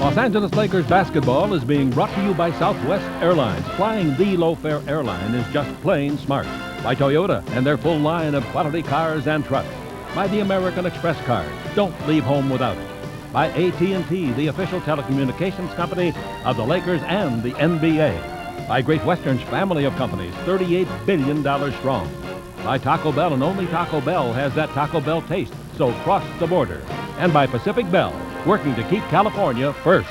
Los Angeles Lakers basketball is being brought to you by Southwest Airlines. Flying the low-fare airline is just plain smart. By Toyota and their full line of quality cars and trucks. By the American Express card. Don't leave home without it. By AT&T, the official telecommunications company of the Lakers and the NBA. By Great Western's family of companies, $38 billion strong. By Taco Bell, and only Taco Bell has that Taco Bell taste, so cross the border. And by Pacific Bell, working to keep California first.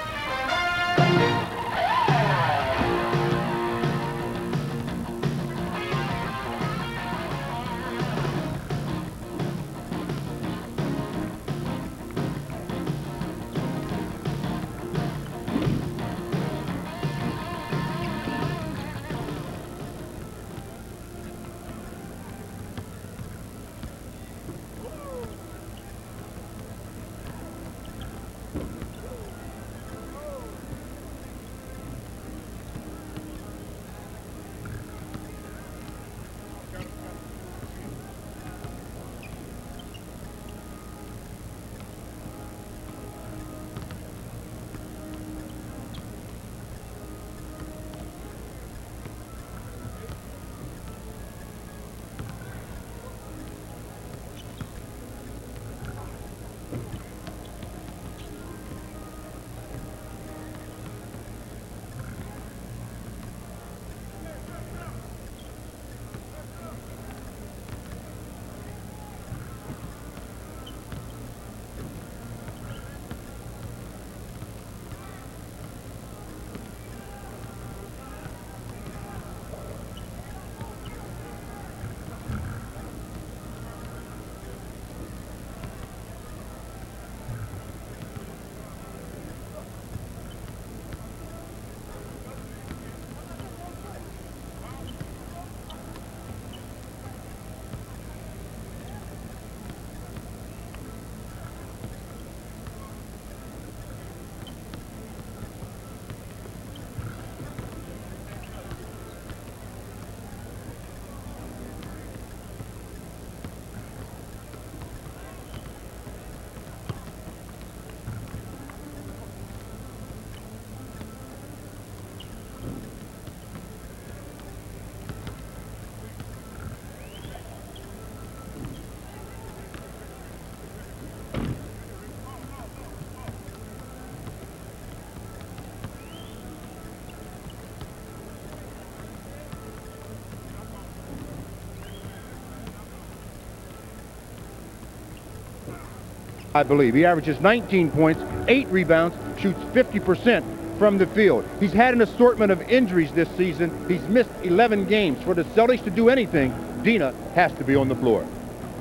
I believe. He averages 19 points, 8 rebounds, shoots 50% from the field. He's had an assortment of injuries this season. He's missed 11 games. For the Celtics to do anything, Dina has to be on the floor.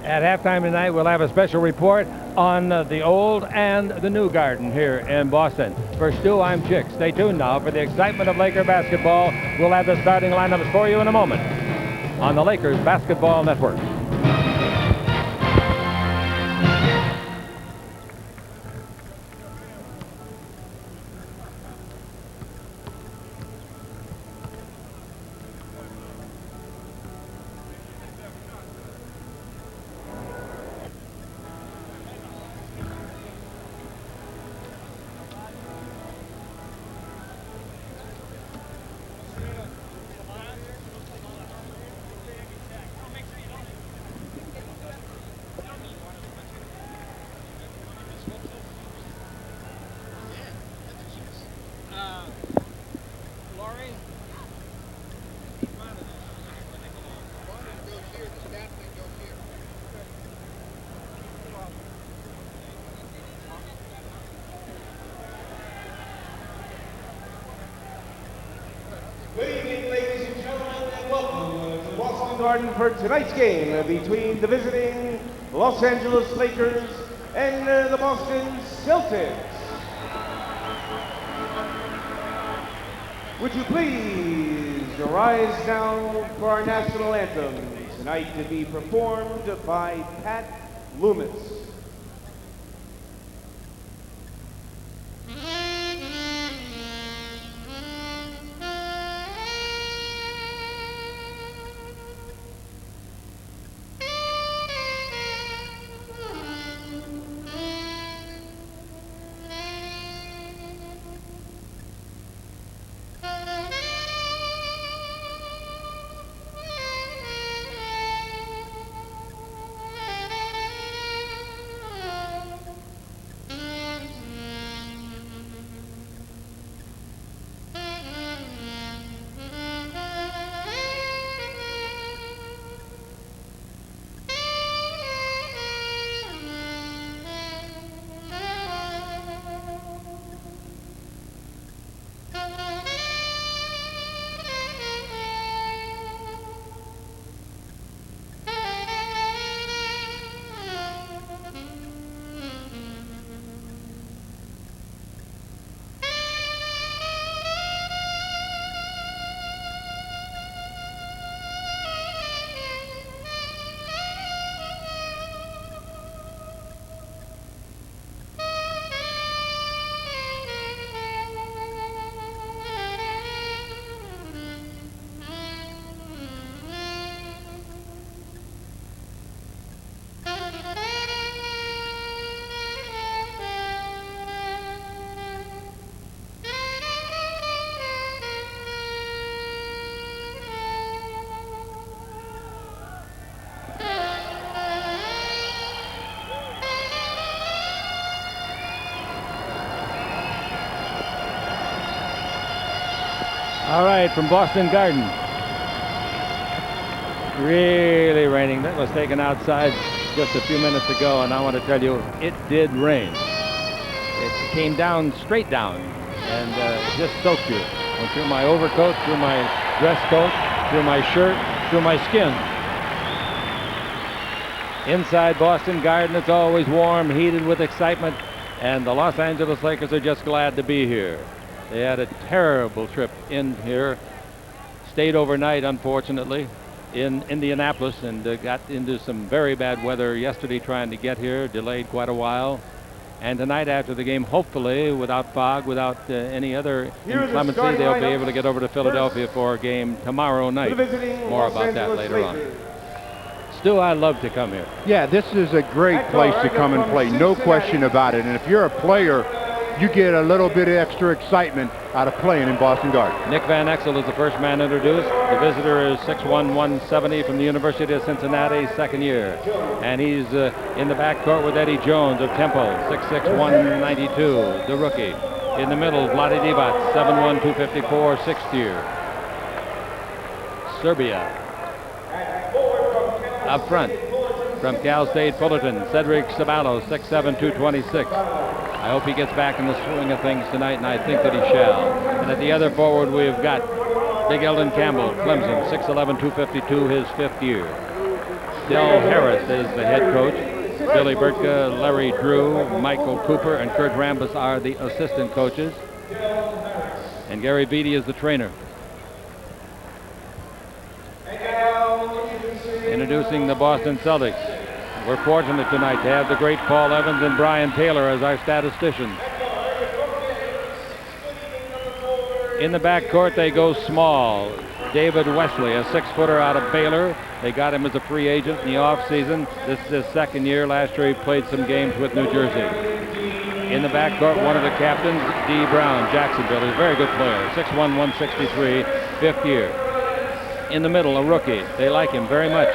At halftime tonight, we'll have a special report on the old and the new garden here in Boston. For Stu, I'm Chick. Stay tuned now for the excitement of Laker basketball. We'll have the starting lineups for you in a moment on the Lakers Basketball Network. Good evening, ladies and gentlemen, and welcome to Boston Garden for tonight's game between the visiting Los Angeles Lakers and the Boston Celtics. Would you please rise now for our national anthem, tonight to be performed by Pat Loomis. All right, from Boston Garden. Really raining. That was taken outside just a few minutes ago, and I want to tell you, it did rain. It came down, straight down, and it just soaked you. Went through my overcoat, through my dress coat, through my shirt, through my skin. Inside Boston Garden, it's always warm, heated with excitement, and the Los Angeles Lakers are just glad to be here. They had a terrible trip in here, stayed overnight, unfortunately, in Indianapolis, and got into some very bad weather yesterday trying to get here, delayed quite a while. And tonight after the game, hopefully, without fog, without any other inclemency, they'll be able to get over to Philadelphia for a game tomorrow night. More about that later on. Stu, I love to come here. Yeah, this is a great place to come and play, no question about it. And if you're a player, you get a little bit of extra excitement out of playing in Boston Garden. Nick Van Exel is the first man introduced. The visitor is 6'1", 170 from the University of Cincinnati, second year. And he's in the backcourt with Eddie Jones of Temple, 6'6", 192, the rookie. In the middle, Vlade Divac, 7'1", 254, sixth year. Serbia. Up front, from Cal State Fullerton, Cedric Ceballos, 6'7", 226. I hope he gets back in the swing of things tonight, and I think that he shall. And at the other forward, we've got Big Eldon Campbell, Clemson, 6'11", 252, his fifth year. Del Harris is the head coach. Billy Burtka, Larry Drew, Michael Cooper, and Kurt Rambis are the assistant coaches. And Gary Beattie is the trainer. Introducing the Boston Celtics. We're fortunate tonight to have the great Paul Evans and Brian Taylor as our statisticians. In the backcourt, they go small. David Wesley, a 6-footer out of Baylor. They got him as a free agent in the offseason. This is his second year. Last year, he played some games with New Jersey. In the backcourt, one of the captains, D. Brown, Jacksonville. He's a very good player, 6'1", 163, fifth year. In the middle, a rookie. They like him very much.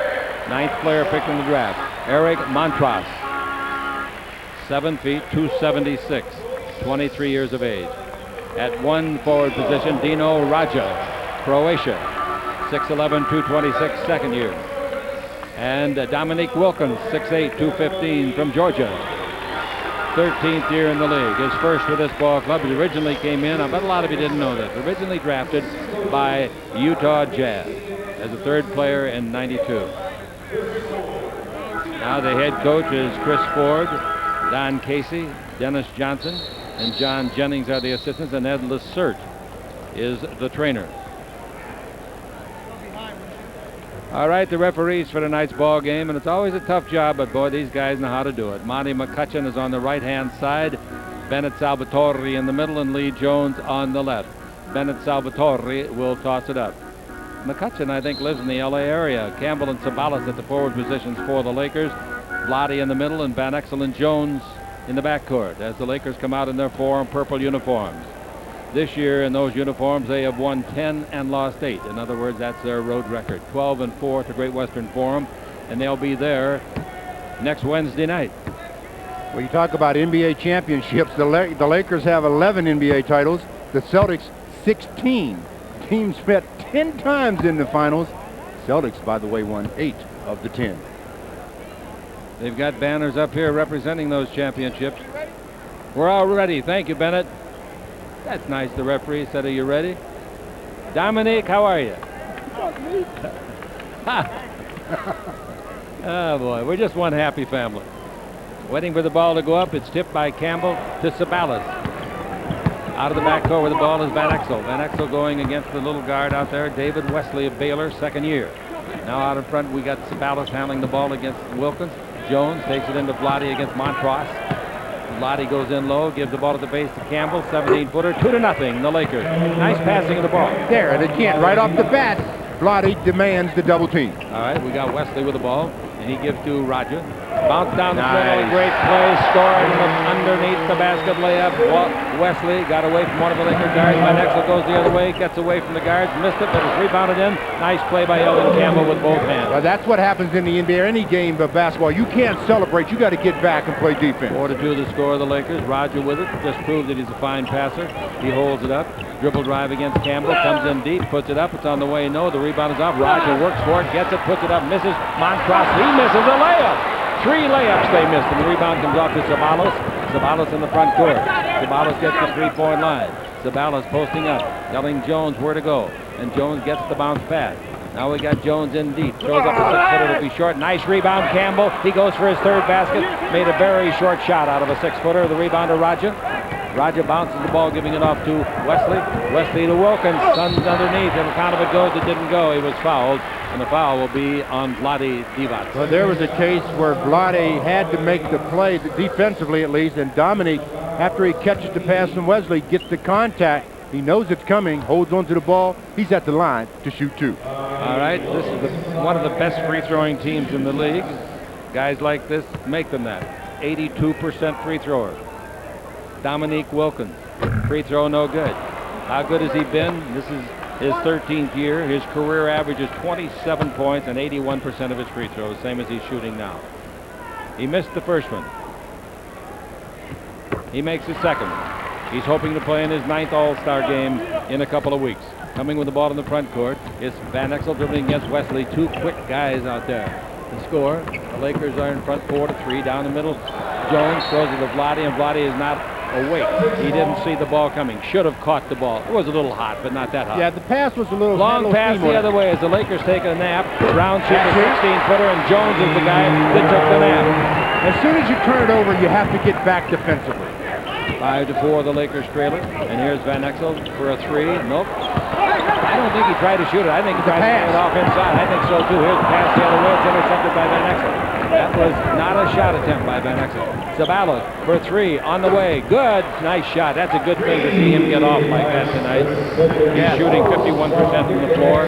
Ninth player picked in the draft, Eric Montross. 7 feet, 276, 23 years of age. At one forward position, Dino Raja, Croatia, 6'11", 226, second year. And Dominique Wilkins, 6'8", 215 from Georgia. 13th year in the league. His first with this ball club. He originally came in, I bet a lot of you didn't know this, originally drafted by Utah Jazz as a third player in '92. Now the head coach is Chris Ford, Don Casey, Dennis Johnson, and John Jennings are the assistants, and Ed Lacerte is the trainer. All right, the referees for tonight's ball game, and it's always a tough job, but boy, these guys know how to do it. Monty McCutcheon is on the right-hand side, Bennett Salvatore in the middle, and Lee Jones on the left. Bennett Salvatore will toss it up. McCutcheon, I think, lives in the LA area. Campbell and Ceballos at the forward positions for the Lakers. Vlade in the middle, and Van Exel and Jones in the backcourt as the Lakers come out in their purple uniforms. This year in those uniforms, they have won 10 and lost 8. In other words, that's their road record. 12-4 at the Great Western Forum, and they'll be there next Wednesday night. Well, you talk about NBA championships. The Lakers have 11 NBA titles. The Celtics, 16. Teams met 10 times in the finals. Celtics, by the way, won 8 of the 10. They've got banners up here representing those championships. We're all ready. Thank you, Bennett. That's nice. The referee said, "Are you ready?" Dominique, how are you? Oh boy, we're just one happy family. Waiting for the ball to go up. It's tipped by Campbell to Ceballos. Out of the backcourt with the ball is Van Exel. Van Exel going against the little guard out there, David Wesley of Baylor, second year. Now out in front, we got Ceballos handling the ball against Wilkins. Jones takes it into Vlade against Montross. Vlade goes in low, gives the ball to the base to Campbell, 17-footer, 2-0, the Lakers. Nice passing of the ball. There, they can't. Right off the bat, Vlade demands the double team. All right, we got Wesley with the ball, and he gives to Raja. Bounce down the middle, great play, scoring underneath the basket layup. Wesley got away from one of the Laker guards. Van Exel goes the other way, gets away from the guards, missed it, but it's rebounded in. Nice play by Eldon Campbell with both hands. Well, that's what happens in the NBA, any game of basketball. You can't celebrate. You got to get back and play defense. 4-2 the score of the Lakers. Raja with it, just proved that he's a fine passer. He holds it up. Dribble drive against Campbell, comes in deep, puts it up, it's on the way, no, the rebound is off. Roger works for it, gets it, puts it up, misses. Montross, he misses a layup. 3 layups they missed, and the rebound comes off to Ceballos. Ceballos in the front court. Ceballos gets the 3-point line. Ceballos posting up, telling Jones where to go, and Jones gets the bounce pass. Now we got Jones in deep, throws up a 6-footer to be short. Nice rebound, Campbell. He goes for his 3rd basket. Made a very short shot out of a 6-footer. The rebounder, Roger. Roger bounces the ball, giving it off to Wesley. Wesley to Wilkins. Sun's underneath. If a count of it goes, it didn't go. He was fouled, and the foul will be on Vlade Divac. Well, there was a case where Vlade had to make the play, defensively at least, and Dominique, after he catches the pass from Wesley, gets the contact. He knows it's coming, holds onto the ball. He's at the line to shoot 2. All right, this is one of the best free-throwing teams in the league. Guys like this make them that. 82% free thrower. Dominique Wilkins, free throw no good. How good has he been? This is his 13th year. His career average is 27 points and 81% of his free throws, same as he's shooting now. He missed the first one. He makes his second one. He's hoping to play in his 9th All-Star game in a couple of weeks. Coming with the ball in the front court is Van Exel dribbling against Wesley. 2 quick guys out there to score. The Lakers are in front 4-3. Down the middle, Jones throws it to Vlade, and Vlade is not awake. He didn't see the ball coming. Should have caught the ball. It was a little hot, but not that hot. Yeah, the pass was a little long pass the other way as the Lakers take a nap. Brown shoots a 16-footer, and Jones is the guy that took the nap. As soon as you turn it over, you have to get back defensively. 5-4, the Lakers trailer. And here's Van Exel for a 3. Nope. I don't think he tried to shoot it. I think he tried to get it off inside. I think so too. Here's the pass the other way. It's intercepted by Van Exel. That was not a shot attempt by Van Exel. Ceballos for 3 on the way. Good. Nice shot. That's a good thing to see him get off like that tonight. He's shooting 51% from the floor.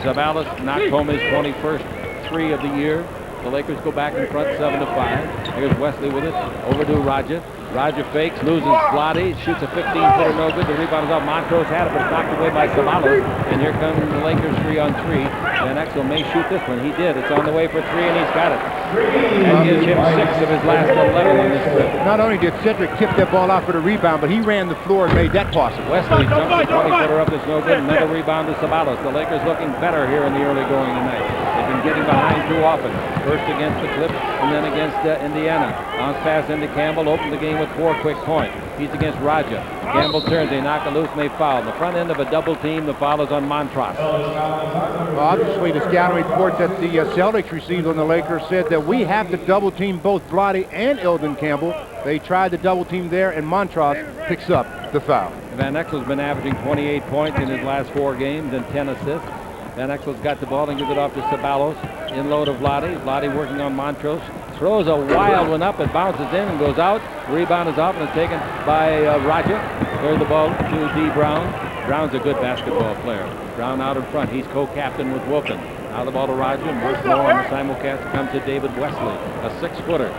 Ceballos knocked home his 21st 3 of the year. The Lakers go back in front 7-5. Here's Wesley with it. Over to Roger. Roger fakes, loses Vlade, shoots a 15-footer, no good. The rebound is off. Montrose had it, but it's knocked away by Ceballos. And here comes the Lakers 3-on-3. Van Exel may shoot this one. He did. It's on the way for 3, and he's got it. That gives him 6 of his last 11 on this trip. Not only did Cedric tip that ball out for the rebound, but he ran the floor and made that possible. Wesley jumps a 20-footer up. It's no good. Another rebound to Ceballos. The Lakers looking better here in the early going tonight. They've been getting behind too often. First against the Clips, and then against Indiana. Bounce pass into Campbell. Opened the game with 4 quick points. He's against Roger. Campbell turns. They knock it loose and they foul. The front end of a double team. The foul is on Montross. Well, obviously, the scouting report that the Celtics received on the Lakers said that we have to double team both Vlade and Eldon Campbell. They tried the double team there, and Montross picks up the foul. Van Exel's been averaging 28 points in his last 4 games and 10 assists. Van Exel's got the ball and gives it off to Ceballos. In low to Vlade. Vlade working on Montrose. Throws a wild one up. It bounces in and goes out. Rebound is off and it's taken by Roger. There's the ball to D. Brown. Brown's a good basketball player. Brown out in front. He's co-captain with Wilkins. Now the ball to Roger. And once more on the simulcast comes to David Wesley. A 6-footer.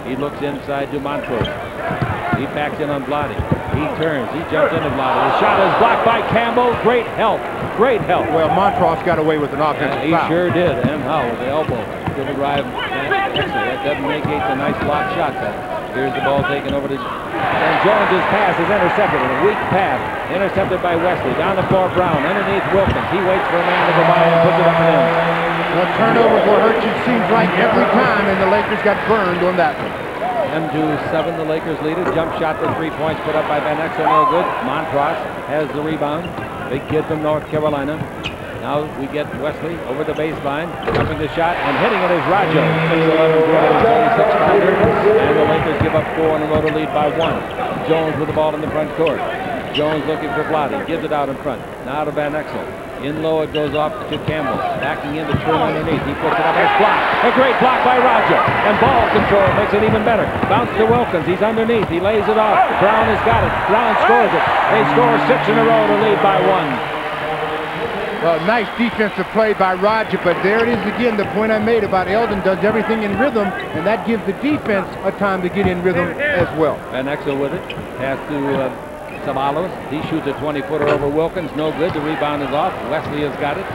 He looks inside to Montrose. He backs in on Vlade. He turns. He jumps into Vlade. The shot is blocked by Campbell. Great help. Great help. Well, Montross got away with an offensive foul. He sure did. And how? With the elbow. Good drive. That doesn't negate the nice block shot there. Here's the ball taken over to... And Jones's pass is intercepted. A weak pass. Intercepted by Wesley. Down the floor, Brown. Underneath Wilkins. He waits for a man to go by and puts it up and in. Well, turnovers will hurt you, seems like, every time, and the Lakers got burned on that one. 10-7, the Lakers lead it. Jump shot for 3 points put up by Van Exel, no good. Montross has the rebound. Big kid from North Carolina. Now we get Wesley over the baseline, jumping the shot, and hitting it is Roger. 6'11", 26-pounder, and the Lakers give up 4 in a row to lead by 1. Jones with the ball in the front court. Jones looking for Vlade, gives it out in front. Now to Van Exel. In low, it goes off to Campbell. Backing in to turn underneath. He puts it up. It's blocked. A great block by Roger. And ball control makes it even better. Bounce to Wilkins. He's underneath. He lays it off. Brown has got it. Brown scores it. They score 6 in a row to lead by 1. Well, nice defensive play by Roger, but there it is again, the point I made about Eldon does everything in rhythm, and that gives the defense a time to get in rhythm as well. Van Exel with it. Pass to Ceballos. He shoots a 20-footer over Wilkins. No good. The rebound is off. Wesley has got it.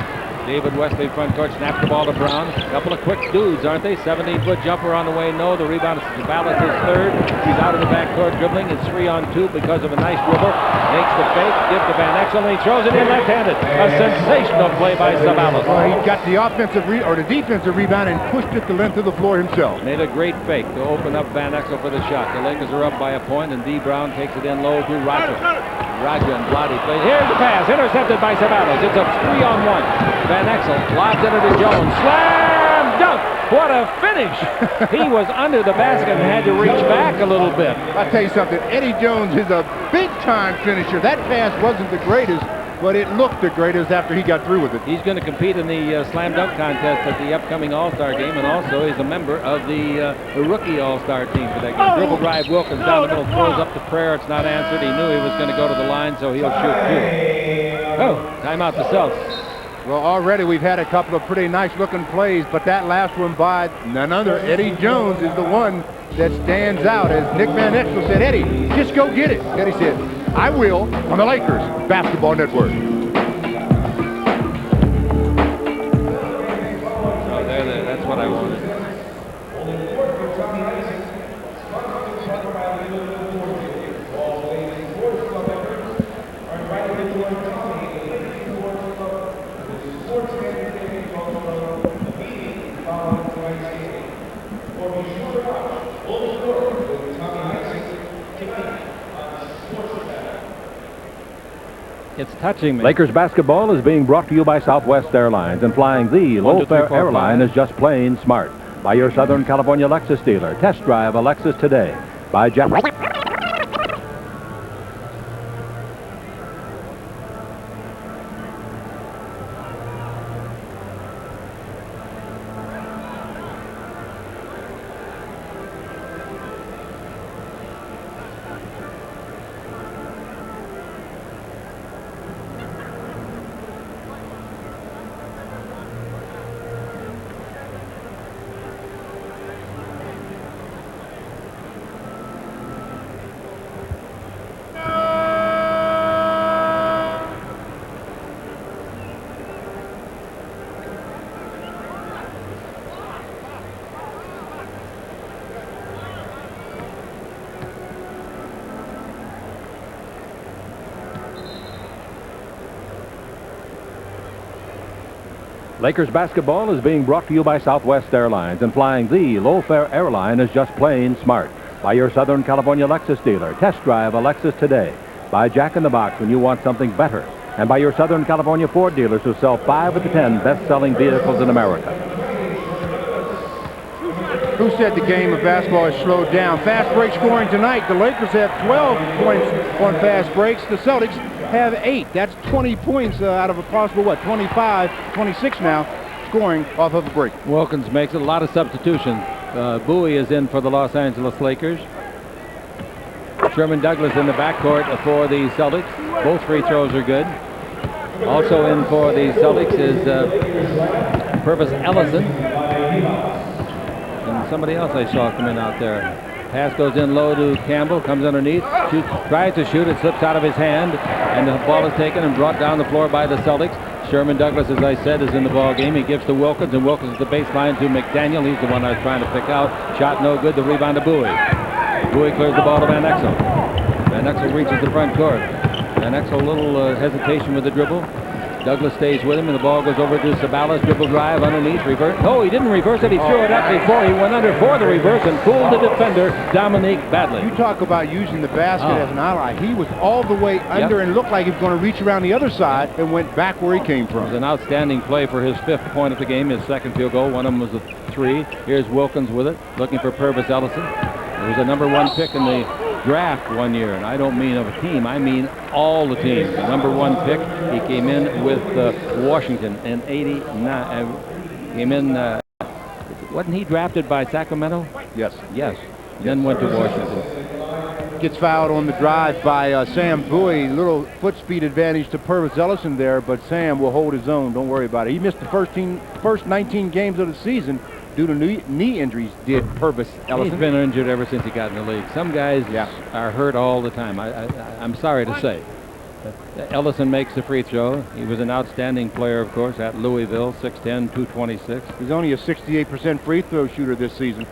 David Wesley front court, snaps the ball to Brown. A couple of quick dudes, aren't they? 17-foot jumper on the way, no. The rebound is Sabalas is third. He's out of the backcourt dribbling. It's 3-on-2 because of a nice dribble. Makes the fake, gives to Van Exel, and he throws it in left-handed. A sensational play by Sabalas. Well, he got the the defensive rebound and pushed it the length of the floor himself. Made a great fake to open up Van Exel for the shot. The Lakers are up by a point, and D. Brown takes it in low to Roger. Roger and Blotty plays. Here's the pass, intercepted by Sabalas. It's a 3-on-1. Van Exel lobs it to Jones. Slam dunk! What a finish! He was under the basket and had to reach back a little bit. I'll tell you something, Eddie Jones is a big-time finisher. That pass wasn't the greatest, but it looked the greatest after he got through with it. He's going to compete in the slam dunk contest at the upcoming All-Star game, and also he's a member of the rookie All-Star team for that game. Dribble drive, Wilkins down the middle, throws up the prayer. It's not answered. He knew he was going to go to the line, so he'll shoot two. Oh, timeout the Celtics. Well, already we've had a couple of pretty nice-looking plays, but that last one by none other, Eddie Jones, is the one that stands out. As Nick Van Exel said, Eddie, just go get it. Eddie said, I will, on the Lakers Basketball Network. Oh, that's what I wanted. It's touching me. Lakers basketball is being brought to you by Southwest Airlines, and flying the low-fare airline is just plain smart. By your Southern California Lexus dealer. Test drive a Lexus today. By Jack. Lakers basketball is being brought to you by Southwest Airlines, and flying the low-fare airline is just plain smart. By your Southern California Lexus dealer. Test drive a Lexus today. By Jack in the Box when you want something better. And by your Southern California Ford dealers, who sell 5 of the 10 best-selling vehicles in America. Who said the game of basketball is slowed down? Fast break scoring tonight. The Lakers have 12 points on fast breaks. The Celtics have 8. That's 20 points out of a possible, 25, 26 now, scoring off of a break. Wilkins makes a lot of substitutions. Bowie is in for the Los Angeles Lakers. Sherman Douglas in the backcourt for the Celtics. Both free throws are good. Also in for the Celtics is Purvis Ellison. And somebody else I saw come in out there. Pass goes in low to Campbell, comes underneath, tries to shoot, it slips out of his hand, and the ball is taken and brought down the floor by the Celtics. Sherman Douglas, as I said, is in the ball game. He gives to Wilkins, and Wilkins is the baseline to McDaniel. He's the one I was trying to pick out. Shot no good. The rebound to Bowie. Bowie clears the ball to Van Exel. Van Exel reaches the front court. Van Exel, a little hesitation with the dribble. Douglas stays with him, and the ball goes over to Sabalas. Dribble drive underneath, reverse. No, he didn't reverse it. He threw it up before he went under for the reverse and fooled the defender, Dominique Badley. You talk about using the basket as an ally. He was all the way under and looked like he was going to reach around the other side and went back where he came from. It was an outstanding play for his 5th point of the game, his 2nd field goal. One of them was a 3. Here's Wilkins with it, looking for Purvis Ellison. He was a #1 pick in the draft one year, and I don't mean of a team, I mean all the teams. The #1 pick, he came in with Washington in '89. Came in, wasn't he drafted by Sacramento? Yes. Yes. Then went to Washington. Gets fouled on the drive by Sam Bowie. Little foot speed advantage to Purvis Ellison there, but Sam will hold his own. Don't worry about it. He missed the first 19 games of the season due to knee injuries, did Purvis Ellison. He's been injured ever since he got in the league. Some guys are hurt all the time. I'm sorry to say. Ellison makes the free throw. He was an outstanding player, of course, at Louisville, 6'10", 226. He's only a 68% free throw shooter this season.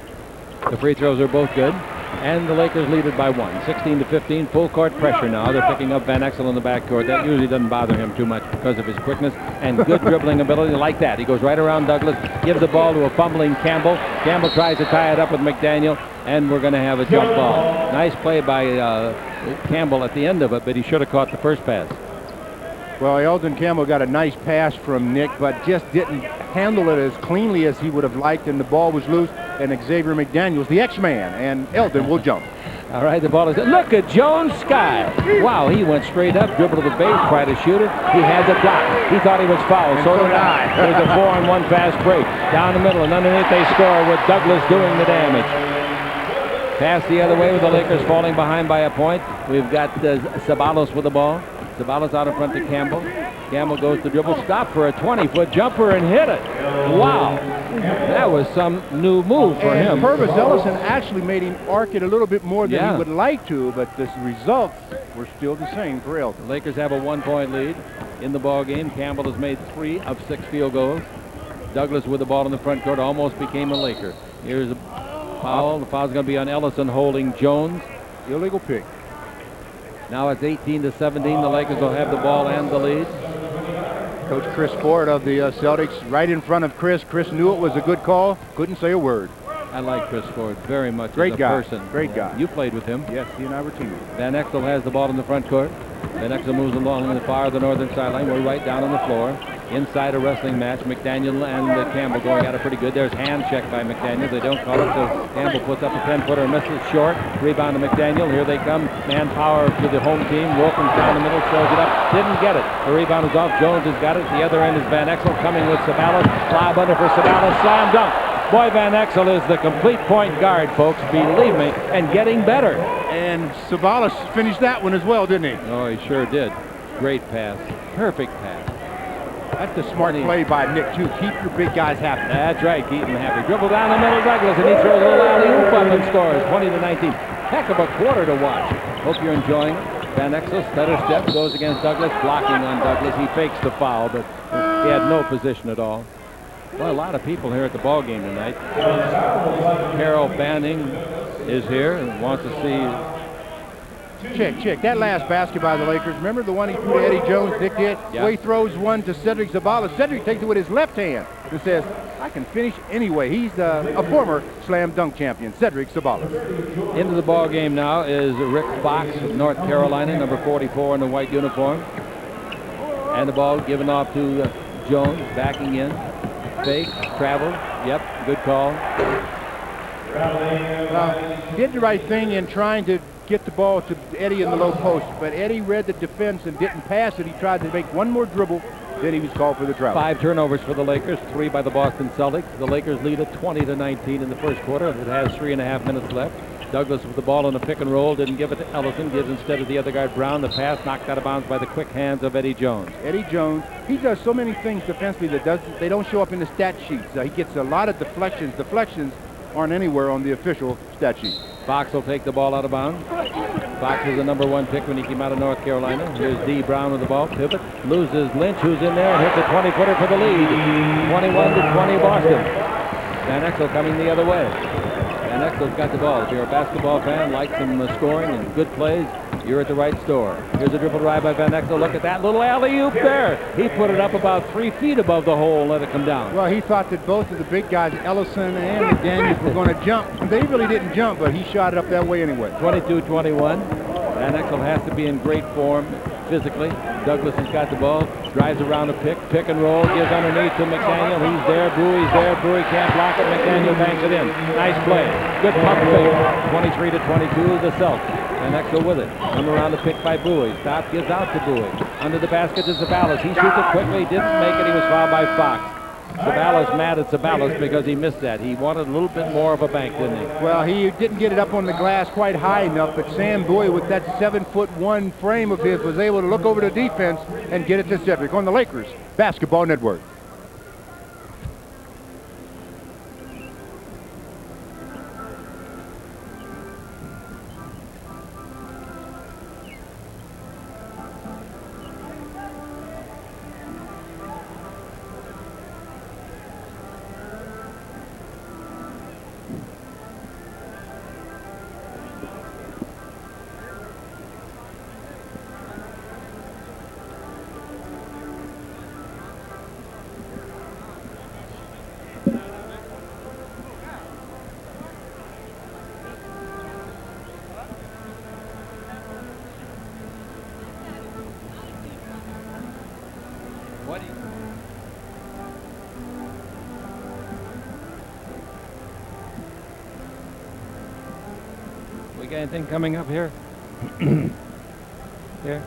The free throws are both good. And the Lakers lead it by 1, 16-15. Full court pressure now. They're picking up Van Exel in the backcourt. That usually doesn't bother him too much because of his quickness and good dribbling ability like that. He goes right around Douglas, gives the ball to a fumbling Campbell. Campbell tries to tie it up with McDaniel, and we're going to have a jump ball. Nice play by Campbell at the end of it, but he should have caught the first pass. Well, Eldon Campbell got a nice pass from Nick, but just didn't handle it as cleanly as he would have liked, and the ball was loose, and Xavier McDaniels, the X-Man, and Eldon will jump. All right, the ball is... Look at Jones Sky. Wow, he went straight up, dribbled to the base, tried to shoot it. He had the block. He thought he was fouled, so did I. There's a 4-on-1 fast break. Down the middle, and underneath they score with Douglas doing the damage. Pass the other way with the Lakers falling behind by a point. We've got Ceballos with the ball. Ceballos out in front to Campbell. Campbell goes to dribble, stop for a 20-foot jumper and hit it. Wow, that was some new move for him. Purvis Ellison actually made him arc it a little bit more than he would like to, but the results were still the same for Eldon. The Lakers have a 1-point lead in the ball game. Campbell has made 3 of 6 field goals. Douglas with the ball in the front court almost became a Laker. Here's a foul. The foul's going to be on Ellison holding Jones. Illegal pick. Now it's 18-17. The Lakers will have the ball and the lead. Coach Chris Ford of the Celtics right in front of Chris. Chris knew it was a good call. Couldn't say a word. I like Chris Ford very much. Great as a guy. person. Great guy. You played with him. Yes, he and I were teammates. Van Exel has the ball in the front court. Van Exel moves along the far of the northern sideline. We're right down on the floor. Inside a wrestling match. McDaniel and Campbell going at it pretty good. There's hand check by McDaniel. They don't call it, so Campbell puts up a 10-footer, misses short. Rebound to McDaniel. Here they come. Man power to the home team. Wilkins down the middle, throws it up. Didn't get it. The rebound is off. Jones has got it. The other end is Van Exel coming with Ceballos. Lob under for Ceballos. Slam dunk. Boy, Van Exel is the complete point guard, folks, believe me, and getting better. And Ceballos finished that one as well, didn't he? Oh, he sure did. Great pass. Perfect pass. That's a smart play by Nick, too. Keep your big guys happy. That's right, keep them happy. Dribble down the middle, Douglas, and he throws a little alley-oop up and scores. 20-19. Heck of a quarter to watch. Hope you're enjoying it. Van Exel, stutter step, goes against Douglas, blocking on Douglas. He fakes the foul, but he had no position at all. Well, a lot of people here at the ball game tonight. Carol Banning is here and wants to see. Check. That last basket by the Lakers. Remember the one he threw to Eddie Jones, Nick did? Yeah. So he throws one to Cedric Ceballos. Cedric takes it with his left hand and says, I can finish anyway. He's a former slam dunk champion, Cedric Ceballos. Into the ball game now is Rick Fox of North Carolina, number 44 in the white uniform. And the ball given off to Jones, backing in. Fake, travel. Yep, good call. Did the right thing in trying to get the ball to Eddie in the low post, but Eddie read the defense and didn't pass it. He tried to make one more dribble, then he was called for the travel. 5 turnovers for the Lakers, 3 by the Boston Celtics. The Lakers lead at 20-19 in the first quarter. It has 3.5 minutes left. Douglas with the ball in a pick and roll, didn't give it to Ellison, gives instead of the other guard Brown. The pass knocked out of bounds by the quick hands of Eddie Jones. Eddie Jones, he does so many things defensively that they don't show up in the stat sheets. He gets a lot of deflections. Deflections aren't anywhere on the official stat sheet. Fox will take the ball out of bounds. Fox was the number 1 pick when he came out of North Carolina. Here's D. Brown with the ball. Pivot. Loses Lynch, who's in there, and hits a 20-footer for the lead. 21-20 Boston. Van Exel coming the other way. Van Exel's got the ball. If you're a basketball fan, like some scoring and good plays, you're at the right store. Here's a dribble drive by Van Exel. Look at that little alley-oop there. He put it up about 3 feet above the hole and let it come down. Well, he thought that both of the big guys, Ellison and McDaniels, were going to jump. They really didn't jump, but he shot it up that way anyway. 22-21. Van Exel has to be in great form physically. Douglas has got the ball, drives around a pick and roll, gives underneath to McDaniel. He's there, Bowie's there. Bowie can't block it. McDaniel banks it in. Nice play. Good pump fake. 23-22, the Celtics. Van Exel with it. Come around the pick by Bowie. Stop, gives out to Bowie. Under the basket is Ceballos. He shoots it quickly, didn't make it. He was fouled by Fox. Ceballos mad at Ceballos because he missed that. He wanted a little bit more of a bank, didn't he? Well, he didn't get it up on the glass quite high enough, but Sam Bowie, with that 7'1" frame of his, was able to look over the defense and get it to Cedric on the Lakers Basketball Network. We got anything coming up here? Here?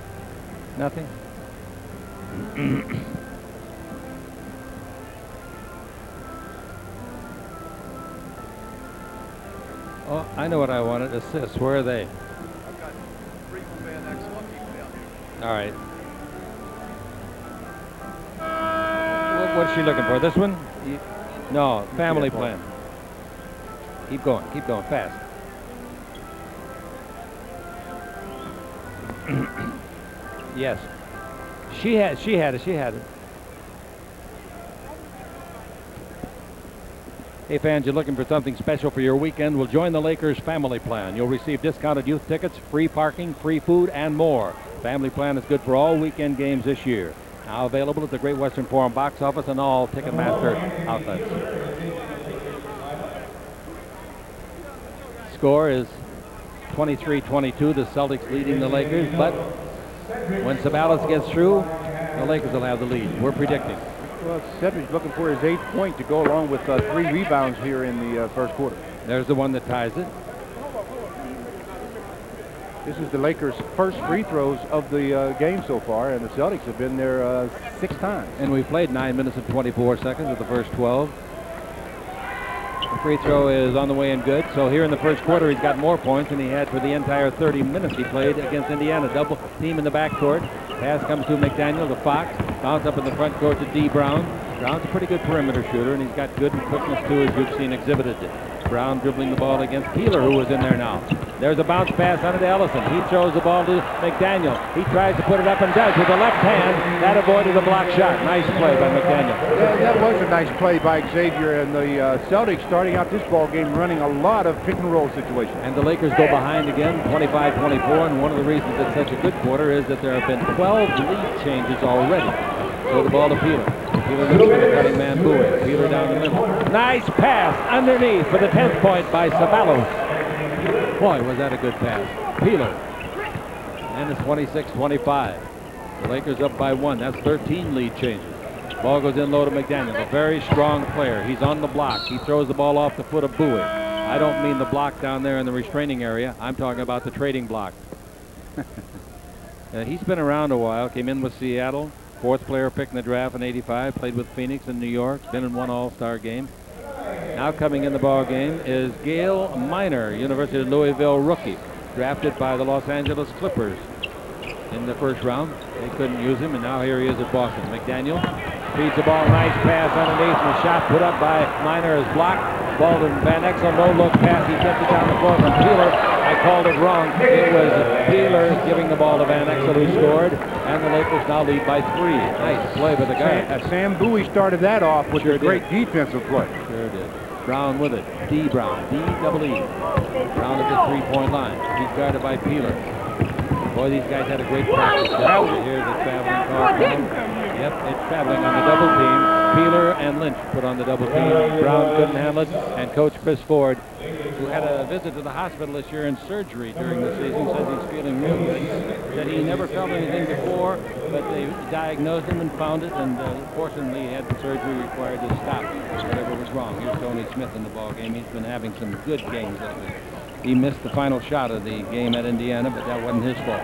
Nothing? Oh, I know what I wanted. Assists. Where are they? I've got 3 from Van Exel. I'll keep them down here. All right. What's she looking for? This one? No, family plan. Keep going, fast. Yes. She had it. Hey fans, you're looking for something special for your weekend? Well, join the Lakers Family Plan. You'll receive discounted youth tickets, free parking, free food, and more. Family Plan is good for all weekend games this year. Now available at the Great Western Forum box office and all Ticketmaster outlets. Score is 23-22. The Celtics leading the Lakers, but when Sabalas gets through, the Lakers will have the lead. We're predicting. Well, Cedric's looking for his 8th point to go along with 3 rebounds here in the first quarter. There's the one that ties it. This is the Lakers' first free throws of the game so far, and the Celtics have been there 6 times. And we played 9 minutes and 24 seconds of the first 12. The free throw is on the way and good. So here in the first quarter, he's got more points than he had for the entire 30 minutes he played against Indiana. Double team in the backcourt. Pass comes to McDaniel, to Fox. Bounce up in the front court to D. Brown. Brown's a pretty good perimeter shooter, and he's got good quickness too, as you've seen exhibited. Brown dribbling the ball against Peeler, who was in there now. There's a bounce pass onto Ellison. He throws the ball to McDaniel. He tries to put it up and does with the left hand. That avoided a block shot. Nice play by McDaniel. Yeah, that was a nice play by Xavier, and the Celtics starting out this ball game running a lot of pick and roll situations. And the Lakers go behind again, 25-24, and one of the reasons it's such a good quarter is that there have been 12 lead changes already. Throw the ball to Peeler. Peeler looks for the cutting man Bowie. Peeler down the middle. Nice pass underneath for the 10th point by Sabalos. Boy, was that a good pass. Peeler. And it's 26-25. The Lakers up by 1. That's 13 lead changes. Ball goes in low to McDaniel, a very strong player. He's on the block. He throws the ball off the foot of Bowie. I don't mean the block down there in the restraining area. I'm talking about the trading block. He's been around a while. Came in with Seattle. 4th player picked in the draft in '85. Played with Phoenix in New York. Been in 1 All-Star game. Now coming in the ball game is Gail Miner, University of Louisville rookie, drafted by the Los Angeles Clippers in the first round. They couldn't use him, and now here he is at Boston. McDaniel feeds the ball, nice pass underneath, and the shot put up by Miner is blocked. Ball to Van Exel, no look pass. He gets it down the floor from Peeler. I called it wrong. It was Peeler giving the ball to Van Exel, who scored, and the Lakers now lead by 3. Nice play by the guy. Sam Bowie started that off with a great defensive play. Sure did. Brown with it. D. Brown. D-double-E. Brown at the 3-point line. He's guarded by Peeler. Boy, these guys had a great practice. Here's the traveling car. Yep, it's traveling on the double team. Peeler and Lynch put on the double team. Brown couldn't handle it, and Coach Chris Ford, who had a visit to the hospital this year in surgery during the season, says he's feeling real good. Said he never felt anything before, but they diagnosed him and found it, and fortunately he had the surgery required to stop whatever was wrong. Here's Tony Smith in the ball game. He's been having some good games lately. He missed the final shot of the game at Indiana, but that wasn't his fault.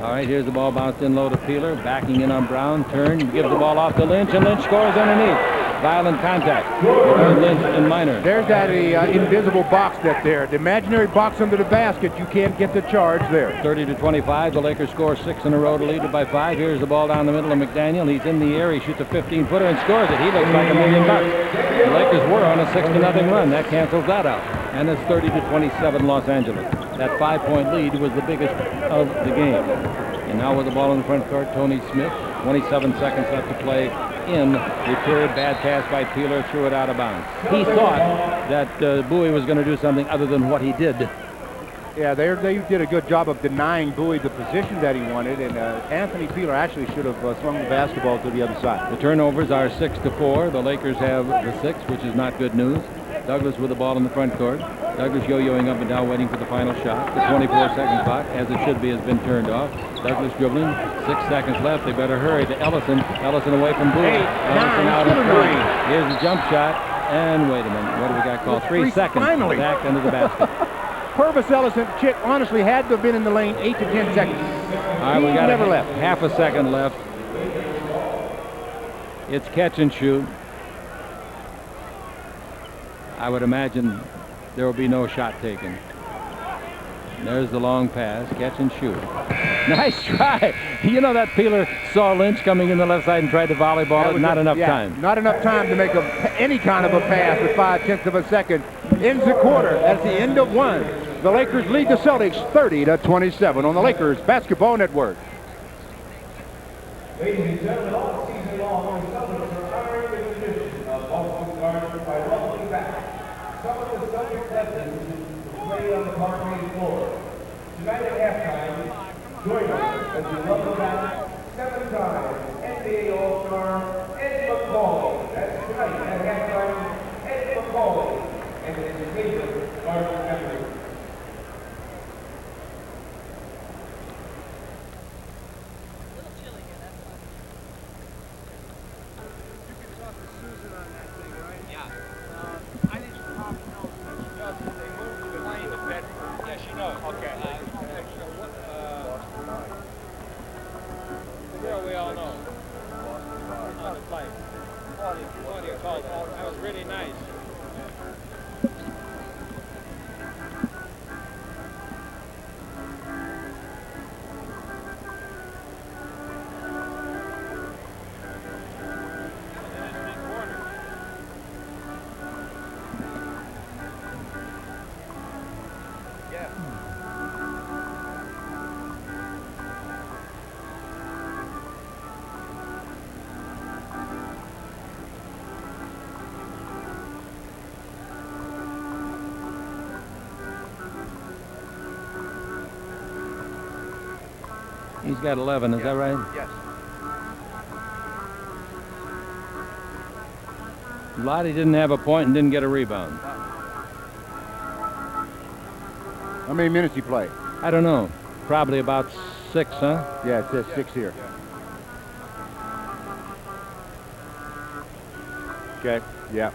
All right, here's the ball bounced in low to Peeler, backing in on Brown, turn, gives the ball off to Lynch, and Lynch scores underneath. Violent contact between Lynch and Miner. There's that invisible box that's there. The imaginary box under the basket. You can't get the charge there. 30-25. The Lakers score 6 in a row to lead it by 5. Here's the ball down the middle of McDaniel. He's in the air. He shoots a 15-footer and scores it. He looks like $1 million. The Lakers were on a 6-0 run. That cancels that out. And it's 30-27 Los Angeles. That 5-point lead was the biggest of the game. And now with the ball in the front court, Tony Smith. 27 seconds left to play in return. Bad pass by Peeler, threw it out of bounds. He thought that Bowie was going to do something other than what he did. Yeah, they did a good job of denying Bowie the position that he wanted, and Anthony Peeler actually should have swung the basketball to the other side. The turnovers are 6-4. The Lakers have the 6, which is not good news. Douglas with the ball in the front court. Douglas yo-yoing up and down, waiting for the final shot. The 24-second clock, as it should be, has been turned off. Douglas dribbling. 6 seconds left. They better hurry to Ellison. Ellison away from Bowie. Ellison out in front. Here's the jump shot. And wait a minute. What do we got called? 3 seconds. Finally. Back into the basket. Purvis Ellison, Chick, honestly had to have been in the lane 8 to 10 seconds. All right, we got never left. Half a second left. It's catch and shoot. I would imagine there will be no shot taken. There's the long pass, catch and shoot. Nice try. You know that Peeler saw Lynch coming in the left side and tried to volleyball it. Not enough time. Not enough time to make any kind of a pass with 5/10 of a second. Ends the quarter. That's the end of one. The Lakers lead the Celtics 30-27 on the Lakers Basketball Network. Ladies and gentlemen, all season long, the Celtics are honoring the tradition of Boston Garden by welcoming back some of the Celtics legends who play on the parquet floor. Tonight at halftime, join us as we welcome back 7-time NBA All-Star Ed McCauley. That's tonight at halftime, Ed McCauley and his favorite Garden memory. That was really nice. He's got 11, is that right? Yes. Lottie didn't have a point and didn't get a rebound. How many minutes he played? I don't know. Probably about 6, huh? Yeah, it says 6 here. Okay, yeah.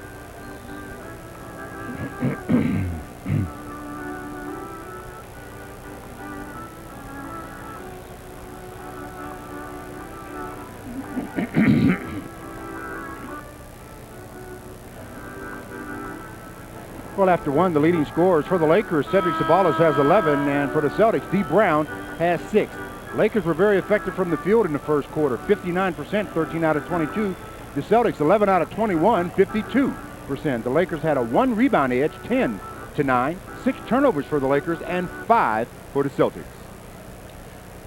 Well, after one, the leading scorers for the Lakers, Cedric Ceballos has 11, and for the Celtics, D. Brown has 6. Lakers were very effective from the field in the first quarter, 59%, 13 out of 22. The Celtics, 11 out of 21, 52%. The Lakers had a 1 rebound edge, 10-9, 6 turnovers for the Lakers, and 5 for the Celtics.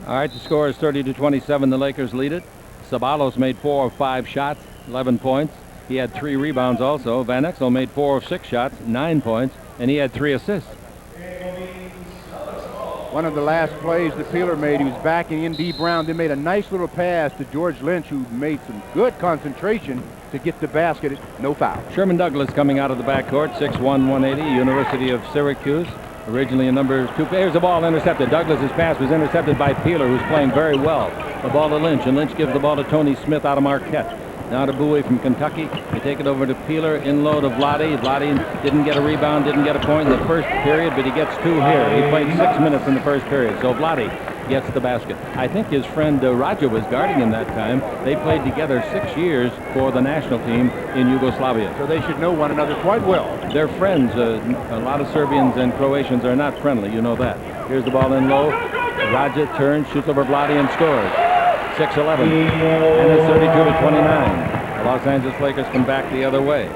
All right, the score is 30-27. The Lakers lead it. Ceballos made 4 of 5 shots, 11 points. He had 3 rebounds also. Van Exel made 4 of 6 shots, 9 points, and he had 3 assists. One of the last plays that Peeler made, he was backing in D. Brown, then made a nice little pass to George Lynch, who made some good concentration to get the basket. No foul. Sherman Douglas coming out of the backcourt, 6'1", 180, University of Syracuse. Originally a number 2. Here's the ball intercepted. Douglas's pass was intercepted by Peeler, who's playing very well. The ball to Lynch, and Lynch gives the ball to Tony Smith out of Marquette. Now to Bowie from Kentucky. They take it over to Peeler, in low to Vlade. Vlade didn't get a rebound, didn't get a point in the first period, but he gets 2 here. He played 6 minutes in the first period, so Vlade gets the basket. I think his friend Raja was guarding him that time. They played together 6 years for the national team in Yugoslavia. So they should know one another quite well. They're friends. A lot of Serbians and Croatians are not friendly, you know that. Here's the ball in low. Raja turns, shoots over Vlade, and scores. 6-11, and it's 32-29. The Los Angeles Lakers come back the other way.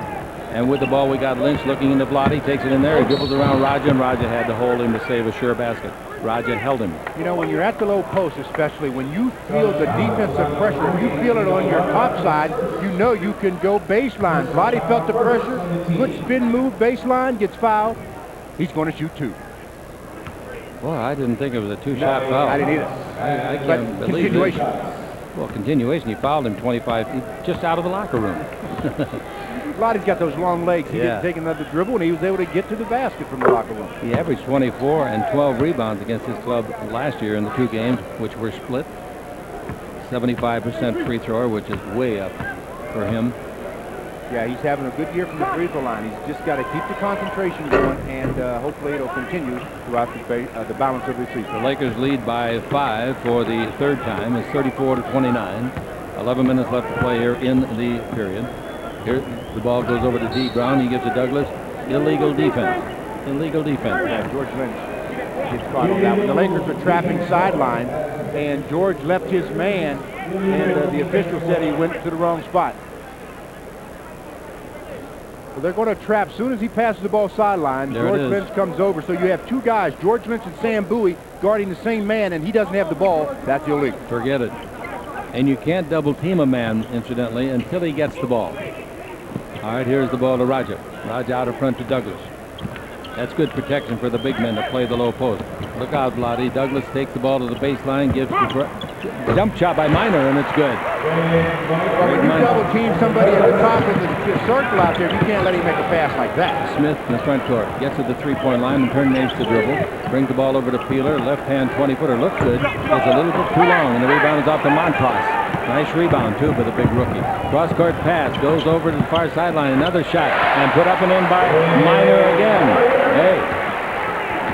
And with the ball, we got Lynch looking into Vlade, takes it in there, he dribbles around Raja, and Raja had to hold him to save a sure basket. Raja held him. You know, when you're at the low post, especially when you feel the defensive pressure, you feel it on your top side, you know you can go baseline. Vlade felt the pressure, good spin move, baseline, gets fouled. He's going to shoot 2. Boy, I didn't think it was a 2-shot foul. I didn't either. I can't believe continuation. Well, continuation. He fouled him 25 just out of the locker room. Vlade's got those long legs. He didn't take another dribble, and he was able to get to the basket from the locker room. He averaged 24 and 12 rebounds against his club last year in the 2 games, which were split. 75% free thrower, which is way up for him. Yeah, he's having a good year from the free throw line. He's just got to keep the concentration going, and hopefully it'll continue throughout the balance of the season. The Lakers lead by 5 for the third time. It's 34-29. 11 minutes left to play here in the period. Here, the ball goes over to D. Brown. He gives to Douglas. Illegal defense. Illegal defense. Yeah, George Lynch gets caught on that one. The Lakers were trapping sideline, and George left his man, and the official said he went to the wrong spot. So they're going to trap. As soon as he passes the ball sideline, George Lynch comes over. So you have two guys, George Lynch and Sam Bowie, guarding the same man, and he doesn't have the ball. That's illegal. Forget it. And you can't double team a man, incidentally, until he gets the ball. All right, here's the ball to Raja. Raja out in front to Douglas. That's good protection for the big men to play the low post. Look out, Vlade. Douglas takes the ball to the baseline, gives the jump shot by Minor, and it's good. Well, when you double team somebody at the top of the circle out there, you can't let him make a pass like that. Smith in the front court gets to the three-point line and terminates the dribble. Brings the ball over to Peeler. Left-hand 20-footer looks good. It's a little bit too long, and the rebound is off to Montross. Nice rebound, too, for the big rookie. Cross-court pass goes over to the far sideline. Another shot, and put up and in by Minor again. Hey,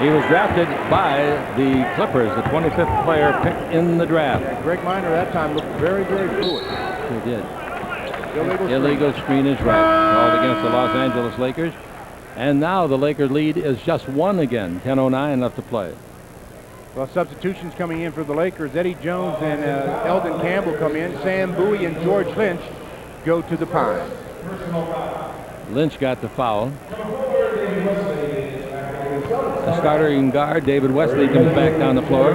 he was drafted by the Clippers, the 25th player picked in the draft. Yeah, Greg Minor that time looked very, very fluid. He did. Illegal screen is right. Called against the Los Angeles Lakers. And now the Lakers lead is just 1 again. 10:09 left to play. Well, substitutions coming in for the Lakers. Eddie Jones and Eldon Campbell come in. Sam Bowie and George Lynch go to the Pine. Lynch got the foul. The starting guard, David Wesley, comes back down the floor.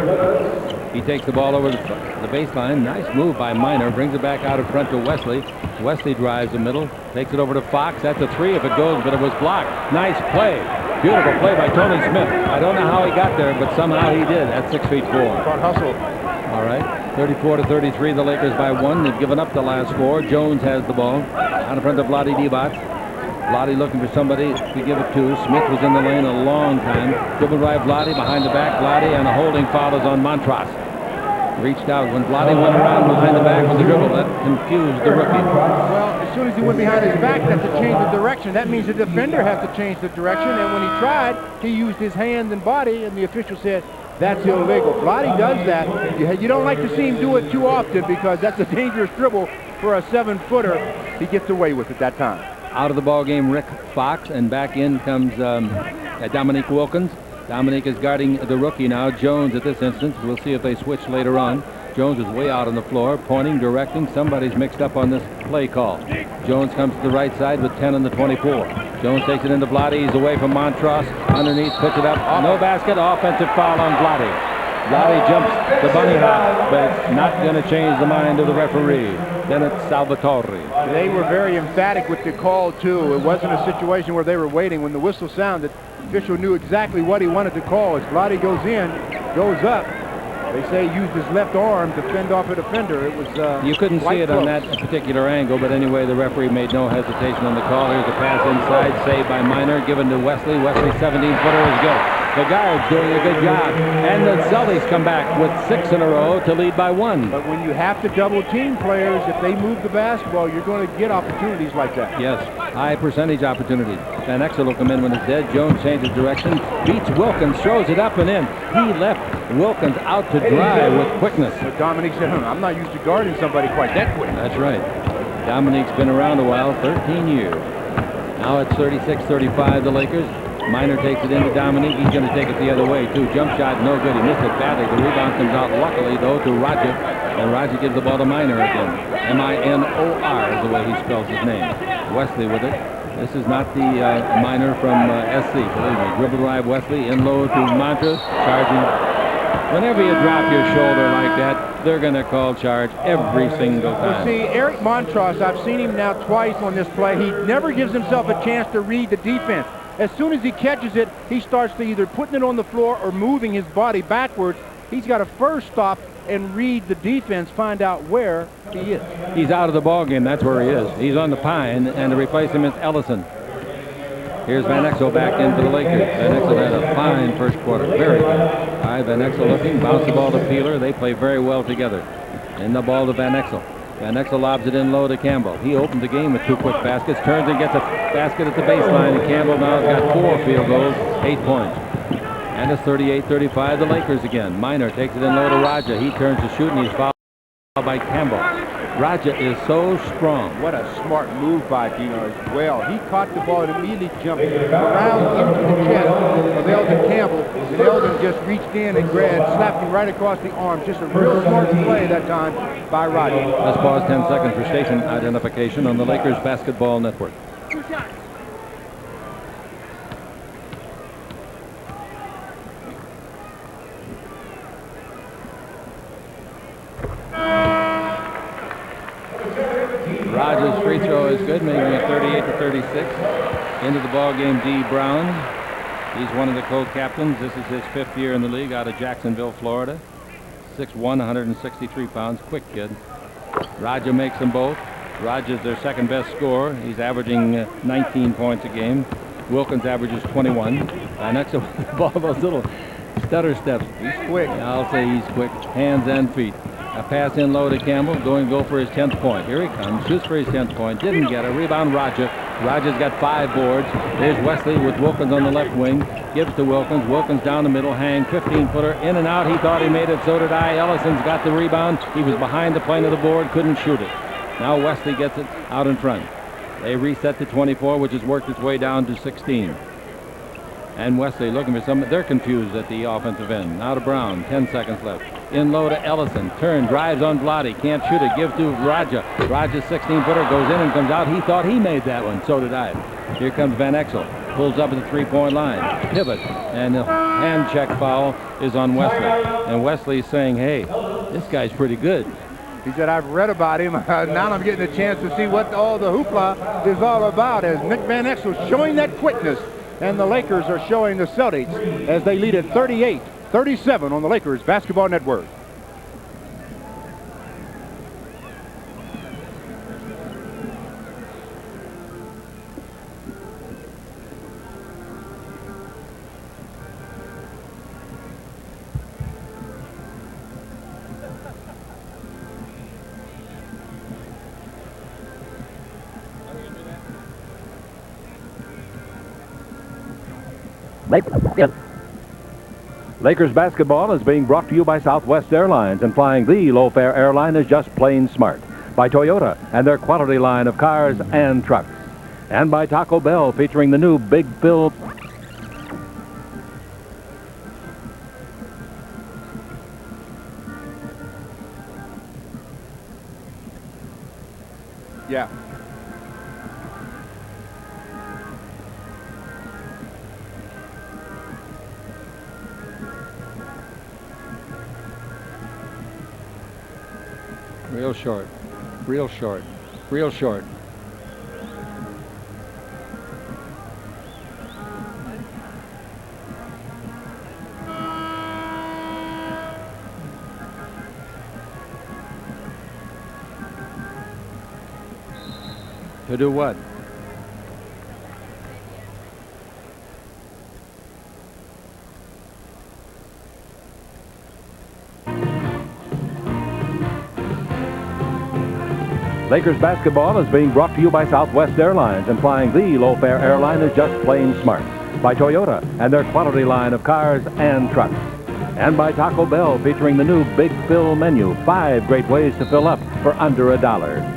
He takes the ball over the baseline. Nice move by Minor. Brings it back out in front to Wesley. Wesley drives the middle. Takes it over to Fox. That's a 3 if it goes, but it was blocked. Nice play. Beautiful play by Tony Smith. I don't know how he got there, but somehow he did at 6'4". Caught hustle. All right. 34-33. The Lakers by 1. They've given up the last 4. Jones has the ball. Out in front of Vlade Divac. Vlade looking for somebody to give it to. Smith was in the lane a long time. Dribble drive Vlade behind the back. Vlade, and a holding foul is on Montross. Reached out when Vlade went around behind the back with the dribble. That confused the rookie. Well, as soon as he went behind his back, they have to change the direction. That means the defender has to change the direction. And when he tried, he used his hand and body, and the official said, that's illegal. Vlade does that. You don't like to see him do it too often because that's a dangerous dribble for a 7-footer. He gets away with it that time. Out of the ball game, Rick Fox, and back in comes Dominique Wilkins. Dominique is guarding the rookie now, Jones, at this instance. We'll see if they switch later on. Jones is way out on the floor, pointing, directing. Somebody's mixed up on this play call. Jones comes to the right side with 10 on the 24. Jones takes it into Vlade. He's away from Montross. Underneath, puts it up. No basket. Offensive foul on Vlade. Vlade jumps the bunny hop, but it's not going to change the mind of the referee. Then it's Salvatore. They were very emphatic with the call, too. It wasn't a situation where they were waiting. When the whistle sounded, the official knew exactly what he wanted to call. As Vlade goes in, goes up, they say he used his left arm to fend off a defender. It was you couldn't see it close on that particular angle, but anyway, the referee made no hesitation on the call. Here's a pass inside, saved by Minor, given to Wesley. Wesley, 17-footer, is good. The guard's doing a good job. And the Celtics come back with 6 in a row to lead by 1. But when you have to double team players, if they move the basketball, you're going to get opportunities like that. Yes, high percentage opportunities. Van Exel will come in when it's dead. Jones changes direction, beats Wilkins, throws it up and in. He left Wilkins out to dry with quickness. But Dominique said, I'm not used to guarding somebody quite that quick. That's right. Dominique's been around a while, 13 years. Now it's 36-35, the Lakers. Minor takes it into Dominique. He's going to take it the other way, too. Jump shot, no good. He missed it badly. The rebound comes out luckily, though, to Raja. And Raja gives the ball to Minor again. M-I-N-O-R is the way he spells his name. Wesley with it. This is not the Minor from SC, believe me. Dribble drive Wesley, in low to Montrose, charging. Whenever you drop your shoulder like that, they're going to call charge every single time. Well, see, Eric Montross, I've seen him now twice on this play. He never gives himself a chance to read the defense. As soon as he catches it, he starts to either putting it on the floor or moving his body backwards. He's got to first stop and read the defense, find out where he is. He's out of the ball game. That's where he is. He's on the Pine, and to replace him is Ellison. Here's Van Exel back in for the Lakers. Van Exel had a fine first quarter. Very good. All right, Van Exel looking. Bounce the ball to Peeler. They play very well together. And the ball to Van Exel. Van Exel lobs it in low to Campbell. He opened the game with 2 quick baskets, turns and gets a basket at the baseline, and Campbell now has got 4 field goals, 8 points. And it's 38-35, the Lakers again. Minor takes it in low to Raja. He turns to shoot, and he's fouled by Campbell. Raja is so strong. What a smart move by Dino as well. He caught the ball and immediately jumped around into the chest of Eldon Campbell, and Eldon just reached in and grabbed, slapped him right across the arm. Just a real smart play that time by Raja. Let's pause 10 seconds for station identification on the Lakers Basketball Network. Raja's free throw is good, making it 38-36. Into the ball game, D. Brown. He's one of the co-captains. This is his 5th year in the league out of Jacksonville, Florida. 6'1", 163 pounds, quick kid. Raja makes them both. Raja's their second best scorer. He's averaging 19 points a game. Wilkins averages 21. Next to the ball, those little stutter steps. He's quick. I'll say he's quick, hands and feet. A pass in low to Campbell, going to go for his 10th point. Here he comes, shoots for his 10th point, didn't get a rebound. Raja. Raja's got 5 boards. There's Wesley with Wilkins on the left wing. Gives to Wilkins. Wilkins down the middle, hang, 15-footer, in and out. He thought he made it, so did I. Ellison's got the rebound. He was behind the plane of the board, couldn't shoot it. Now Wesley gets it out in front. They reset to 24, which has worked its way down to 16. And Wesley looking for some. They're confused at the offensive end. Now to Brown, 10 seconds left. In low to Ellison. Turn, drives on Vlade. Can't shoot it. Give to Raja. Raja's 16-footer goes in and comes out. He thought he made that one. So did I. Here comes Van Exel. Pulls up at the 3-point line. Pivot. And the hand check foul is on Wesley. And Wesley's saying, hey, this guy's pretty good. He said, I've read about him. Now I'm getting a chance to see what all the hoopla is all about, as Nick Van Exel showing that quickness. And the Lakers are showing the Celtics as they lead at 38-37 on the Lakers Basketball Network. Lakers basketball is being brought to you by Southwest Airlines, and flying the low-fare airline is just plain smart. By Toyota and their quality line of cars and trucks. And by Taco Bell, featuring the new Big Bill. Yeah. Real short, real short, real short. To do what? Lakers basketball is being brought to you by Southwest Airlines, and flying the low-fare airline is just plain smart. By Toyota and their quality line of cars and trucks. And by Taco Bell, featuring the new Big Fill menu. 5 great ways to fill up for under $1.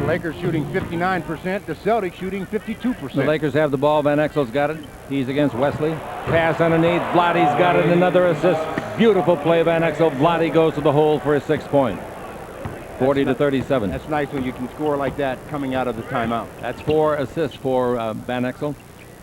Lakers shooting 59%, the Celtics shooting 52%. The Lakers have the ball. Van Exel's got it. He's against Wesley. Pass underneath. Vlade's got it. Another assist. Beautiful play, Van Exel. Vlade goes to the hole for his 6th point. 40-37. That's nice when you can score like that coming out of the timeout. That's 4 assists for Van Exel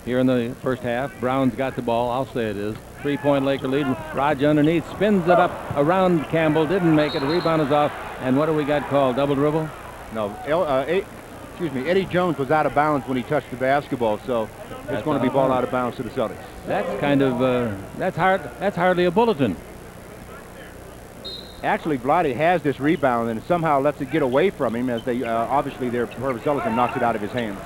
here in the first half. Brown's got the ball. I'll say it is. 3-point Laker lead. Raja underneath. Spins it up around Campbell. Didn't make it. The rebound is off. And what do we got called? Double dribble? No, Eddie Jones was out of bounds when he touched the basketball, so it's going to be ball out of bounds to the Celtics. That's kind of that's hardly a bulletin. Actually, Vlade has this rebound and somehow lets it get away from him, as they obviously Herb Ellison knocks it out of his hands.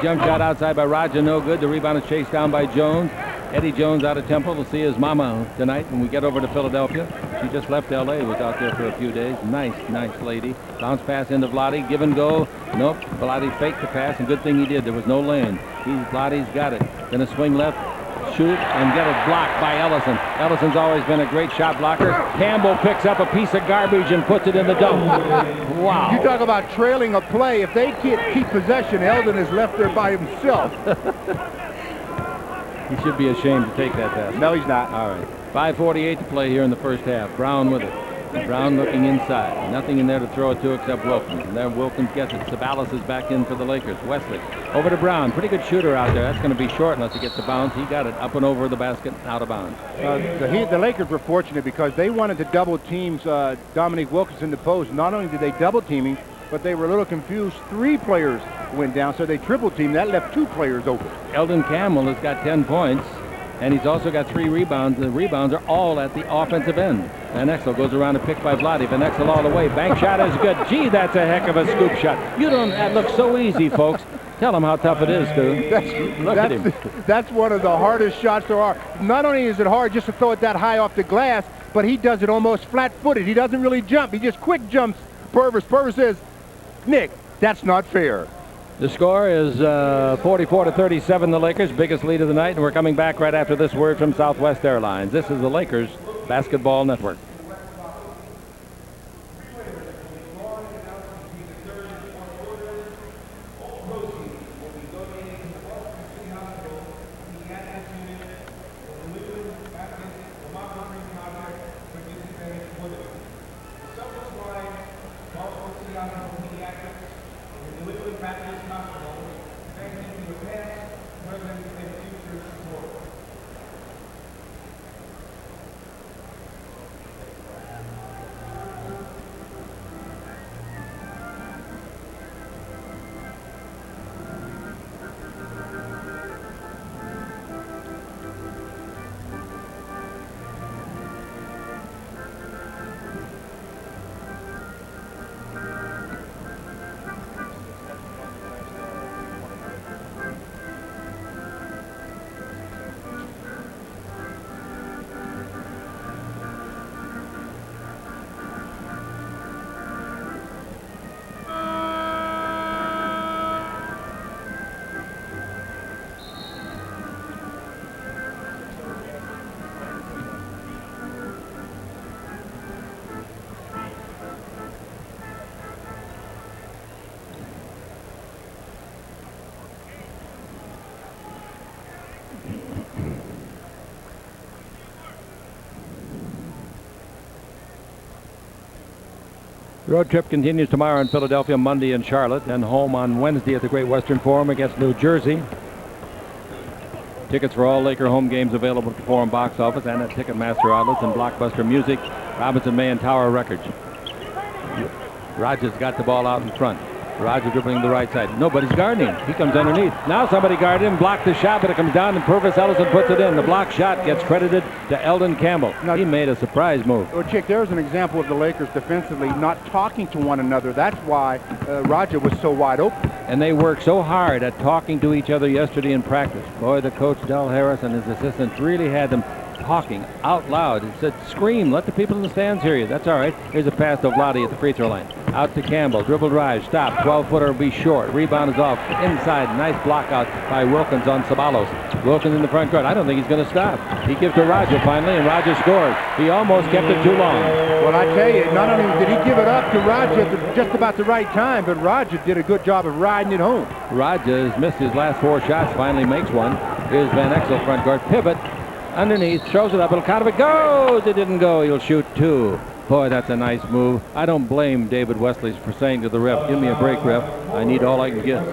Jump shot outside by Raja, no good. The rebound is chased down by Jones. Eddie Jones out of Temple. We'll see his mama tonight when we get over to Philadelphia. She just left L.A., was out there for a few days. Nice lady. Bounce pass into Vlade. Give and go. Nope. Vlade faked the pass, and good thing he did. There was no lane. Vlade's got it. Gonna swing left, shoot, and get it blocked by Ellison. Ellison's always been a great shot blocker. Campbell picks up a piece of garbage and puts it in the dump. Wow. You talk about trailing a play. If they can't keep possession, Eldon is left there by himself. He should be ashamed to take that pass. No, he's not. All right. 5:48 to play here in the first half. Brown with it. Brown looking inside. Nothing in there to throw it to except Wilkins. And there Wilkins gets it. Sabalas is back in for the Lakers. Wesley over to Brown. Pretty good shooter out there. That's going to be short unless he gets the bounce. He got it up and over the basket, out of bounds. The Lakers were fortunate because they wanted to double teams Dominique Wilkins in the post. Not only did they double team him, but they were a little confused. 3 players went down, so they triple teamed. That left 2 players open. Eldon Campbell has got 10 points, and he's also got 3 rebounds. The rebounds are all at the offensive end. Van Exel goes around and picked by Vlade. Van Exel all the way. Bank shot is good. Gee, that's a heck of a scoop shot. That looks so easy, folks. Tell them how tough it is, Stu. Look at him. That's one of the hardest shots there are. Not only is it hard just to throw it that high off the glass, but he does it almost flat-footed. He doesn't really jump. He just quick jumps. Purvis says, Nick, that's not fair. The score is 44-37, the Lakers' biggest lead of the night, and we're coming back right after this word from Southwest Airlines. This is the Lakers Basketball Network. The road trip continues tomorrow in Philadelphia, Monday in Charlotte, and home on Wednesday at the Great Western Forum against New Jersey. Tickets for all Laker home games available at the Forum box office and at Ticketmaster outlets and Blockbuster Music, Robinson May and Tower Records. Rogers got the ball out in front. Roger dribbling the right side. Nobody's guarding him. He comes underneath. Now somebody guarded him, blocked the shot, but it comes down and Purvis Ellison puts it in. The block shot gets credited to Eldon Campbell. Now, he made a surprise move. Well, Chick, there's an example of the Lakers defensively not talking to one another. That's why Roger was so wide open. And they worked so hard at talking to each other yesterday in practice. Boy, the coach, Del Harris, and his assistants really had them talking out loud. He said, scream, let the people in the stands hear you. That's all right. Here's a pass to Vlade at the free throw line. Out to Campbell, dribble drive, stop, 12-footer will be short. Rebound is off, inside, nice block out by Wilkins on Sabalos. Wilkins in the front court. I don't think he's going to stop. He gives to Roger finally, and Roger scores. He almost kept it too long. Well, I tell you, not only did he give it up to Roger at just about the right time, but Roger did a good job of riding it home. Roger has missed his last 4 shots, finally makes one. Here's Van Exel front court, pivot. Underneath, throws it up, it'll count if it goes. It didn't go, he'll shoot 2. Boy, that's a nice move. I don't blame David Wesley for saying to the ref, give me a break, ref. I need all I can get.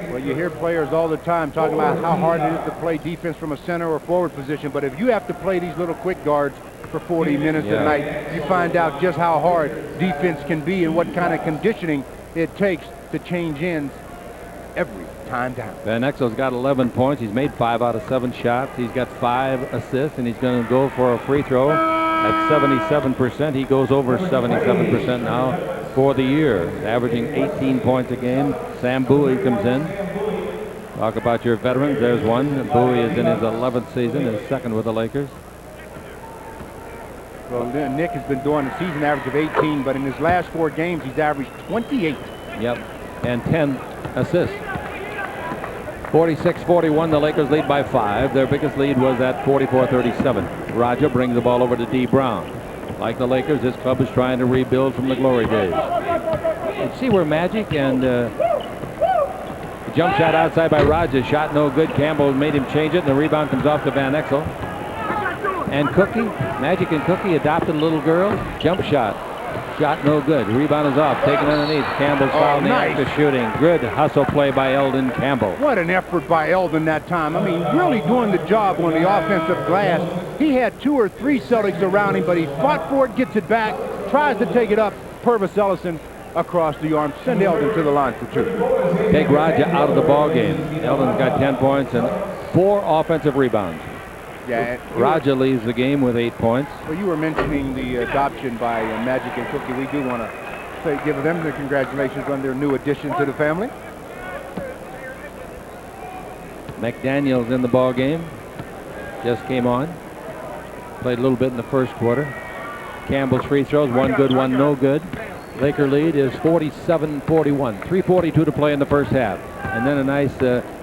Well, you hear players all the time talking about how hard it is to play defense from a center or forward position, but if you have to play these little quick guards for 40 minutes a night, you find out just how hard defense can be and what kind of conditioning it takes to change ends every time down. Van Exel's got 11 points. He's made 5 out of 7 shots. He's got 5 assists, and he's going to go for a free throw at 77%. He goes over 77% now for the year, averaging 18 points a game. Sam Bowie comes in. Talk about your veterans. There's one. Bowie is in his 11th season, his second with the Lakers. Well, Nick has been doing a season average of 18, but in his last 4 games, he's averaged 28. Yep, and 10 assists. 46-41, the Lakers lead by 5. Their biggest lead was at 44-37. Raja brings the ball over to D. Brown. Like the Lakers, this club is trying to rebuild from the glory days. And see where Magic and the jump shot outside by Raja, shot no good. Campbell made him change it, and the rebound comes off to Van Exel. And Cookie, Magic and Cookie adopted a little girl. Jump shot. Shot no good. Rebound is off. Taken underneath. Campbell's fouled in the act of shooting. Good hustle play by Eldon Campbell. What an effort by Eldon that time. I mean, really doing the job on the offensive glass. He had 2 or 3 Celtics around him, but he fought for it, gets it back, tries to take it up. Purvis Ellison across the arm. Send Eldon to the line for 2. Take Raja out of the ball game. Eldon's got 10 points and 4 offensive rebounds. Yeah, Raja leaves the game with 8 points. Well, you were mentioning the adoption by Magic and Cookie. We do want to give them the congratulations on their new addition to the family. McDaniel's in the ball game. Just came on. Played a little bit in the first quarter. Campbell's free throws, 1 good, 1 no good. Laker lead is 47-41. 3:42 to play in the first half. And then a nice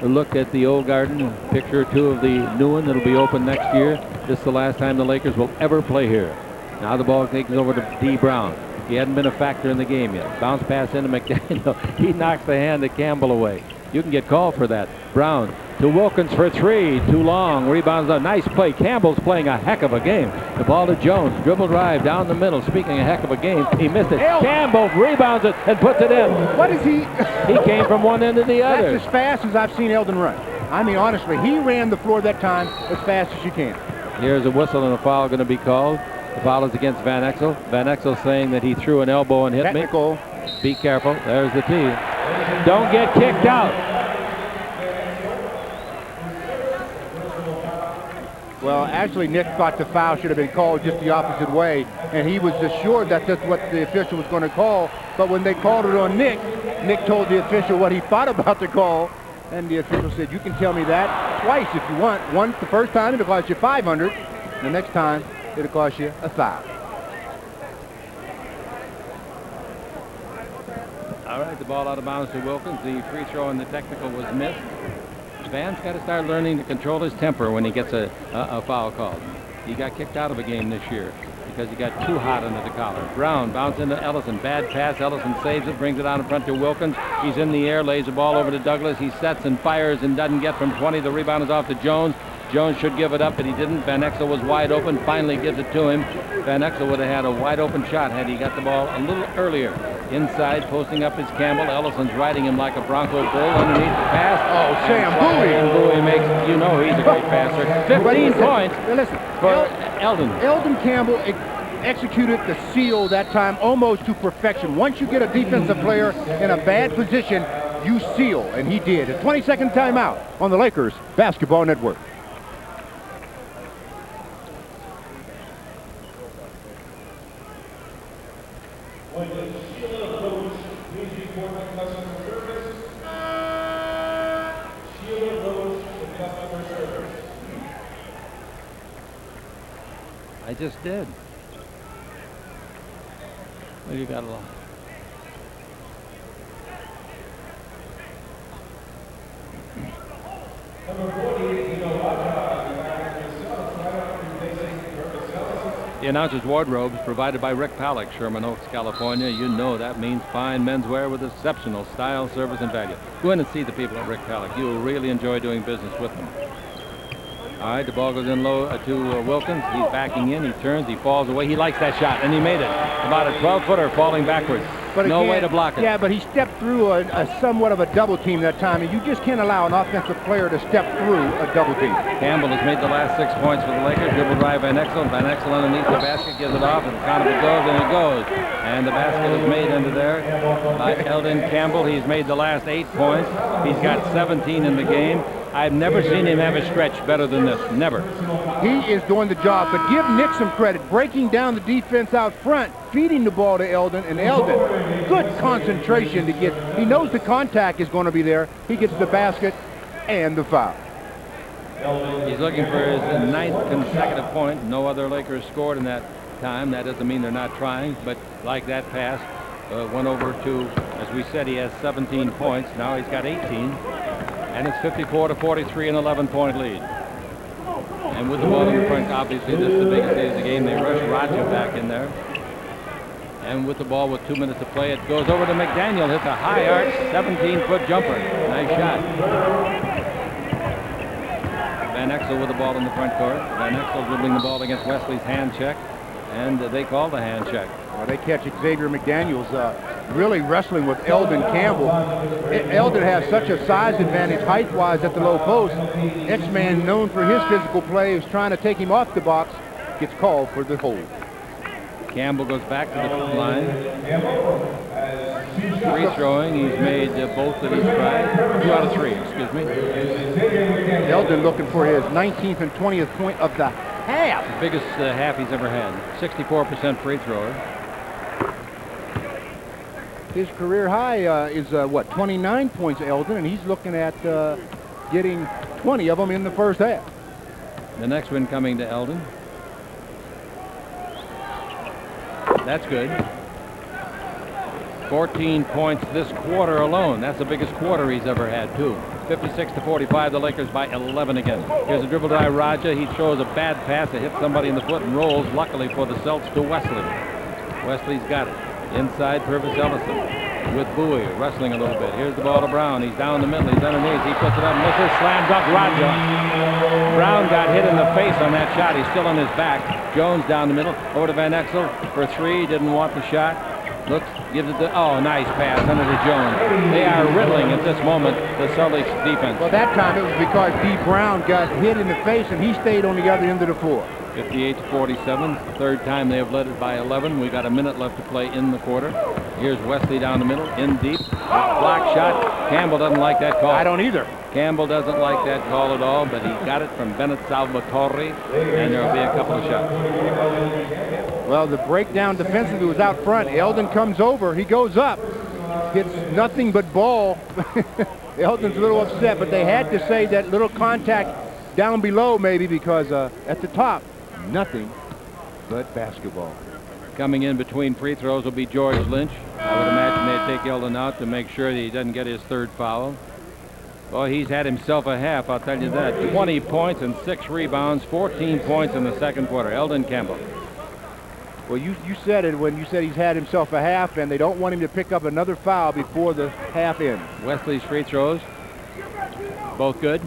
look at the old Garden. Picture or 2 of the new one that'll be open next year. This is the last time the Lakers will ever play here. Now the ball takes over to D. Brown. He hadn't been a factor in the game yet. Bounce pass into McDaniel. He knocks the hand of Campbell away. You can get called for that. Brown to Wilkins for 3. Too long. Rebounds. A nice play. Campbell's playing a heck of a game. The ball to Jones. Dribble drive down the middle. Speaking a heck of a game. He missed it. Campbell rebounds it and puts it in. What is he? He came from one end to the other. That's as fast as I've seen Eldon run. I mean, honestly, he ran the floor that time as fast as you can. Here's a whistle and a foul going to be called. The foul is against Van Exel. Van Exel saying that he threw an elbow and hit Technical. me. Be careful. There's the tee. Don't get kicked out. Well, actually, Nick thought the foul should have been called just the opposite way, and he was assured that that's what the official was going to call. But when they called it on Nick, Nick told the official what he thought about the call, and the official said, "You can tell me that twice if you want. Once the first time, it'll cost you 500. The next time, it'll cost you a foul." All right, the ball out of bounds to Wilkins. The free throw and the technical was missed. Van's got to start learning to control his temper when he gets a foul called. He got kicked out of a game this year because he got too hot under the collar. Brown bounce into Ellison. Bad pass. Ellison saves it, brings it out in front to Wilkins. He's in the air, lays the ball over to Douglas. He sets and fires and doesn't get from 20. The rebound is off to Jones. Jones should give it up, but he didn't. Van Exel was wide open, finally gives it to him. Van Exel would have had a wide open shot had he got the ball a little earlier. Inside, posting up is Campbell. Ellison's riding him like a Bronco bull underneath the pass. Oh, Sam Bowie. And Bowie makes, you know, he's a great passer. 15 points for Eldon. Eldon Campbell executed the seal that time almost to perfection. Once you get a defensive player in a bad position, you seal, and he did. A 20-second timeout on the Lakers Basketball Network. I just did. Well, you got a lot. The announcer's wardrobe is provided by Rick Palak, Sherman Oaks, California. You know that means fine menswear with exceptional style, service, and value. Go in and see the people at Rick Palak. You will really enjoy doing business with them. All right, the ball goes in low to Wilkins. He's backing in. He turns. He falls away. He likes that shot, and he made it. About a 12-footer falling backwards. But no again, way to block it. Yeah, but he stepped through a somewhat of a double team that time, and you just can't allow an offensive player to step through a double team. Campbell has made the last 6 points for the Lakers. Dribble drive Van Exel. Van Exel underneath the basket, gives it off, and the count of it goes, and it goes. And the basket is made into there by Eldon Campbell. He's made the last 8 points. He's got 17 in the game. I've never seen him have a stretch better than this. Never. He is doing the job, but give Nick some credit. Breaking down the defense out front, feeding the ball to Eldon, and Eldon, good concentration to get. He knows the contact is going to be there. He gets the basket and the foul. He's looking for his 9th consecutive point. No other Lakers scored in that time. That doesn't mean they're not trying, but like that pass went over to, as we said, he has 17 points. Now he's got 18, and it's 54-43, an 11-point lead. And with the ball in the front, obviously this is the biggest day of the game. They rush Raja back in there. And with the ball with 2 minutes to play, it goes over to McDaniel, hits a high arch, 17-foot jumper. Nice shot. Van Exel with the ball in the front court. Van Exel dribbling the ball against Wesley's hand check, and they call the hand check. Well, they catch Xavier McDaniels really wrestling with Eldon Campbell. Eldon has such a size advantage height-wise at the low post. X-Man, known for his physical play, is trying to take him off the box, gets called for the hold. Campbell goes back to the line. Free throwing, he's made both that he's tried. 2 out of 3, excuse me. Eldon looking for his 19th and 20th point of the half. The biggest half he's ever had. 64% free thrower. His career high is, what, 29 points, Eldon, and he's looking at getting 20 of them in the first half. The next one coming to Eldon. That's good. 14 points this quarter alone. That's the biggest quarter he's ever had, too. 56-45, the Lakers by 11 again. Here's a dribble by Raja. He throws a bad pass. It hits somebody in the foot and rolls, luckily for the Celts, to Wesley. Wesley's got it. Inside, Purvis Ellison with Bowie wrestling a little bit. Here's the ball to Brown. He's down the middle. He's underneath. He puts it up. Misses. Slam dunk. Raja. Brown got hit in the face on that shot. He's still on his back. Jones down the middle. Over to Van Exel for 3. Didn't want the shot. Looks, gives it to, oh, nice pass under to Jones. They are riddling at this moment the Celtics defense. Well, that time it was because D. Brown got hit in the face and he stayed on the other end of the floor. 58-47, third time they have led it by 11. We got a minute left to play in the quarter. Here's Wesley down the middle, in deep, block shot. Campbell doesn't like that call. I don't either. Campbell doesn't like that call at all, but he got it from Bennett Salvatore, and there will be a couple of shots. Well, the breakdown defensively was out front. Eldon comes over, he goes up, hits nothing but ball. Eldon's a little upset, but they had to say that little contact down below maybe because at the top, nothing but basketball. Coming in between free throws will be George Lynch. I would imagine they'd take Eldon out to make sure that he doesn't get his third foul. Well, he's had himself a half, I'll tell you that. 20 points and 6 rebounds, 14 points in the second quarter. Eldon Campbell. Well, you said it when you said he's had himself a half, and they don't want him to pick up another foul before the half ends. Wesley's free throws, both good,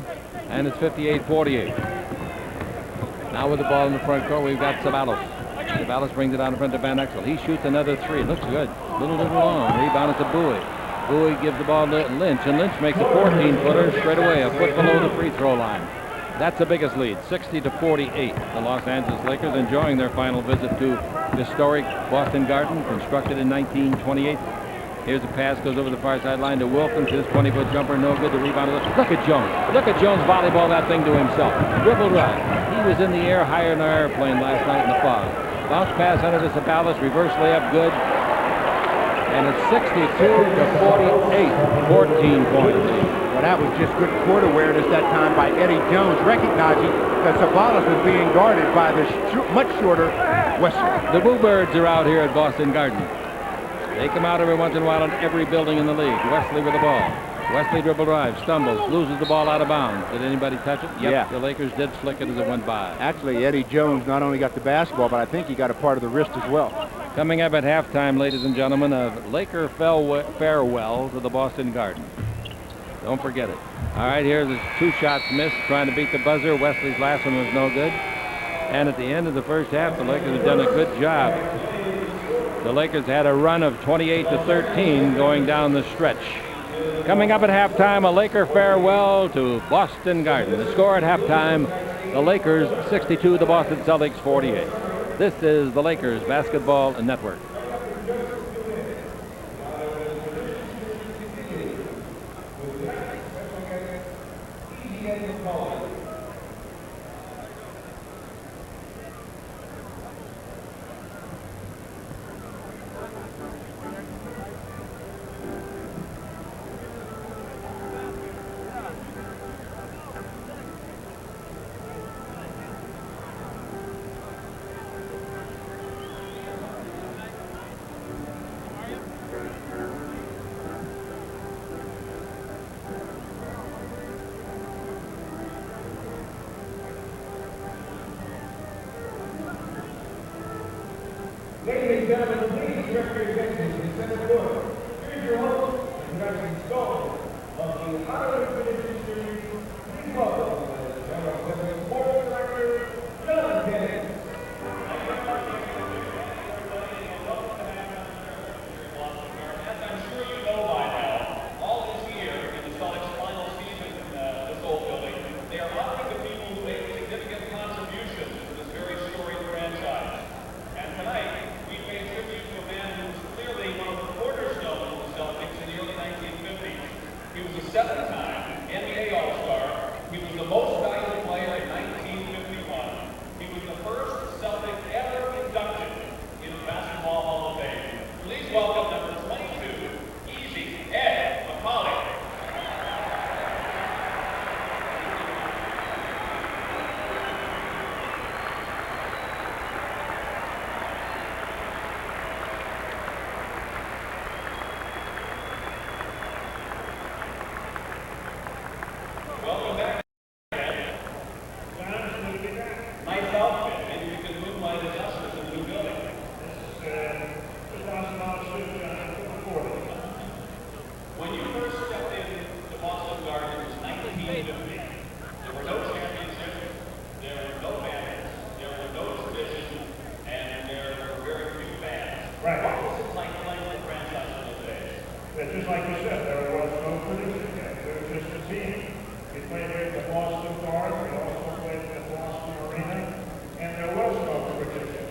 and it's 58-48. Now with the ball in the front court, we've got Ceballos. Ceballos brings it out in front to Van Exel. He shoots another 3. Looks good. Little long. Rebound to Bowie. Bowie gives the ball to Lynch, and Lynch makes a 14-footer straight away, a foot below the free throw line. That's the biggest lead, 60-48. The Los Angeles Lakers enjoying their final visit to historic Boston Garden, constructed in 1928. Here's a pass, goes over the far sideline to Wilkins. His 20-foot jumper, no good. The rebound. Look at Jones. Look at Jones volleyball that thing to himself. Dribble right. He was in the air higher than an airplane last night in the fog. Bounce pass under to Ceballos. Reverse layup, good. And it's 62-48. 14-point lead. Well, that was just good court awareness that time by Eddie Jones, recognizing that Ceballos was being guarded by the much shorter Wesley. The Boo Birds are out here at Boston Garden. They come out every once in a while in every building in the league. Wesley with the ball. Wesley dribble drive, stumbles, loses the ball out of bounds. Did anybody touch it? Yep, yeah. The Lakers did flick it as it went by. Actually, Eddie Jones not only got the basketball, but I think he got a part of the wrist as well. Coming up at halftime, ladies and gentlemen, a Laker farewell to the Boston Garden. Don't forget it. All right, here's the 2 shots missed, trying to beat the buzzer. Wesley's last one was no good. And at the end of the first half, the Lakers have done a good job. The Lakers had a run of 28-13 going down the stretch. Coming up at halftime, a Laker farewell to Boston Garden. The score at halftime, the Lakers 62, the Boston Celtics 48. This is the Lakers Basketball Network. Ladies and gentlemen, please represent the center court. Here's your host, and Russian installment of the Hollywood Tradition Series. Please welcome the General Sports Director, John Bennett. Seven-time NBA All-Star. He was the most valuable player in 1951. He was the first Celtic ever inducted in the Basketball Hall of Fame. Please welcome number 22, Easy Ed McCauley. Welcome back. Nice outfit. Maybe you can moonlight as us in the new building. When you first stepped in to Boston Garden, it was 1950. There were no championships, there were no banners, there were no traditions, and there were very few fans. Right. What was it like playing for the franchise in those days? Just like you said, there was no tradition yet. There was just a team. We played here at the Boston Garden. We also played at the Boston Arena. And there was no tradition.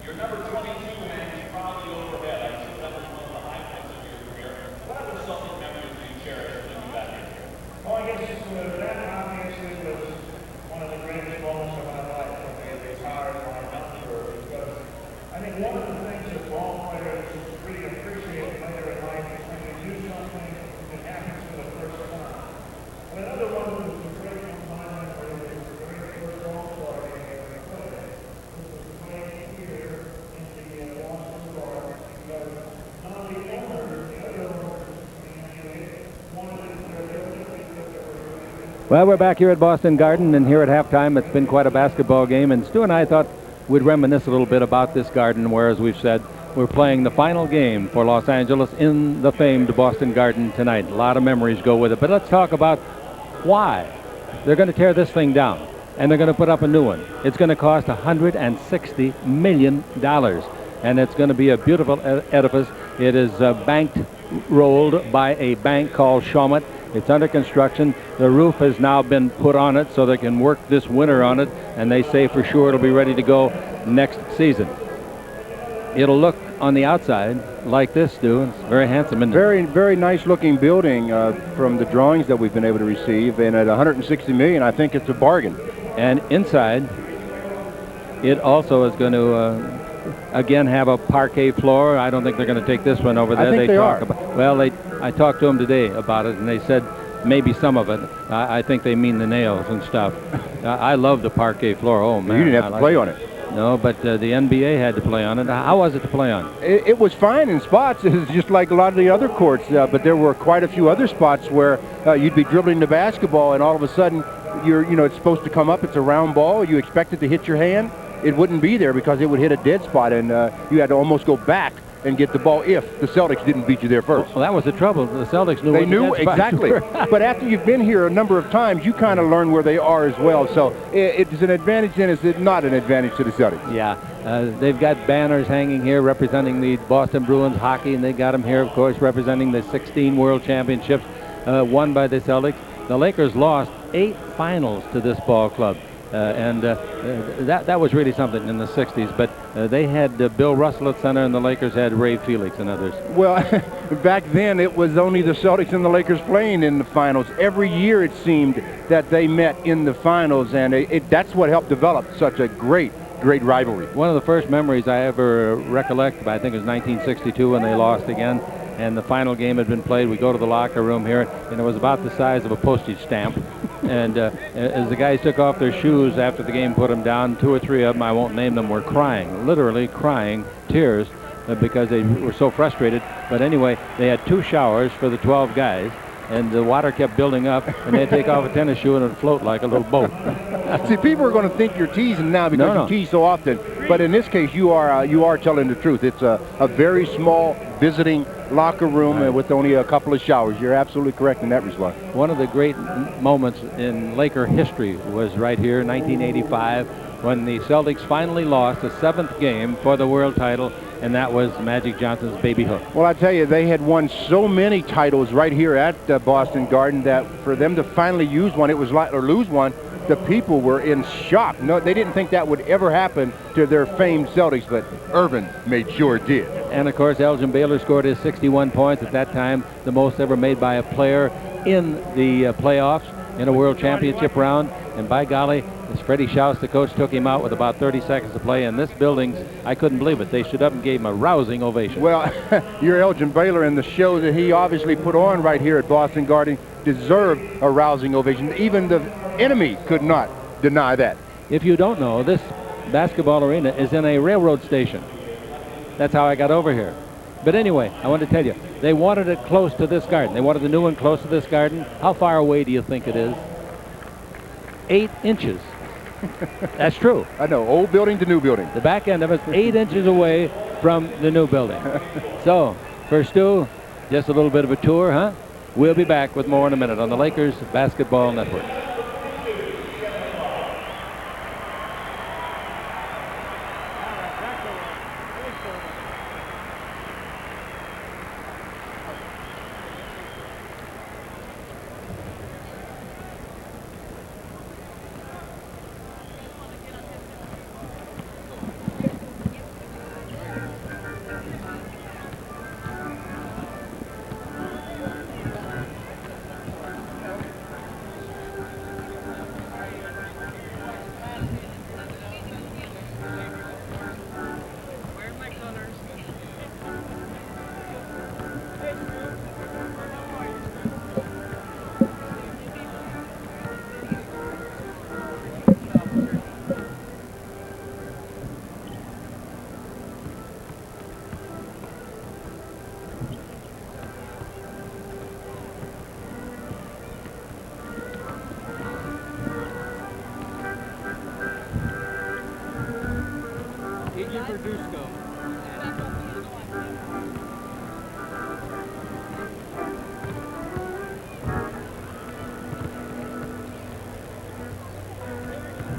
Your number 22 hangs proudly overhead. I'm sure that was one of the high points of your career. What other Celtic memories do you cherish when you got here? Oh, I guess that obviously was one of the greatest moments of my life when we retired my number, because I think one of the things that ball players really appreciate later in life is when you do something that happens for the first time. And another one was a great one of mine where it was the very first All-Star game I played. This was playing here in the Boston Garden, because none of the owners, the other owners, wanted it to do everything that they were doing. Well, we're back here at Boston Garden, and here at halftime, it's been quite a basketball game. And Stu and I thought we'd reminisce a little bit about this garden, where, as we've said, we're playing the final game for Los Angeles in the famed Boston Garden tonight. A lot of memories go with it. But let's talk about why they're going to tear this thing down, and they're going to put up a new one. It's going to cost $160 million, and it's going to be a beautiful edifice. It is banked, rolled by a bank called Shawmut. It's under construction. The roof has now been put on it so they can work this winter on it, and they say for sure it'll be ready to go next season. It'll look on the outside like this, Stu. It's very handsome. And Very, very nice looking building from the drawings that we've been able to receive. And at $160 million, I think it's a bargain. And inside, it also is going to, again, have a parquet floor. I don't think they're going to take this one over there. I think they are. Well, I talked to them today about it, and they said maybe some of it. I think they mean the nails and stuff. I love the parquet floor. Oh, man. You didn't have to play on it. No, but the NBA had to play on it. How was it to play on? It was fine in spots. It was just like a lot of the other courts, but there were quite a few other spots where you'd be dribbling the basketball, and all of a sudden, it's supposed to come up. It's a round ball. You expect it to hit your hand. It wouldn't be there because it would hit a dead spot, and you had to almost go back and get the ball if the Celtics didn't beat you there first. Well, that was the trouble. The Celtics knew. They knew exactly. But after you've been here a number of times, you kind of learn where they are as well. So it's an advantage, and it's not an advantage to the Celtics. Yeah, they've got banners hanging here representing the Boston Bruins hockey, and they got them here, of course, representing the 16 World Championships won by the Celtics. The Lakers lost 8 finals to this ball club. That was really something in the 60s, but they had Bill Russell at center, and the Lakers had Ray Felix and others. Well, back then it was only the Celtics and the Lakers playing in the finals. Every year it seemed that they met in the finals, and that's what helped develop such a great rivalry. One of the first memories I ever recollect, I think it was 1962 when they lost again, and the final game had been played. We go to the locker room here, and it was about the size of a postage stamp. And as the guys took off their shoes after the game put them down, 2 or 3 of them, I won't name them, were crying, literally crying, tears, because they were so frustrated. But anyway, they had 2 showers for the 12 guys, and the water kept building up, and they'd take off a tennis shoe and it'd float like a little boat. See, people are going to think you're teasing now because you tease so often. But in this case, you are telling the truth. It's a very small visiting locker room with only a couple of showers. You're absolutely correct in that response. One of the great moments in Laker history was right here, 1985, when the Celtics finally lost a 7th game for the world title, and that was Magic Johnson's baby hook. Well, I tell you, they had won so many titles right here at Boston Garden that for them to finally use one, it was like, or lose one, the people were in shock. No, they didn't think that would ever happen to their famed Celtics, but Irvin made sure it did. And of course, Elgin Baylor scored his 61 points at that time, the most ever made by a player in the playoffs in a world championship round. And by golly, as Freddie Schaus, the coach, took him out with about 30 seconds to play, and this building, I couldn't believe it. They stood up and gave him a rousing ovation. Well, you're Elgin Baylor, and the show that he obviously put on right here at Boston Garden deserved a rousing ovation. Even the enemy could not deny that. If you don't know, this basketball arena is in a railroad station. That's how I got over here. But anyway, I want to tell you, they wanted it close to this garden. They wanted the new one close to this garden. How far away do you think it is? 8 inches. That's true. I know, old building to new building. The back end of it's 8 inches away from the new building. So, for Stu, just a little bit of a tour, huh? We'll be back with more in a minute on the Lakers Basketball Network.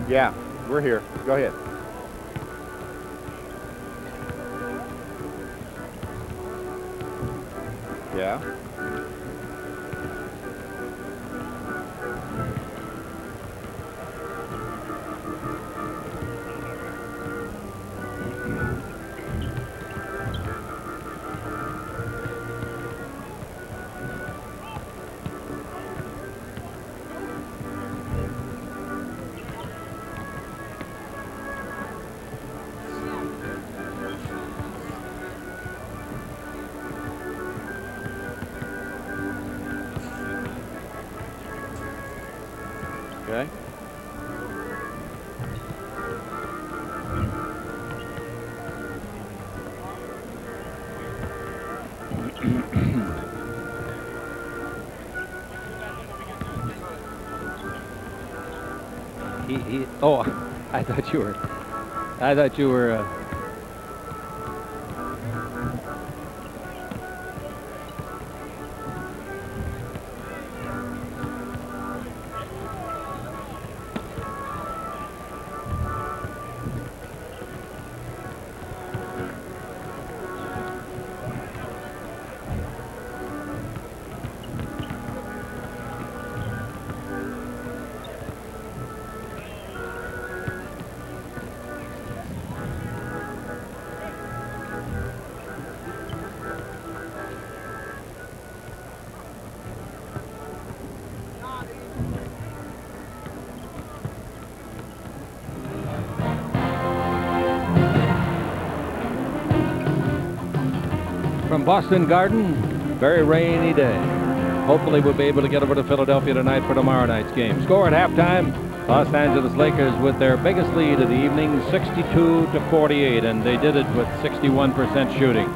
Yeah, we're here. Go ahead. Yeah. Okay. Oh, I thought you were from Boston Garden. Very rainy day. Hopefully we'll be able to get over to Philadelphia tonight for tomorrow night's game. Score at halftime, Los Angeles Lakers with their biggest lead of the evening, 62-48, and they did it with 61% shooting.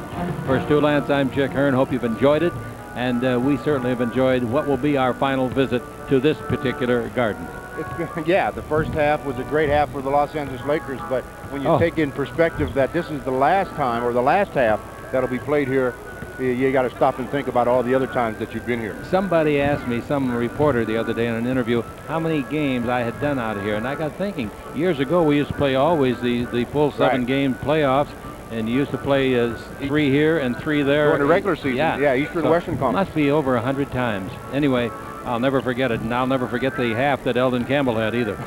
For Stu Lance, I'm Chick Hearn. Hope you've enjoyed it, and we certainly have enjoyed what will be our final visit to this particular garden. It's been, yeah, the first half was a great half for the Los Angeles Lakers, but when you take in perspective that this is the last time, or the last half, that'll be played here, you got to stop and think about all the other times that you've been here. Somebody asked me, some reporter the other day in an interview, how many games I had done out of here, and I got thinking, years ago we used to play always the full 7-game playoffs, and you used to play 3 here and 3 there. During the regular season, yeah, Eastern Western Conference. Must be over 100 times. Anyway, I'll never forget it, and I'll never forget the half that Eldon Campbell had either.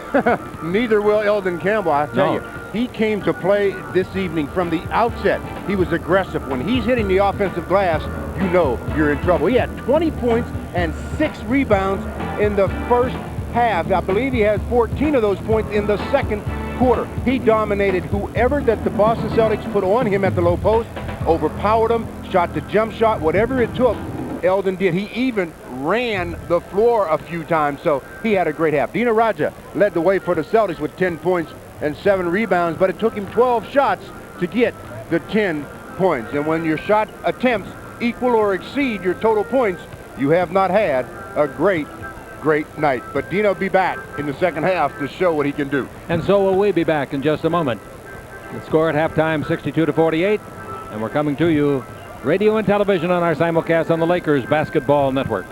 Neither will Eldon Campbell, I tell you. He came to play this evening from the outset. He was aggressive. When he's hitting the offensive glass, you know you're in trouble. He had 20 points and 6 rebounds in the first half. I believe he has 14 of those points in the second quarter. He dominated whoever that the Boston Celtics put on him at the low post, overpowered him, shot the jump shot, whatever it took, Eldon did. He even ran the floor a few times, so he had a great half. Dino Raja led the way for the Celtics with 10 points and 7 rebounds, but it took him 12 shots to get the 10 points. And when your shot attempts equal or exceed your total points, you have not had a great night. But Dino will be back in the second half to show what he can do. And so will we be back in just a moment. The score at halftime, 62-48, and we're coming to you radio and television on our simulcast on the Lakers Basketball Network.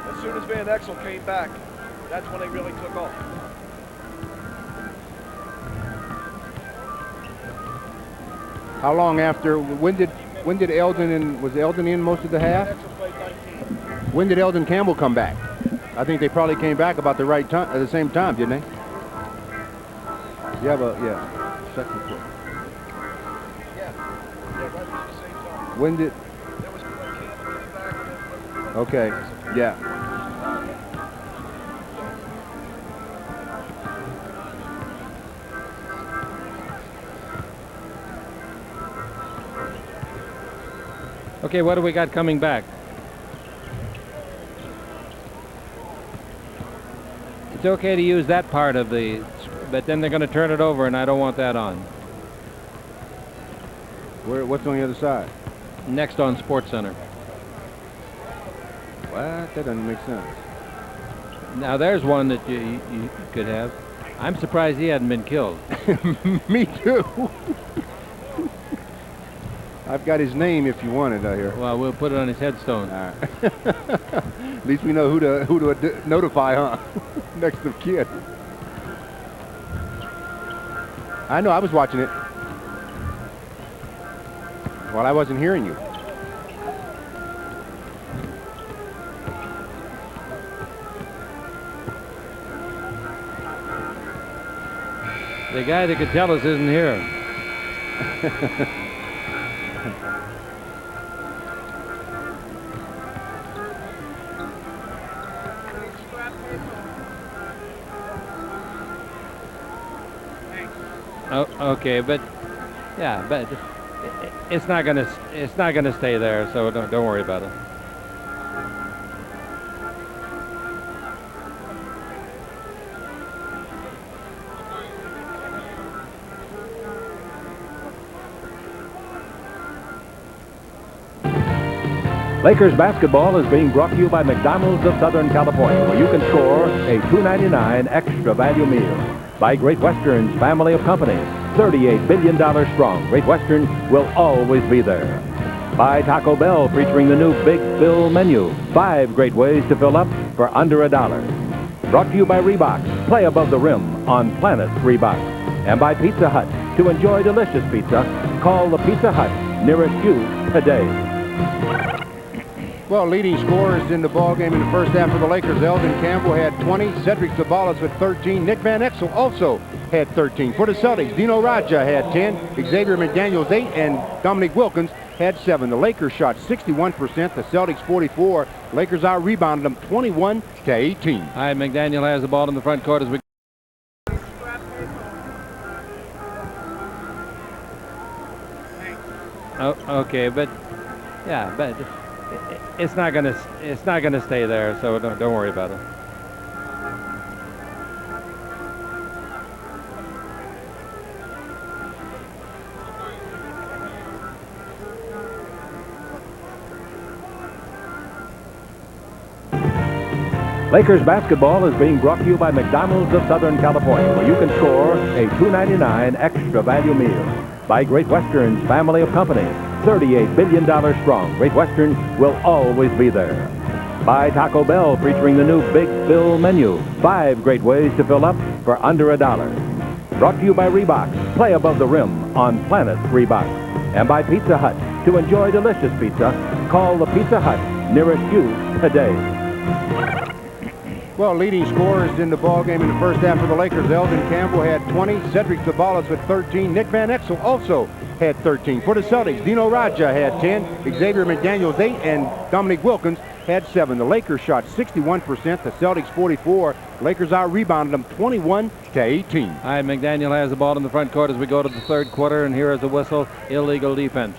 As soon as Exel came back, that's when they really took off. How long after? When did Eldon and was Eldon in most of the half? When did Eldon Campbell come back? I think they probably came back about the right time, at the same time, didn't they? Yeah, second quarter. Yeah, right at the same time. When did? There was when Campbell came back and then when Okay, yeah. Okay, what do we got coming back? It's okay to use that part of the, but then they're going to turn it over, and I don't want that on. What's on the other side? Next on Sports Center. What? That doesn't make sense. Now there's one that you could have. I'm surprised he hadn't been killed. Me too. I've got his name if you want it out here. Well, we'll put it on his headstone. All right. At least we know who to notify, huh? Next of kin. I know, I was watching it. Well, I wasn't hearing you. The guy that could tell us isn't here. Oh, okay, but yeah, but it's not gonna stay there, so don't worry about it. Lakers basketball is being brought to you by McDonald's of Southern California, where you can score a $2.99 extra value meal. By Great Western's family of companies, $38 billion strong. Great Western will always be there. By Taco Bell, featuring the new Big Fill menu. 5 great ways to fill up for under $1. Brought to you by Reebok. Play above the rim on Planet Reebok. And by Pizza Hut. To enjoy delicious pizza, call the Pizza Hut nearest you today. Well, leading scorers in the ballgame in the first half for the Lakers. Eldon Campbell had 20. Cedric Ceballos with 13. Nick Van Exel also had 13. For the Celtics, Dino Raja had 10. Xavier McDaniels 8. And Dominique Wilkins had 7. The Lakers shot 61%. The Celtics 44. Lakers out-rebounded them 21-18. All right, McDaniel has the ball in the front court as we... Oh, okay, but yeah, but it's not gonna stay there, so don't worry about it. Lakers basketball is being brought to you by McDonald's of Southern California, where you can score a $2.99 extra value meal. By Great Western's family of companies, $38 billion strong. Great Western will always be there. By Taco Bell, featuring the new Big Fill menu. 5 great ways to fill up for under $1. Brought to you by Reebok. Play above the rim on Planet Reebok. And by Pizza Hut. To enjoy delicious pizza, call the Pizza Hut nearest you today. Well, leading scorers in the ballgame in the first half for the Lakers. Eldon Campbell had 20. Cedric Ceballos with 13. Nick Van Exel also had 13. For the Celtics, Dino Raja had 10. Xavier McDaniels 8. And Dominique Wilkins had 7. The Lakers shot 61%. The Celtics 44. Lakers out-rebounded them 21-18. All right, McDaniel has the ball in the front court as we go to the third quarter, and here is a whistle. Illegal defense.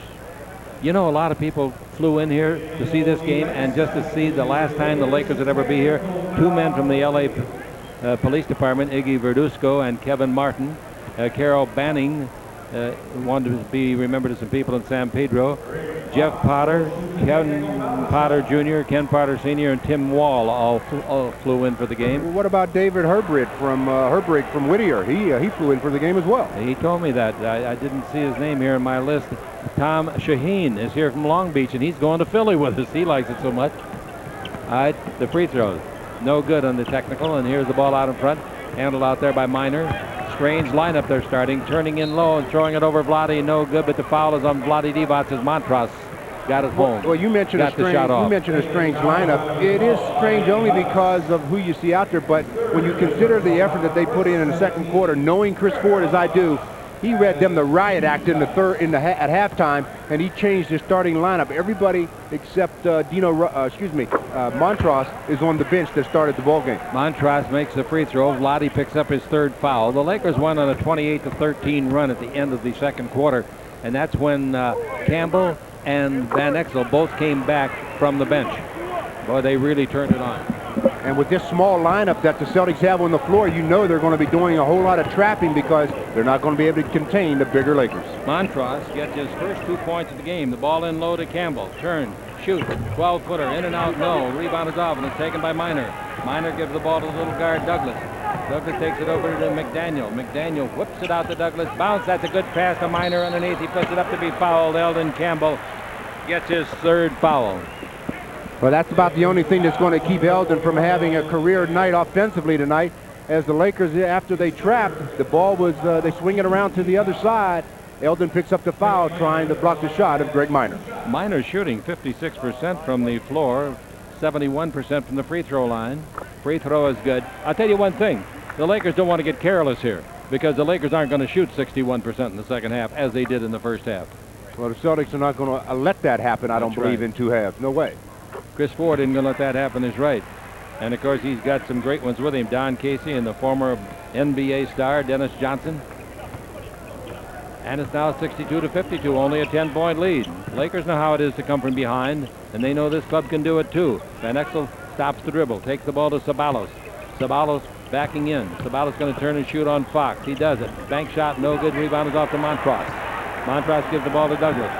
You know, a lot of people flew in here to see this game, and just to see the last time the Lakers would ever be here. 2 men from the LA Police Department, Iggy Verduzco and Kevin Martin. Carol Banning wanted to be remembered to some people in San Pedro. Jeff Potter, Ken Potter Jr., Ken Potter Sr., and Tim Wall all flew in for the game. Well, what about David Herbrig from Whittier? He flew in for the game as well. He told me that. I didn't see his name here in my list. Tom Shaheen is here from Long Beach, and he's going to Philly with us. He likes it so much. All right, the free throws. No good on the technical, and here's the ball out in front. Handled out there by Minor. Strange lineup they're starting. Turning in low and throwing it over Vlade. No good, but the foul is on Vlade Divac as Montross got it home. Well, you mentioned a strange lineup. It is strange only because of who you see out there, but when you consider the effort that they put in the second quarter, knowing Chris Ford as I do, he read them the riot act in the at halftime, and he changed his starting lineup. Everybody except Montross is on the bench that started the ball game. Montross makes the free throw. Vlade picks up his 3rd foul. The Lakers went on a 28-13 run at the end of the second quarter, and that's when Campbell and Van Exel both came back from the bench. Boy, they really turned it on. And with this small lineup that the Celtics have on the floor, you know they're going to be doing a whole lot of trapping because they're not going to be able to contain the bigger Lakers. Montross gets his first 2 points of the game. The ball in low to Campbell. Turn, shoot, 12-footer, in and out, no. Rebound is off, and it's taken by Minor. Minor gives the ball to the little guard, Douglas. Douglas takes it over to McDaniel. McDaniel whips it out to Douglas. Bounce, that's a good pass to Minor underneath. He puts it up to be fouled. Eldon Campbell gets his 3rd foul. Well, that's about the only thing that's going to keep Eldon from having a career night offensively tonight. As the Lakers, after they trapped, the ball was, they swing it around to the other side. Eldon picks up the foul, trying to block the shot of Greg Minor. Minor shooting 56% from the floor, 71% from the free throw line. Free throw is good. I'll tell you one thing. The Lakers don't want to get careless here because the Lakers aren't going to shoot 61% in the second half as they did in the first half. Well, the Celtics are not going to let that happen, I don't believe, in 2 halves. No way. Chris Ford isn't going to let that happen is right. And, of course, he's got some great ones with him. Don Casey and the former NBA star, Dennis Johnson. And it's now 62-52, only a 10-point lead. Lakers know how it is to come from behind, and they know this club can do it, too. Van Exel stops the dribble, takes the ball to Ceballos. Ceballos backing in. Ceballos going to turn and shoot on Fox. He does it. Bank shot, no good. Rebound is off to Montross. Montross gives the ball to Douglas.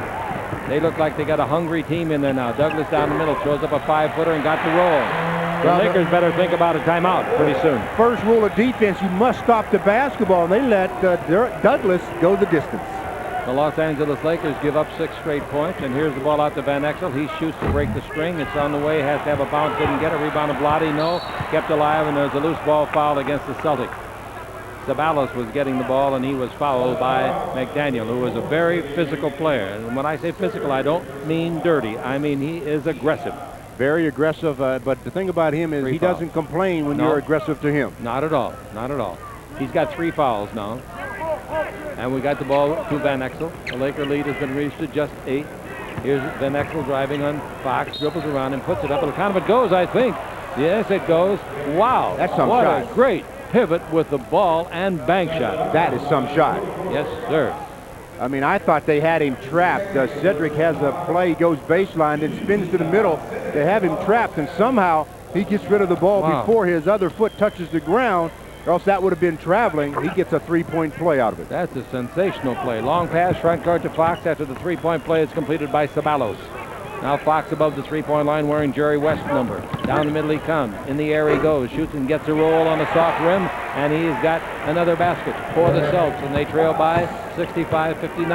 They look like they got a hungry team in there now. Douglas down the middle, throws up a 5-footer and got the roll. The Lakers better think about a timeout pretty soon. First rule of defense, you must stop the basketball, and they let Douglas go the distance. The Los Angeles Lakers give up 6 straight points, and here's the ball out to Van Exel. He shoots to break the string. It's on the way, has to have a bounce, didn't get it. Rebound to Vlade, no. Kept alive, and there's a loose ball foul against the Celtics. Ceballos was getting the ball, and he was fouled by McDaniel, who is a very physical player. And when I say physical, I don't mean dirty. I mean he is aggressive. Very aggressive, but the thing about him is he doesn't complain when you're aggressive to him. Not at all. Not at all. He's got 3 fouls now. And we got the ball to Van Exel. The Laker lead has been reached to just 8. Here's Van Exel driving on Fox, dribbles around and puts it up. Kind of it goes, I think. Yes, it goes. Wow. That's some what shot. A great pivot with the ball and bank shot. That is some shot. Yes, sir. I mean, I thought they had him trapped. Cedric has a play, goes baseline, then spins to the middle. They have him trapped, and somehow he gets rid of the ball before his other foot touches the ground, or else that would have been traveling. He gets a 3-point play out of it. That's a sensational play. Long pass, front court to Fox after the 3-point play is completed by Ceballos. Now Fox above the 3-point line wearing Jerry West number. Down the middle he comes. In the air he goes. Shoots and gets a roll on a soft rim. And he's got another basket for the Celtics. And they trail by 65-59.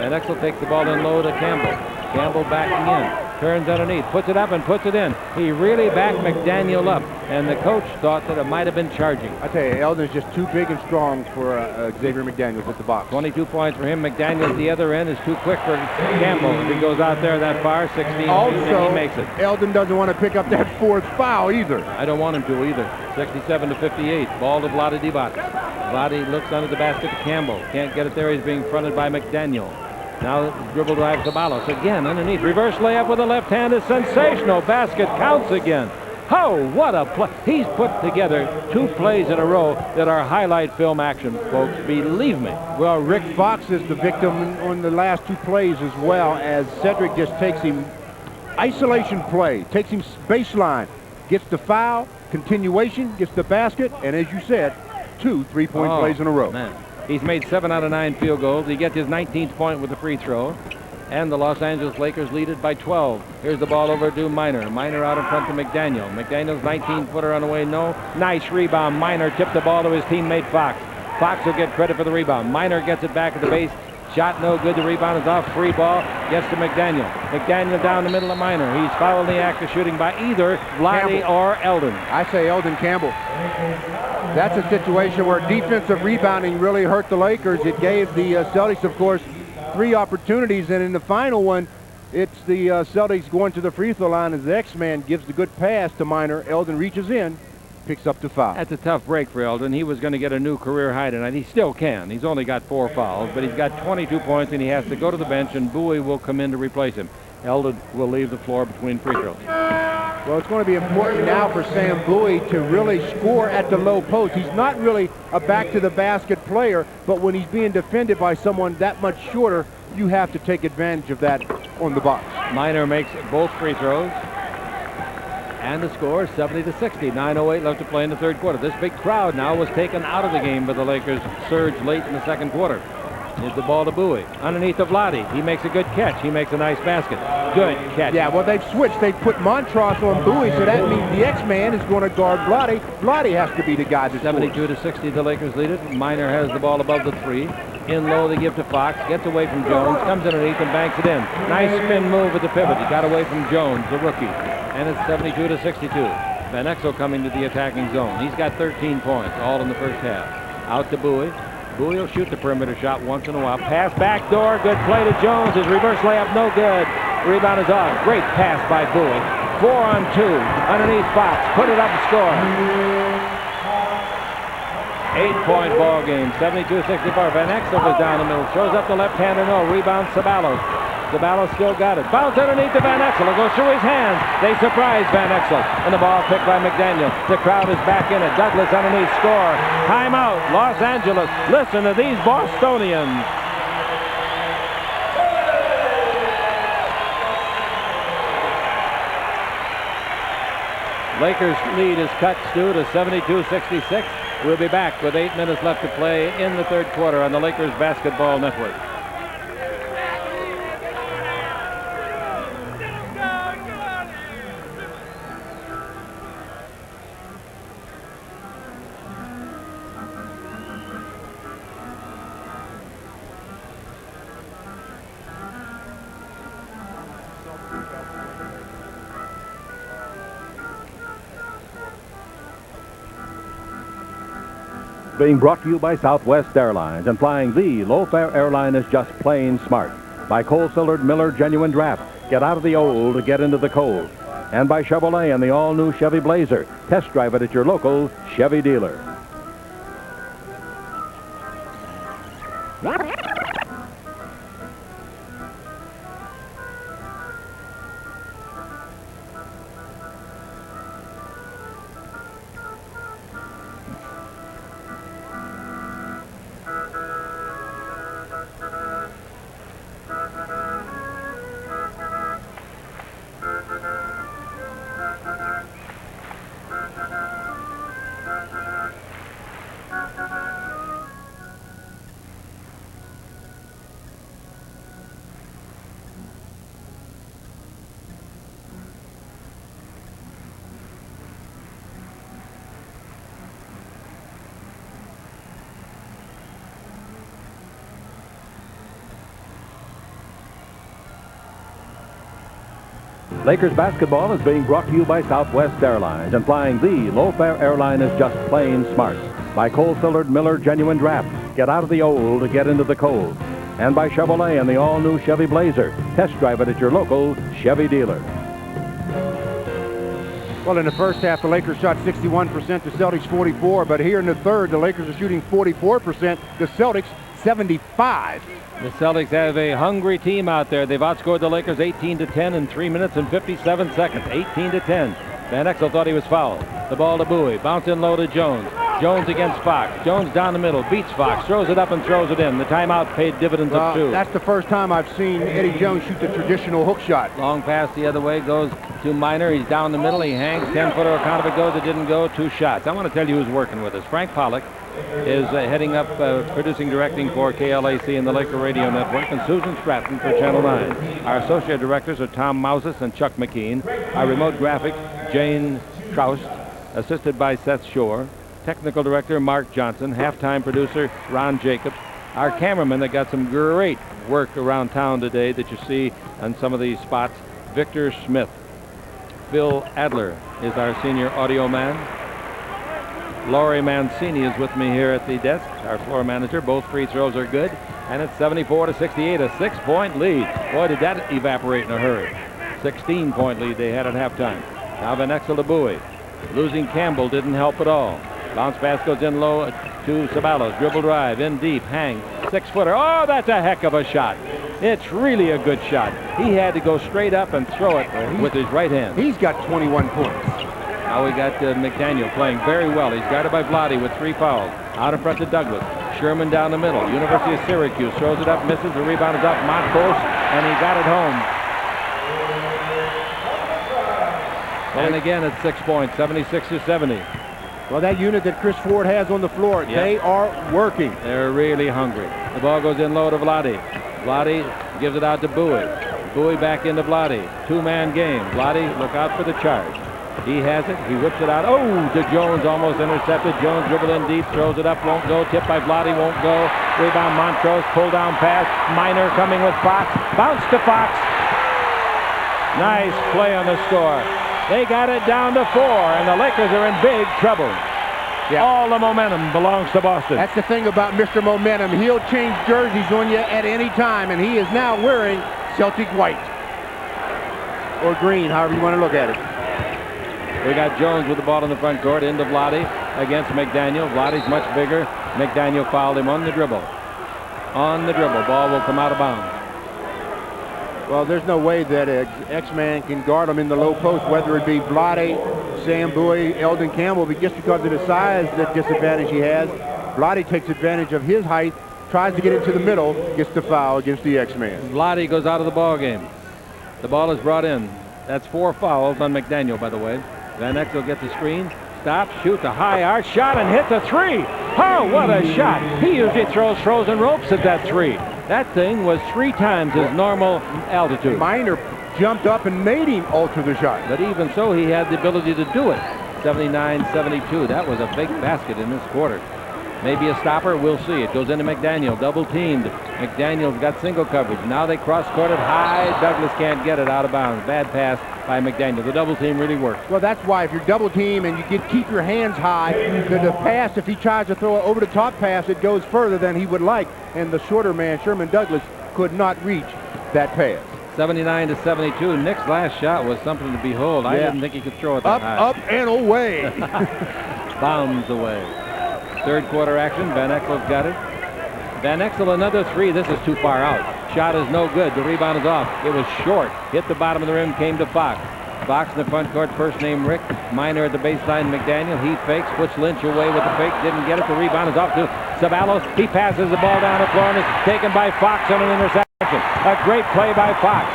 And Exel takes the ball in low to Campbell. Campbell backing in. Turns underneath. Puts it up and puts it in. He really backed McDaniel up. And the coach thought that it might have been charging. I tell you, Eldon's just too big and strong for Xavier McDaniels at the box. 22 points for him. McDaniels at the other end is too quick for Campbell. If he goes out there that far, 16, also, he makes it. Eldon doesn't want to pick up that 4th foul either. I don't want him to either. 67-58. Ball to Vlade Divac. Vlade looks under the basket to Campbell. Can't get it there. He's being fronted by McDaniel. Now dribble drive to Ceballos. Again underneath. Reverse layup with the left hand is sensational. Basket counts again. Oh, what a play. He's put together 2 plays in a row that are highlight film action, folks. Believe me. Well, Rick Fox is the victim on the last 2 plays as well, as Cedric just takes him isolation play, takes him baseline, gets the foul, continuation, gets the basket, and as you said, 2 3-point plays in a row. Man. He's made 7 out of 9 field goals. He gets his 19th point with the free throw. And the Los Angeles Lakers lead it by 12. Here's the ball over to Minor. Minor out in front to McDaniel. McDaniel's 19-footer on the way. No. Nice rebound. Minor tipped the ball to his teammate Fox. Fox will get credit for the rebound. Minor gets it back at the base. Shot no good. The rebound is off. Free ball. Gets to McDaniel. McDaniel down the middle of Minor. He's fouled in the act of shooting by either Vlade or Eldon. I say Eldon Campbell. That's a situation where defensive rebounding really hurt the Lakers. It gave the Celtics, of course, 3 opportunities, and in the final one, it's the Celtics going to the free throw line as the X-Man gives the good pass to Minor. Eldon reaches in, picks up the foul. That's a tough break for Eldon. He was going to get a new career high tonight. He still can. He's only got 4 fouls, but he's got 22 points, and he has to go to the bench, and Bowie will come in to replace him. Eldon will leave the floor between free throws. Well, it's going to be important now for Sam Bowie to really score at the low post. He's not really a back-to-the-basket player, but when he's being defended by someone that much shorter, you have to take advantage of that on the box. Minor makes both free throws. And the score is 70-60. 9:08 left to play in the 3rd quarter. This big crowd now was taken out of the game by the Lakers' surge late in the 2nd quarter. Here's the ball to Bowie. Underneath to Vlade. He makes a good catch. He makes a nice basket. Good catch. Yeah, well, they've switched. They've put Montross on Bowie, so that means the X-Man is going to guard Vlade. Vlade has to be the guy that scores. 72-60, the Lakers lead it. Minor has the ball above the 3. In low, they give to Fox. Gets away from Jones. Comes underneath and banks it in. Nice spin move with the pivot. He got away from Jones, the rookie. And it's 72-62. Van Exel coming to the attacking zone. He's got 13 points, all in the first half. Out to Bowie. Bowie will shoot the perimeter shot once in a while. Pass back door. Good play to Jones. His reverse layup no good. Rebound is off. Great pass by Bowie. 4-on-2. Underneath Fox. Put it up and score. 8-point ball game. 72-64. Van Exel was down the middle. Throws up the left-hander. No. Rebound Ceballos. Ceballos still got it. Bounce underneath to Van Exel. It goes through his hands. They surprise Van Exel. And the ball picked by McDaniel. The crowd is back in it. Douglas underneath. Score. Timeout. Los Angeles. Listen to these Bostonians. Lakers lead is cut, Stu, to 72-66. We'll be back with 8 minutes left to play in the 3rd quarter on the Lakers Basketball Network. being brought to you by Southwest Airlines, and flying the low-fare airline is just plain smart. By coal-colored Miller Genuine Draft, get out of the old to get into the cold. And by Chevrolet and the all-new Chevy Blazer. Test drive it at your local Chevy dealer. Lakers basketball is being brought to you by Southwest Airlines, and flying the low-fare airline is just plain smart. By coal-colored Miller Genuine Draft, get out of the old to get into the cold. And by Chevrolet and the all-new Chevy Blazer. Test drive it at your local Chevy dealer. Well, in the first half, the Lakers shot 61%, the Celtics 44%, but here in the third, the Lakers are shooting 44%, the Celtics 75%. The Celtics have a hungry team out there. They've outscored the Lakers 18-10 in 3 minutes and 57 seconds. 18-10. Van Exel thought he was fouled. The ball to Bowie. Bounce in low to Jones. Jones against Fox. Jones down the middle. Beats Fox. Throws it up and throws it in. The timeout paid dividends of 2. That's the first time I've seen Eddie Jones shoot the traditional hook shot. Long pass the other way. Goes to Minor. He's down the middle. He hangs. 10-footer. Account of it goes. It didn't go. 2 shots. I want to tell you who's working with us. Frank Pollock is heading up producing, directing for KLAC and the Laker Radio Network, and Susan Stratton for Channel 9. Our associate directors are Tom Mouses and Chuck McKean. Our remote graphic, Jane Troust, assisted by Seth Shore. Technical director, Mark Johnson. Halftime producer, Ron Jacobs. Our cameraman that got some great work around town today that you see on some of these spots, Victor Smith. Phil Adler is our senior audio man. Laurie Mancini is with me here at the desk, our floor manager. Both free throws are good, and it's 74-68, a 6-point lead. Boy, did that evaporate in a hurry. 16-point lead they had at halftime. Now Van Exel to Bowie. Losing Campbell didn't help at all. Bounce pass goes in low to Ceballos. Dribble drive, in deep, hang. 6-footer. Oh, that's a heck of a shot. It's really a good shot. He had to go straight up and throw it with his right hand. He's got 21 points. Now we got McDaniel playing very well. He's guarded by Vlade with 3 fouls. Out in front to Douglas. Sherman down the middle. University of Syracuse throws it up, misses. The rebound is up. Montrose, and he got it home. And again, it's 6 points, 76-70. Well, that unit that Chris Ford has on the floor, they are working. They're really hungry. The ball goes in low to Vlade. Vlade gives it out to Bowie. Bowie back into Vlade. 2-man game. Vlade, look out for the charge. He has it. He whips it out. Oh, to Jones, almost intercepted. Jones dribbled in deep, throws it up, won't go. Tipped by Vlade, won't go. Rebound Montrose, pull down pass. Minor coming with Fox. Bounce to Fox. Nice play on the score. They got it down to 4, and the Lakers are in big trouble. Yeah. All the momentum belongs to Boston. That's the thing about Mr. Momentum. He'll change jerseys on you at any time, and he is now wearing Celtic white. Or green, however you want to look at it. We got Jones with the ball in the front court, into Vlade against McDaniel. Vlade's much bigger. McDaniel fouled him on the dribble. On the dribble. Ball will come out of bounds. Well, there's no way that X-Man can guard him in the low post, whether it be Vlade, Sam Bowie, Eldon Campbell, but just because of the size, that disadvantage he has, Vlade takes advantage of his height, tries to get into the middle, gets the foul against the X-Man. Vlade goes out of the ball game. The ball is brought in. That's 4 fouls on McDaniel, by the way. Van Exel gets the screen, stops, shoots a high arc shot, and hits a 3. Oh, what a shot. He usually throws frozen ropes at that 3. That thing was 3 times his normal altitude. Minor jumped up and made him alter the shot. But even so, he had the ability to do it. 79-72. That was a big basket in this quarter. Maybe a stopper. We'll see. It goes into McDaniel. Double teamed. McDaniel's got single coverage. Now they cross-court it high. Douglas can't get it out of bounds. Bad pass by McDaniel. The double team really works. Well, that's why if you're double team and you keep your hands high, the pass, if he tries to throw an over-the-top pass, it goes further than he would like. And the shorter man, Sherman Douglas, could not reach that pass. 79-72. Nick's last shot was something to behold. I didn't think he could throw it that high. Up and away. Bounds away. Third quarter action. Van Exel's got it. Van Exel another three. This is too far out. Shot is no good. The rebound is off. It was short. Hit the bottom of the rim. Came to Fox. Fox in the front court. First name Rick. Minor at the baseline. McDaniel. He fakes. Puts Lynch away with the fake. Didn't get it. The rebound is off to Ceballos. He passes the ball down the floor and it's taken by Fox on an interception. A great play by Fox.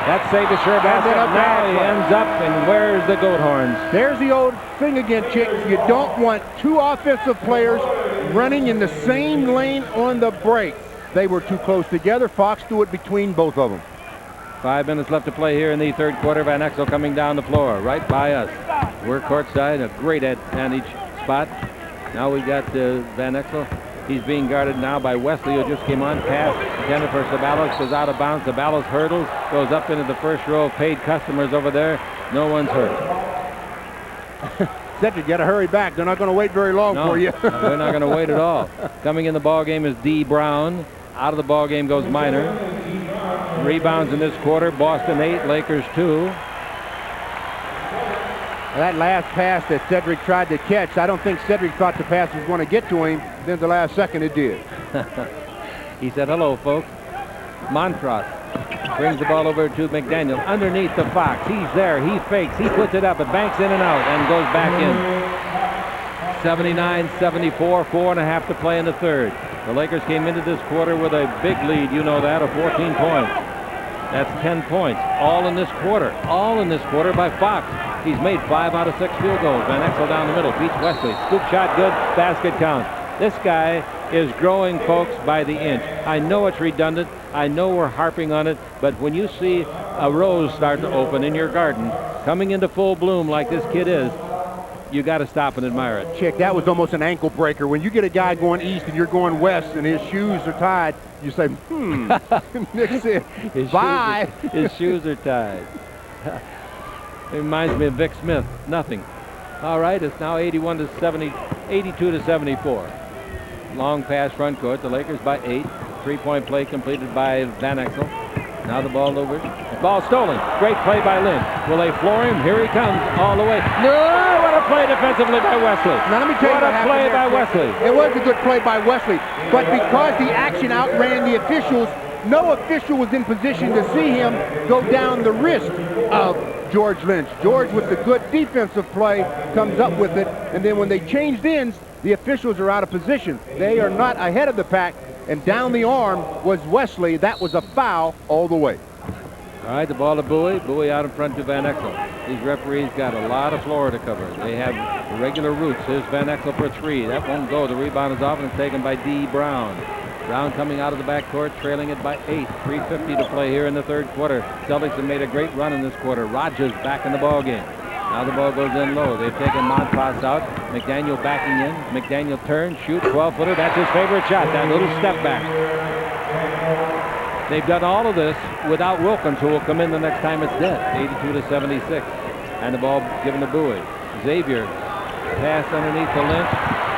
That saved a sure basket. Now he ends up, and where's the goat horns? There's the old thing again, Chick. You don't want two offensive players running in the same lane on the break. They were too close together. Fox threw it between both of them. 5 minutes left to play here in the third quarter. Van Exel coming down the floor, right by us. We're courtside, a great advantage spot. Now we got Van Exel. He's being guarded now by Wesley, who just came on. Pass intended for Ceballos, goes out of bounds. Ceballos hurdles, goes up into the first row of paid customers over there. No one's hurt. Cedric, you got to hurry back. They're not going to wait very long for you. They're not going to wait at all. Coming in the ball game is D. Brown. Out of the ball game goes Minor. Rebounds in this quarter. Boston 8, Lakers 2. That last pass that Cedric tried to catch, I don't think Cedric thought the pass was going to get to him. Then the last second it did. He said, hello, folks. Montross brings the ball over to McDaniel. Underneath the Fox. He's there. He fakes. He puts it up. It banks in and out and goes back in. 79-74. 4.5 to play in the third. The Lakers came into this quarter with a big lead. You know that, of 14 points. That's 10 points. All in this quarter. All in this quarter by Fox. He's made 5 out of 6 field goals. Van Exel down the middle. Beats Wesley. Scoop shot good. Basket count. This guy is growing, folks, by the inch. I know it's redundant. I know we're harping on it. But when you see a rose start to open in your garden, coming into full bloom like this kid is, you got to stop and admire it. Chick, that was almost an ankle breaker. When you get a guy going east and you're going west and his shoes are tied, you say, Nick said, bye. His shoes are tied. It reminds me of Vic Smith. Nothing. All right, it's now 82-74. Long pass front court. The Lakers by 8. Three-point play completed by Van Exel. Now the ball over. The ball stolen. Great play by Lynn. Will they floor him? Here he comes all the way. No! What a play defensively by Wesley. Now let me tell you what a play by Wesley. It was a good play by Wesley, but because the action outran the officials, no official was in position to see him go down the wrist of George Lynch. George, with the good defensive play, comes up with it, and then when they changed ends, the officials are out of position. They are not ahead of the pack, and down the arm was Wesley. That was a foul all the way. All right, the ball to Bowie. Bowie out in front to Van Exel. These referees got a lot of floor to cover. They have regular routes. Here's Van Exel for 3. That won't go. The rebound is off and it's taken by D. Brown. Brown coming out of the backcourt, trailing it by 8. 3:50 to play here in the third quarter. Celtics have made a great run in this quarter. Rogers back in the ball game. Now the ball goes in low. They've taken Montross out. McDaniel backing in. McDaniel turns, shoot, 12-footer. That's his favorite shot, that little step back. They've done all of this without Wilkins, who will come in the next time it's dead. 82-76. And the ball given to Bowie. Xavier, pass underneath to Lynch.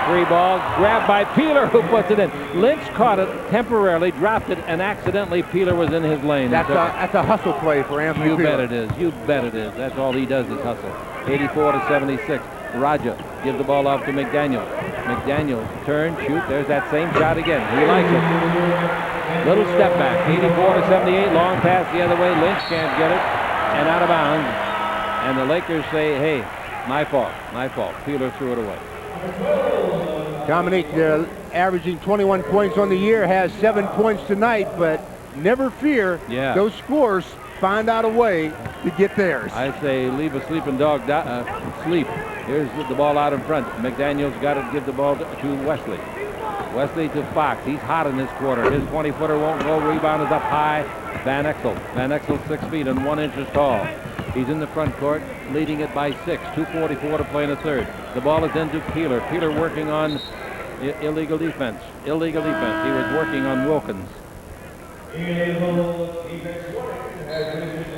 3 balls, grabbed by Peeler, who puts it in. Lynch caught it temporarily, dropped it, and accidentally Peeler was in his lane. That's a hustle play for Anthony Peeler. You bet it is. You bet it is. That's all he does is hustle. 84-76. Raja gives the ball off to McDaniel. McDaniel turn, shoot. There's that same shot again. He likes it. Little step back. 84-78. Long pass the other way. Lynch can't get it. And out of bounds. And the Lakers say, hey, my fault. My fault. Peeler threw it away. Dominique, they're averaging 21 points on the year, has 7 points tonight, but never fear. Yeah. Those scores find out a way to get theirs. I say leave a sleeping dog sleep. Here's the ball out in front. McDaniel's got to give the ball to Wesley. Wesley to Fox. He's hot in this quarter. His 20-footer won't go. Rebound is up high. Van Exel. Van Exel 6 feet and 1 inch tall. He's in the front court, leading it by 6. 2:44 to play in the third. The ball is into Peeler. Peeler working on Illegal defense. Illegal defense. He was working on Wilkins.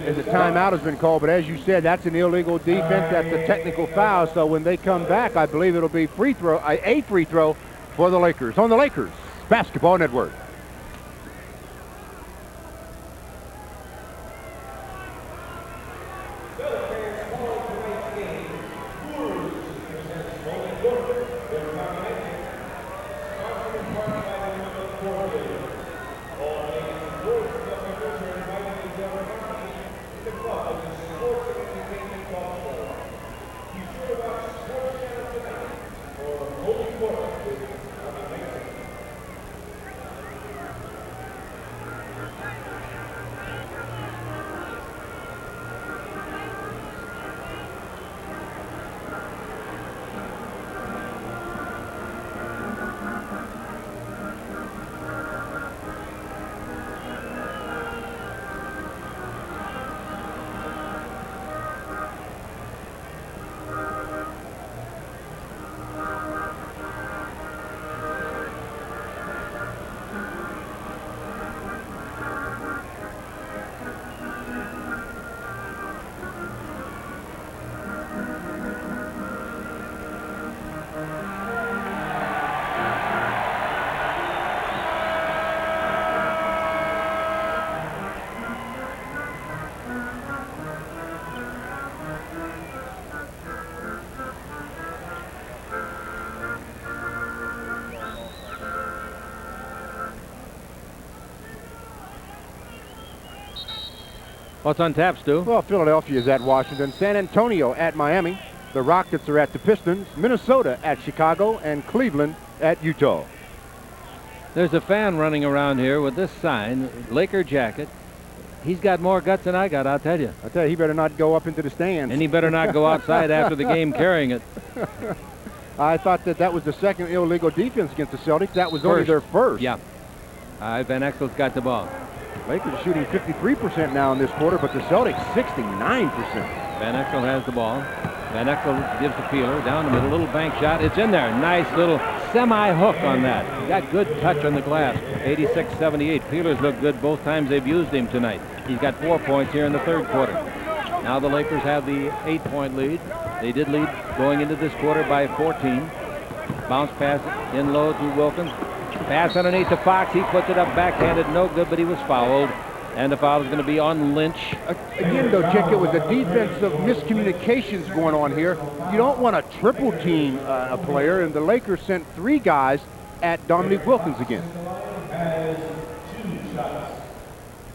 And the timeout has been called, but as you said, that's an illegal defense. That's a technical foul. So when they come back, I believe it'll be a free throw for the Lakers on the Lakers Basketball Network. What's on tap, Stu? Well, Philadelphia is at Washington, San Antonio at Miami, the Rockets are at the Pistons, Minnesota at Chicago, and Cleveland at Utah. There's a fan running around here with this sign, Laker jacket. He's got more guts than I got, I'll tell you. I tell you, he better not go up into the stands. And he better not go outside after the game carrying it. I thought that was the second illegal defense against the Celtics. That was only their first. Yeah. Van Exel's got the ball. Lakers are shooting 53% now in this quarter, but the Celtics 69%. Van Exel has the ball. Van Exel gives the Peeler down the middle, little bank shot. It's in there. Nice little semi-hook on that. He got good touch on the glass. 86-78. Peelers look good both times they've used him tonight. He's got 4 points here in the third quarter. Now the Lakers have the 8-point lead. They did lead going into this quarter by 14. Bounce pass in low to Wilkins. Pass underneath to Fox. He puts it up backhanded. No good, but he was fouled. And the foul is going to be on Lynch. Again, though, Chick, it was a defensive miscommunications going on here. You don't want to triple team a player, and the Lakers sent 3 guys at Dominique Wilkins again.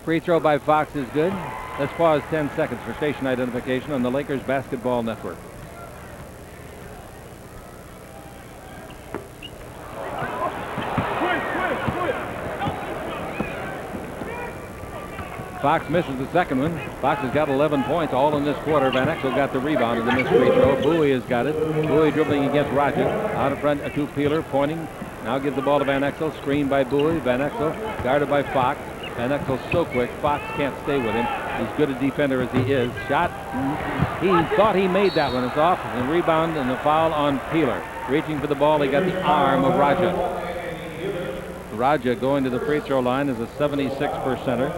Free throw by Fox is good. Let's pause 10 seconds for station identification on the Lakers Basketball Network. Fox misses the second one. Fox has got 11 points all in this quarter. Van Exel got the rebound of the missed free throw. Bowie has got it. Bowie dribbling against Roger. Out in front, to Peeler, pointing. Now gives the ball to Van Exel. Screened by Bowie. Van Exel guarded by Fox. Van Exel's so quick, Fox can't stay with him. He's good a defender as he is. Shot. He thought he made that one. It's off. And rebound and the foul on Peeler. Reaching for the ball, he got the arm of Raja. Raja going to the free throw line is a 76%er.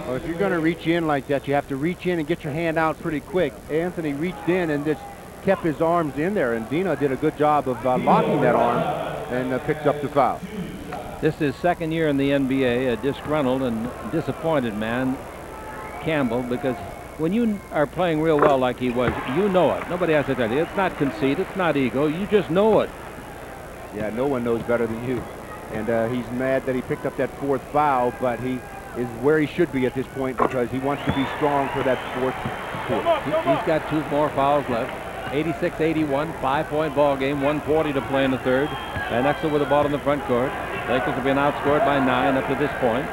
Well, if you're going to reach in like that, you have to reach in and get your hand out pretty quick. Anthony reached in and just kept his arms in there, and Dina did a good job of locking that arm and picks up the foul. This is second year in the NBA, a disgruntled and disappointed man, Campbell, because when you are playing real well like he was, you know it. Nobody has to tell you. It's not conceit, it's not ego, you just know it. Yeah, no one knows better than you. And he's mad that he picked up that 4th foul, but he is where he should be at this point because he wants to be strong for that 4th quarter. He's got 2 more fouls left. 86-81, 5-point ball game, 1:40 to play in the third. Van Exel with the ball in the front court. Lakers have been outscored by 9 up to this point.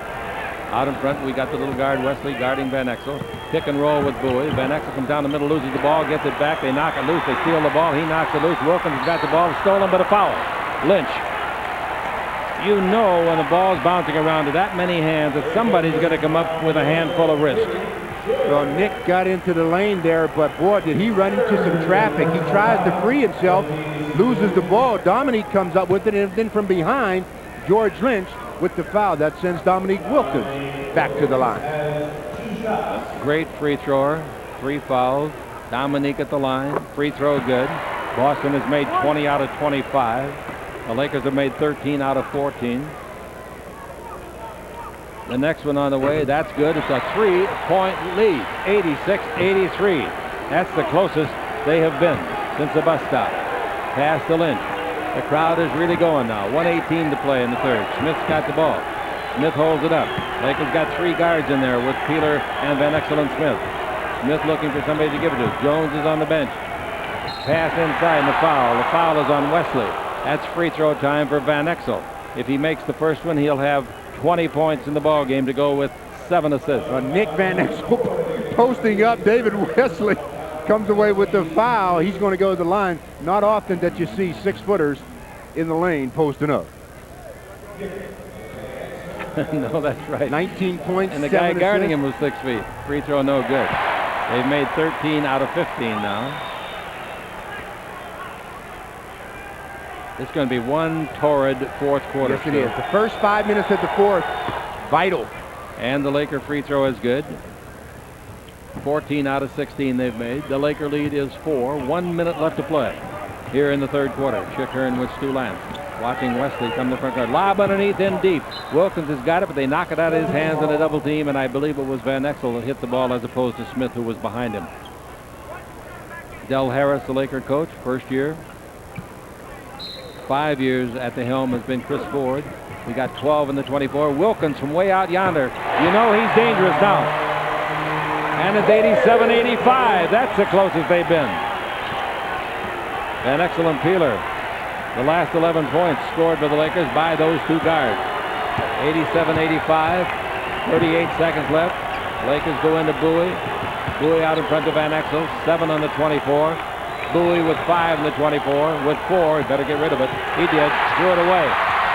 Out in front, we got the little guard Wesley guarding Van Exel. Pick and roll with Bowie. Van Exel comes down the middle, loses the ball, gets it back. They knock it loose. They steal the ball. He knocks it loose. Wilkins has got the ball stolen, but a foul. Lynch. You know when the ball's bouncing around to that many hands that somebody's going to come up with a handful of wrist. Well, Nick got into the lane there, but boy, did he run into some traffic. He tries to free himself, loses the ball. Dominique comes up with it, and then from behind, George Lynch with the foul. That sends Dominique Wilkins back to the line. Great free thrower. 3 fouls. Dominique at the line. Free throw good. Boston has made 20 out of 25. The Lakers have made 13 out of 14. The next one on the way, that's good. It's a 3-point lead, 86-83. That's the closest they have been since the bus stop. Pass to Lynch. The crowd is really going now. 1:18 to play in the third. Smith's got the ball. Smith holds it up. Lakers got 3 guards in there with Peeler and Van Exel and Smith. Smith looking for somebody to give it to. Jones is on the bench. Pass inside and the foul. The foul is on Wesley. That's free throw time for Van Exel. If he makes the first one, he'll have 20 points in the ball game to go with 7 assists. Nick Van Exel posting up. David Wesley comes away with the foul. He's going to go to the line. Not often that you see 6-footers in the lane posting up. No, that's right. 19 points. And the guy guarding him was 6 feet. Free throw no good. They've made 13 out of 15 now. It's going to be one torrid fourth quarter. Yes, it is. The first 5 minutes of the fourth, vital. And the Laker free throw is good. 14 out of 16 they've made. The Laker lead is 4. 1 minute left to play here in the third quarter. Chick Hearn with Stu Lance. Watching Wesley come to the front court. Lob underneath in deep. Wilkins has got it, but they knock it out of his hands in a double team, and I believe it was Van Exel that hit the ball as opposed to Smith, who was behind him. Del Harris, the Laker coach, first year. 5 years at the helm has been Chris Ford. We got 12 in the 24. Wilkins from way out yonder. You know he's dangerous now. And it's 87-85. That's the closest they've been. An excellent Peeler. The last 11 points scored for the Lakers by those 2 guards. 87-85. 38 seconds left. Lakers go into Bowie. Bowie out in front of Van Exel. 7 on the 24. Bowie with 5 in the 24. With 4, he better get rid of it. He did. Threw it away.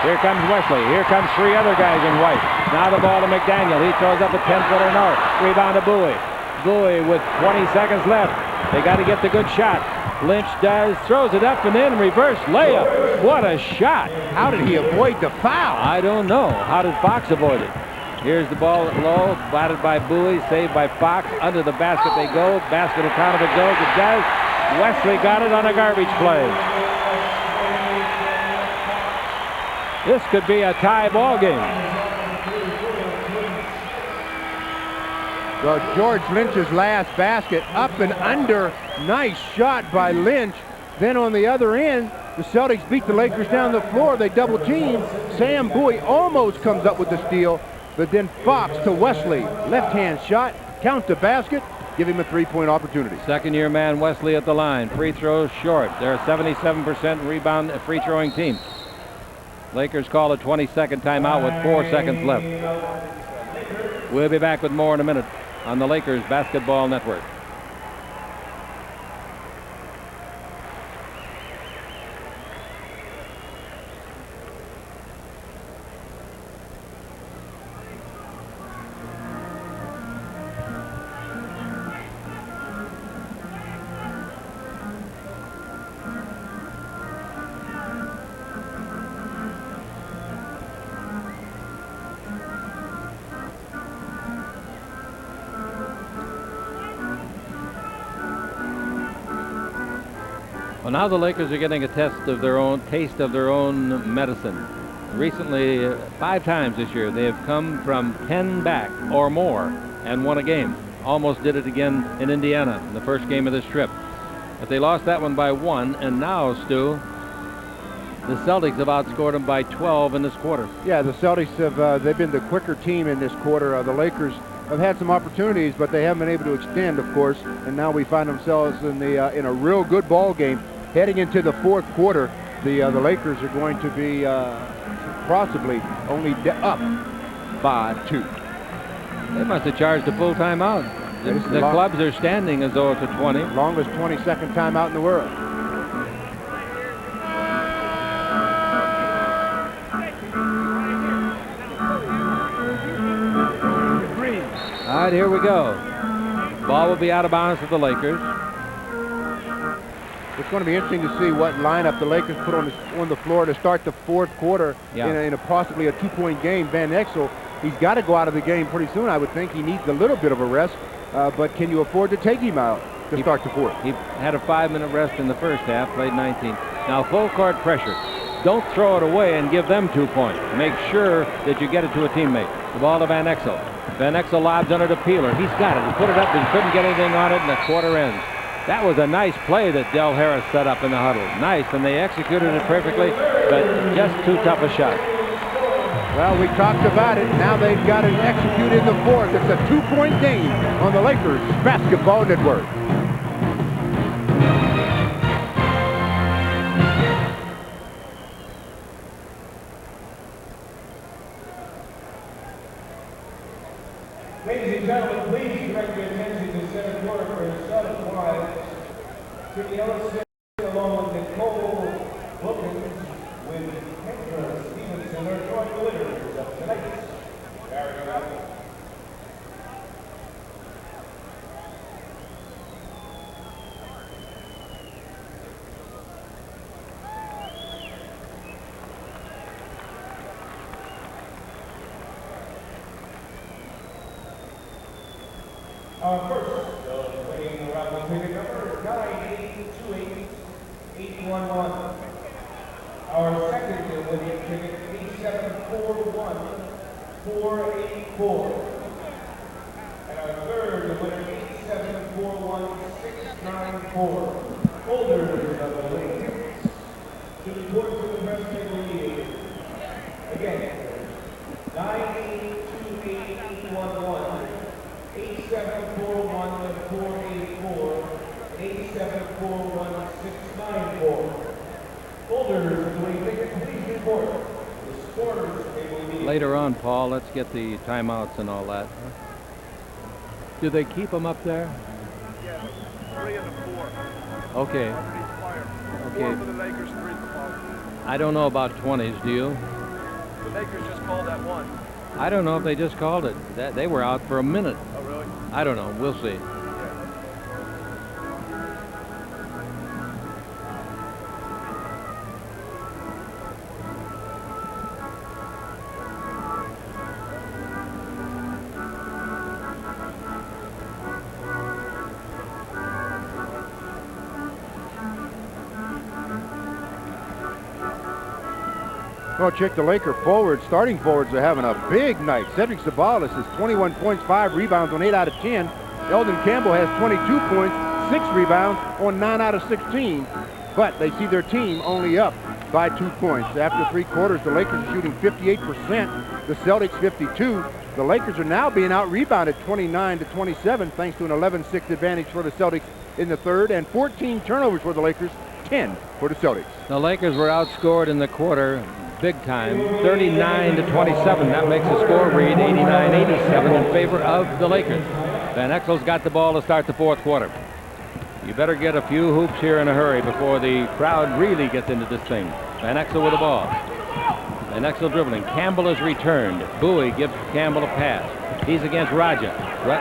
Here comes Wesley. Here comes 3 other guys in white. Now the ball to McDaniel. He throws up a 10-footer north. Rebound to Bowie. Bowie with 20 seconds left. They got to get the good shot. Lynch does, throws it up and in reverse layup. What a shot. How did he avoid the foul? I don't know. How did Fox avoid it? Here's the ball low, batted by Bowie, saved by Fox. Under the basket they go. Basket account if it goes. It does. Wesley got it on a garbage play. This could be a tie ball game. Well, George Lynch's last basket, up and under. Nice shot by Lynch. Then on the other end, the Celtics beat the Lakers down the floor. They double team. Sam Bowie almost comes up with the steal, but then Fox to Wesley. Left-hand shot, count the basket, give him a 3-point opportunity. Second-year man Wesley at the line. Free throws short. They're a 77% rebound free throwing team. Lakers call a 20-second timeout with 4 seconds left. We'll be back with more in a minute on the Lakers Basketball Network. Well, now the Lakers are getting a taste of their own medicine. Recently, 5 times this year, they have come from 10 back or more and won a game. Almost did it again in Indiana in the first game of this trip. But they lost that one by 1, and now, Stu, the Celtics have outscored them by 12 in this quarter. Yeah, the Celtics have they've been the quicker team in this quarter. The Lakers have had some opportunities, but they haven't been able to extend, of course. And now we find themselves in a real good ball game. Heading into the fourth quarter, the Lakers are going to be possibly only up by 2. They must have charged a full timeout. The clubs are standing as though it's a 20. Longest 20-second timeout in the world. All right, here we go. Ball will be out of bounds for the Lakers. It's going to be interesting to see what lineup the Lakers put on the floor to start the fourth quarter in a possibly a 2-point game. Van Exel, he's got to go out of the game pretty soon. I would think he needs a little bit of a rest, but can you afford to take him out to start the fourth? He had a 5-minute rest in the first half, played 19. Now full court pressure. Don't throw it away and give them 2 points. Make sure that you get it to a teammate. The ball to Van Exel. Van Exel lobs under to Peeler. He's got it. He put it up and couldn't get anything on it, and the quarter ends. That was a nice play that Del Harris set up in the huddle. Nice, and they executed it perfectly, but just too tough a shot. Well, we talked about it. Now they've got it executed in the fourth. It's a 2-point game on the Lakers Basketball Network. Ladies and gentlemen, please direct your attention to center court for the Celtics wives. Tiffany Ellison along with Nicole Wilkins with Kendra Stevenson are joint winners of tonight's miraculous. Our first winning raffle ticket number is 9828811. Our second winning ticket 8741484. And our third winner 8741694. Holders of the winning tickets to report to the press table immediately. Again, 9828811. 8741484, 8741694. Holders of the winning ticket, please report. The scorers table immediately. Later on, Paul, let's get the timeouts and all that. Do they keep them up there? Yeah, 3 and a 4. Okay. Okay. 4 for the Lakers, 3 for the Boston. I don't know about 20s, do you? The Lakers just called that one. I don't know if they just called it. They were out for a minute. Oh, really? I don't know. We'll see. Well, check the Laker forwards. Starting forwards are having a big night. Cedric Sabalas has 21 points, 5 rebounds on 8 out of 10. Eldon Campbell has 22 points, 6 rebounds on 9 out of 16. But they see their team only up by 2 points. After 3 quarters, the Lakers are shooting 58%, the Celtics 52. The Lakers are now being out-rebounded 29-27 thanks to an 11-6 advantage for the Celtics in the third, and 14 turnovers for the Lakers, 10 for the Celtics. The Lakers were outscored in the quarter big time, 39-27. That makes the score read 89-87 in favor of the Lakers. Van Exel's got the ball to start the fourth quarter. You better get a few hoops here in a hurry before the crowd really gets into this thing. Van Exel with the ball. Van Exel dribbling. Campbell is returned. Bowie gives Campbell a pass. He's against Raja.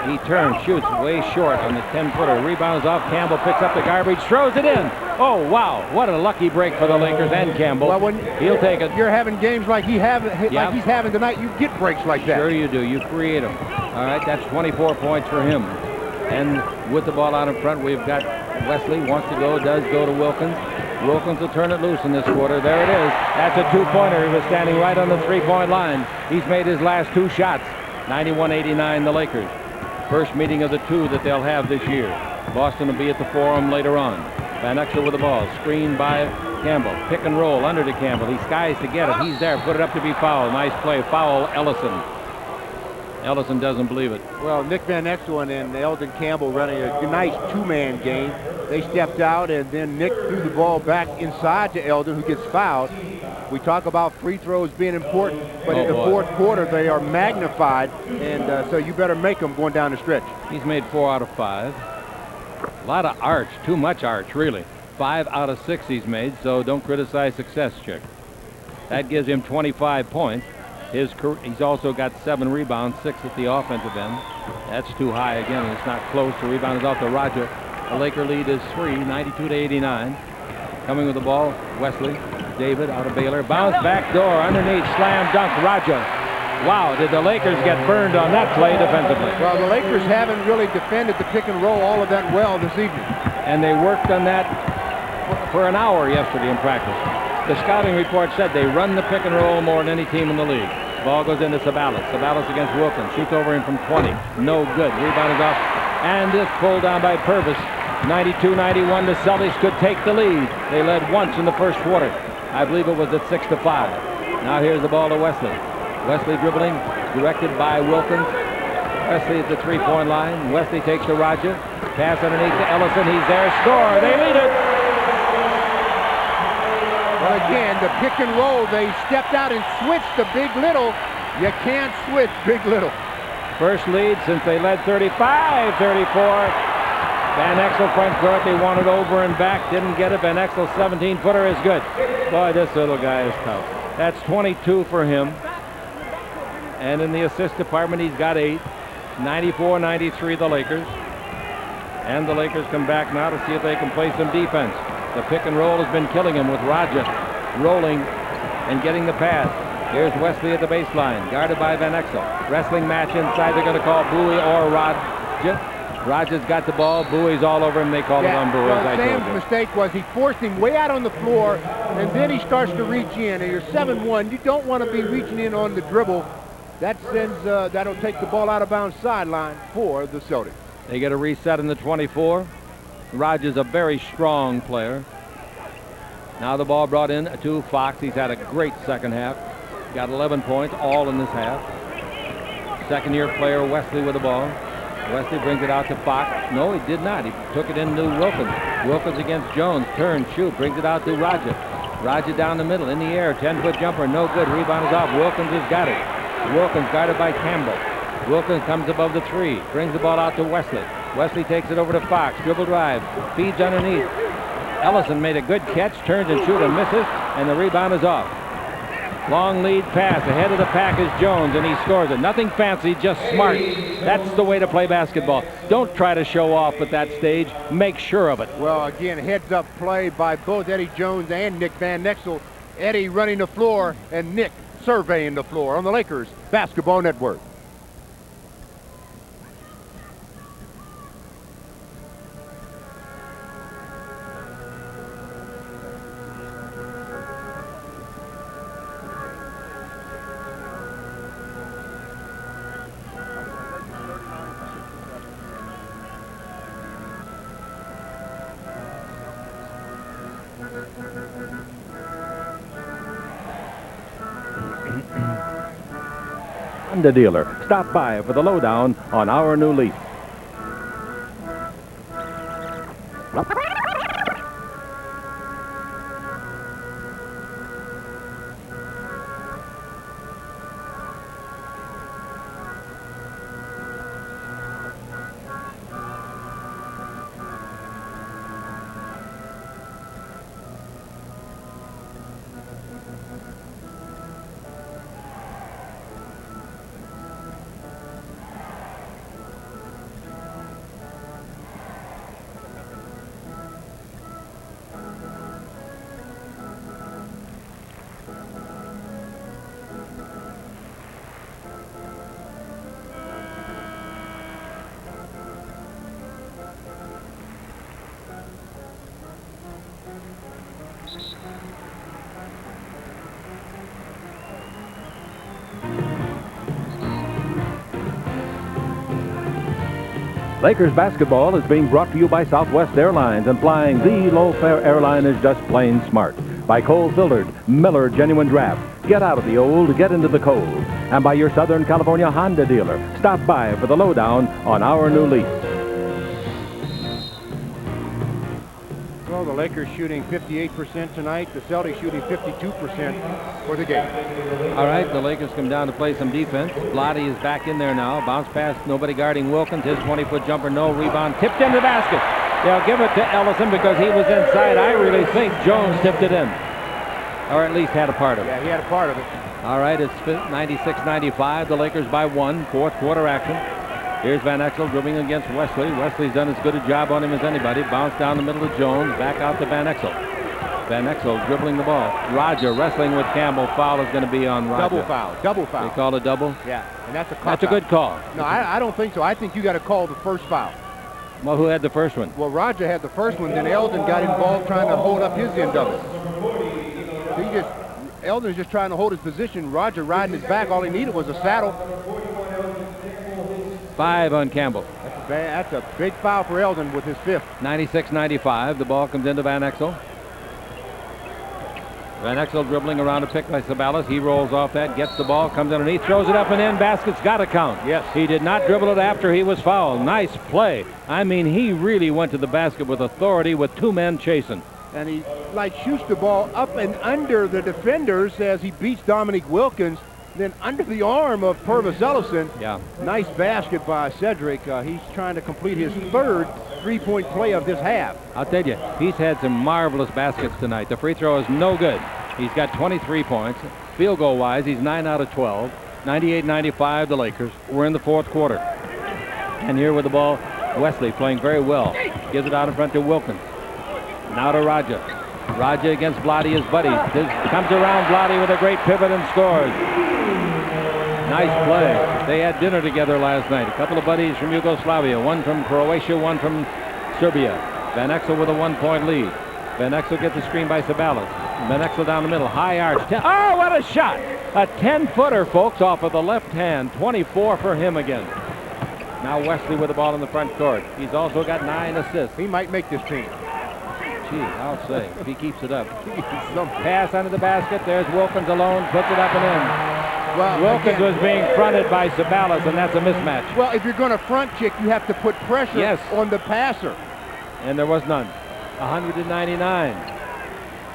He turns, shoots way short on the 10-footer. Rebounds off. Campbell picks up the garbage, throws it in. Oh, wow. What a lucky break for the Lakers and Campbell. Well, when he'll take it. You're having games like he's having tonight, you get breaks like that. Sure you do. You create them. All right, that's 24 points for him. And with the ball out in front, we've got Wesley wants to go, does go to Wilkins. Wilkins will turn it loose in this quarter. There it is. That's a 2-pointer. He was standing right on the 3-point line. He's made his last 2 shots. 91-89 the Lakers. First meeting of the 2 that they'll have this year. Boston will be at the Forum later on. Van Exel with the ball. Screened by Campbell. Pick and roll under to Campbell. He skies to get it. He's there. Put it up to be fouled. Nice play. Foul Ellison. Ellison doesn't believe it. Well, Nick Van Exel and Eldon Campbell running a nice 2-man game. They stepped out, and then Nick threw the ball back inside to Eldon, who gets fouled. We talk about free throws being important, but in the fourth quarter, they are magnified, and so you better make them going down the stretch. He's made 4 out of 5. A lot of arch, too much arch, really. 5 out of 6 he's made, so don't criticize success, Chick. That gives him 25 points. He's also got 7 rebounds, 6 at the offensive end. That's too high again, and it's not close. The rebound is off to Roger. The Laker lead is 3, 92-89. Coming with the ball, Wesley. David out of Baylor. Bounce back door underneath. Slam dunk. Roger. Wow, did the Lakers get burned on that play defensively? Well, the Lakers haven't really defended the pick and roll all of that well this evening. And they worked on that for an hour yesterday in practice. The scouting report said they run the pick and roll more than any team in the league. Ball goes into Sabalas. Sabalas against Wilkins. Shoots over him from 20. No good. Rebound is off. And it's pulled down by Purvis. 92-91. The Celtics could take the lead. They led once in the first quarter. I believe it was at 6-5. Now here's the ball to Wesley. Wesley dribbling, directed by Wilkins. Wesley at the three-point line. Wesley takes to Roger. Pass underneath to Ellison. He's there. Score. They lead it. Well, again, the pick and roll, they stepped out and switched to Big Little. You can't switch Big Little. First lead since they led 35-34. Van Exel front court. They wanted over and back. Didn't get it. Van Exel's 17-footer is good. Boy, this little guy is tough. That's 22 for him. And in the assist department, he's got 8. 94-93 the Lakers. And the Lakers come back now to see if they can play some defense. The pick and roll has been killing him with Roger rolling and getting the pass. Here's Wesley at the baseline, guarded by Van Exel. Wrestling match inside. They're going to call Bowie or Roger. Roger's got the ball. Bowie's all over him. They called it on Bowie. Well, Sam's mistake was he forced him way out on the floor, and then he starts to reach in. And you're 7-1. You don't want to be reaching in on the dribble. That sends, that'll take the ball out of bounds sideline for the Celtics. They get a reset in the 24. Roger's a very strong player. Now the ball brought in to Fox. He's had a great second half. Got 11 points, all in this half. Second-year player Wesley with the ball. Wesley brings it out to Fox. No, he did not. He took it into Wilkins. Wilkins against Jones. Turn, shoot. Brings it out to Roger. Roger down the middle, in the air. 10-foot jumper, no good. Rebound is off. Wilkins has got it. Wilkins guarded by Campbell. Wilkins comes above the 3. Brings the ball out to Wesley. Wesley takes it over to Fox. Dribble drive. Feeds underneath. Ellison made a good catch. Turns and shoots and misses. And the rebound is off. Long lead pass. Ahead of the pack is Jones, and he scores it. Nothing fancy, just smart. That's the way to play basketball. Don't try to show off at that stage. Make sure of it. Well, again, heads-up play by both Eddie Jones and Nick Van Exel. Eddie running the floor, and Nick surveying the floor on the Lakers Basketball Network. Honda dealer. Stop by for the lowdown on our new leaf. Lakers basketball is being brought to you by Southwest Airlines, and flying the low-fare airline is just plain smart. By cold-filtered Miller Genuine Draft. Get out of the old, get into the cold. And by your Southern California Honda dealer. Stop by for the lowdown on our new lease. Well, the Lakers shooting 58% tonight. The Celtics shooting 52% for the game. All right, the Lakers come down to play some defense. Lottie is back in there now. Bounce pass, nobody guarding Wilkins. His 20-foot jumper, no rebound. Tipped in the basket. They'll give it to Ellison because he was inside. I really think Jones tipped it in. or at least had a part of it. Yeah, he had a part of it. All right, it's 96-95. The Lakers by 1. Fourth quarter action. Here's Van Exel dribbling against Wesley. Wesley's done as good a job on him as anybody. Bounce down the middle to Jones. Back out to Van Exel. Van Exel dribbling the ball. Roger wrestling with Campbell. Foul is going to be on Roger. Double foul. Double foul. They call a double? Yeah, and that's a cop That's a good call. No, I don't think so. I think you got to call the first foul. Well, who had the first one? Well, Roger had the first one, then Eldon got involved trying to hold up his end of it. Eldon's just trying to hold his position. Roger riding his back. All he needed was a saddle. 5 on Campbell. That's a big foul for Eldon with his 5th. 96-95. The ball comes into Van Exel. Van Exel dribbling around a pick by Sabalas. He rolls off that, gets the ball, comes underneath, throws it up and in. Basket's got to count. Yes. He did not dribble it after he was fouled. Nice play. I mean, he really went to the basket with authority with 2 men chasing. And he shoots the ball up and under the defenders as he beats Dominique Wilkins, then under the arm of Purvis Ellison. Yeah. Nice basket by Cedric. He's trying to complete his 3rd three-point play of this half. I'll tell you, he's had some marvelous baskets tonight. The free throw is no good. He's got 23 points. Field goal wise, he's 9 out of 12. 98-95 the Lakers. We're in the 4th quarter. And here with the ball, Wesley playing very well. Gives it out in front to Wilkins. Now to Raja. Raja against Vlade, his buddy. Comes around Vlade with a great pivot and scores. Nice play. They had dinner together last night. A couple of buddies from Yugoslavia. One from Croatia, one from Serbia. Van Exel with a 1-point lead. Van Exel gets a screen by Sabalas. Van Exel down the middle. High arch. Oh, what a shot. A 10-footer, folks, off of the left hand. 24 for him again. Now Wesley with the ball in the front court. He's also got 9 assists. He might make this team. Gee, I'll say, if he keeps it up. Pass under the basket. There's Wilkins alone. Puts it up and in. Well, Wilkins was being fronted by Sabalas, and that's a mismatch. Well, if you're going to front kick, you have to put pressure on the passer. And there was none. 199.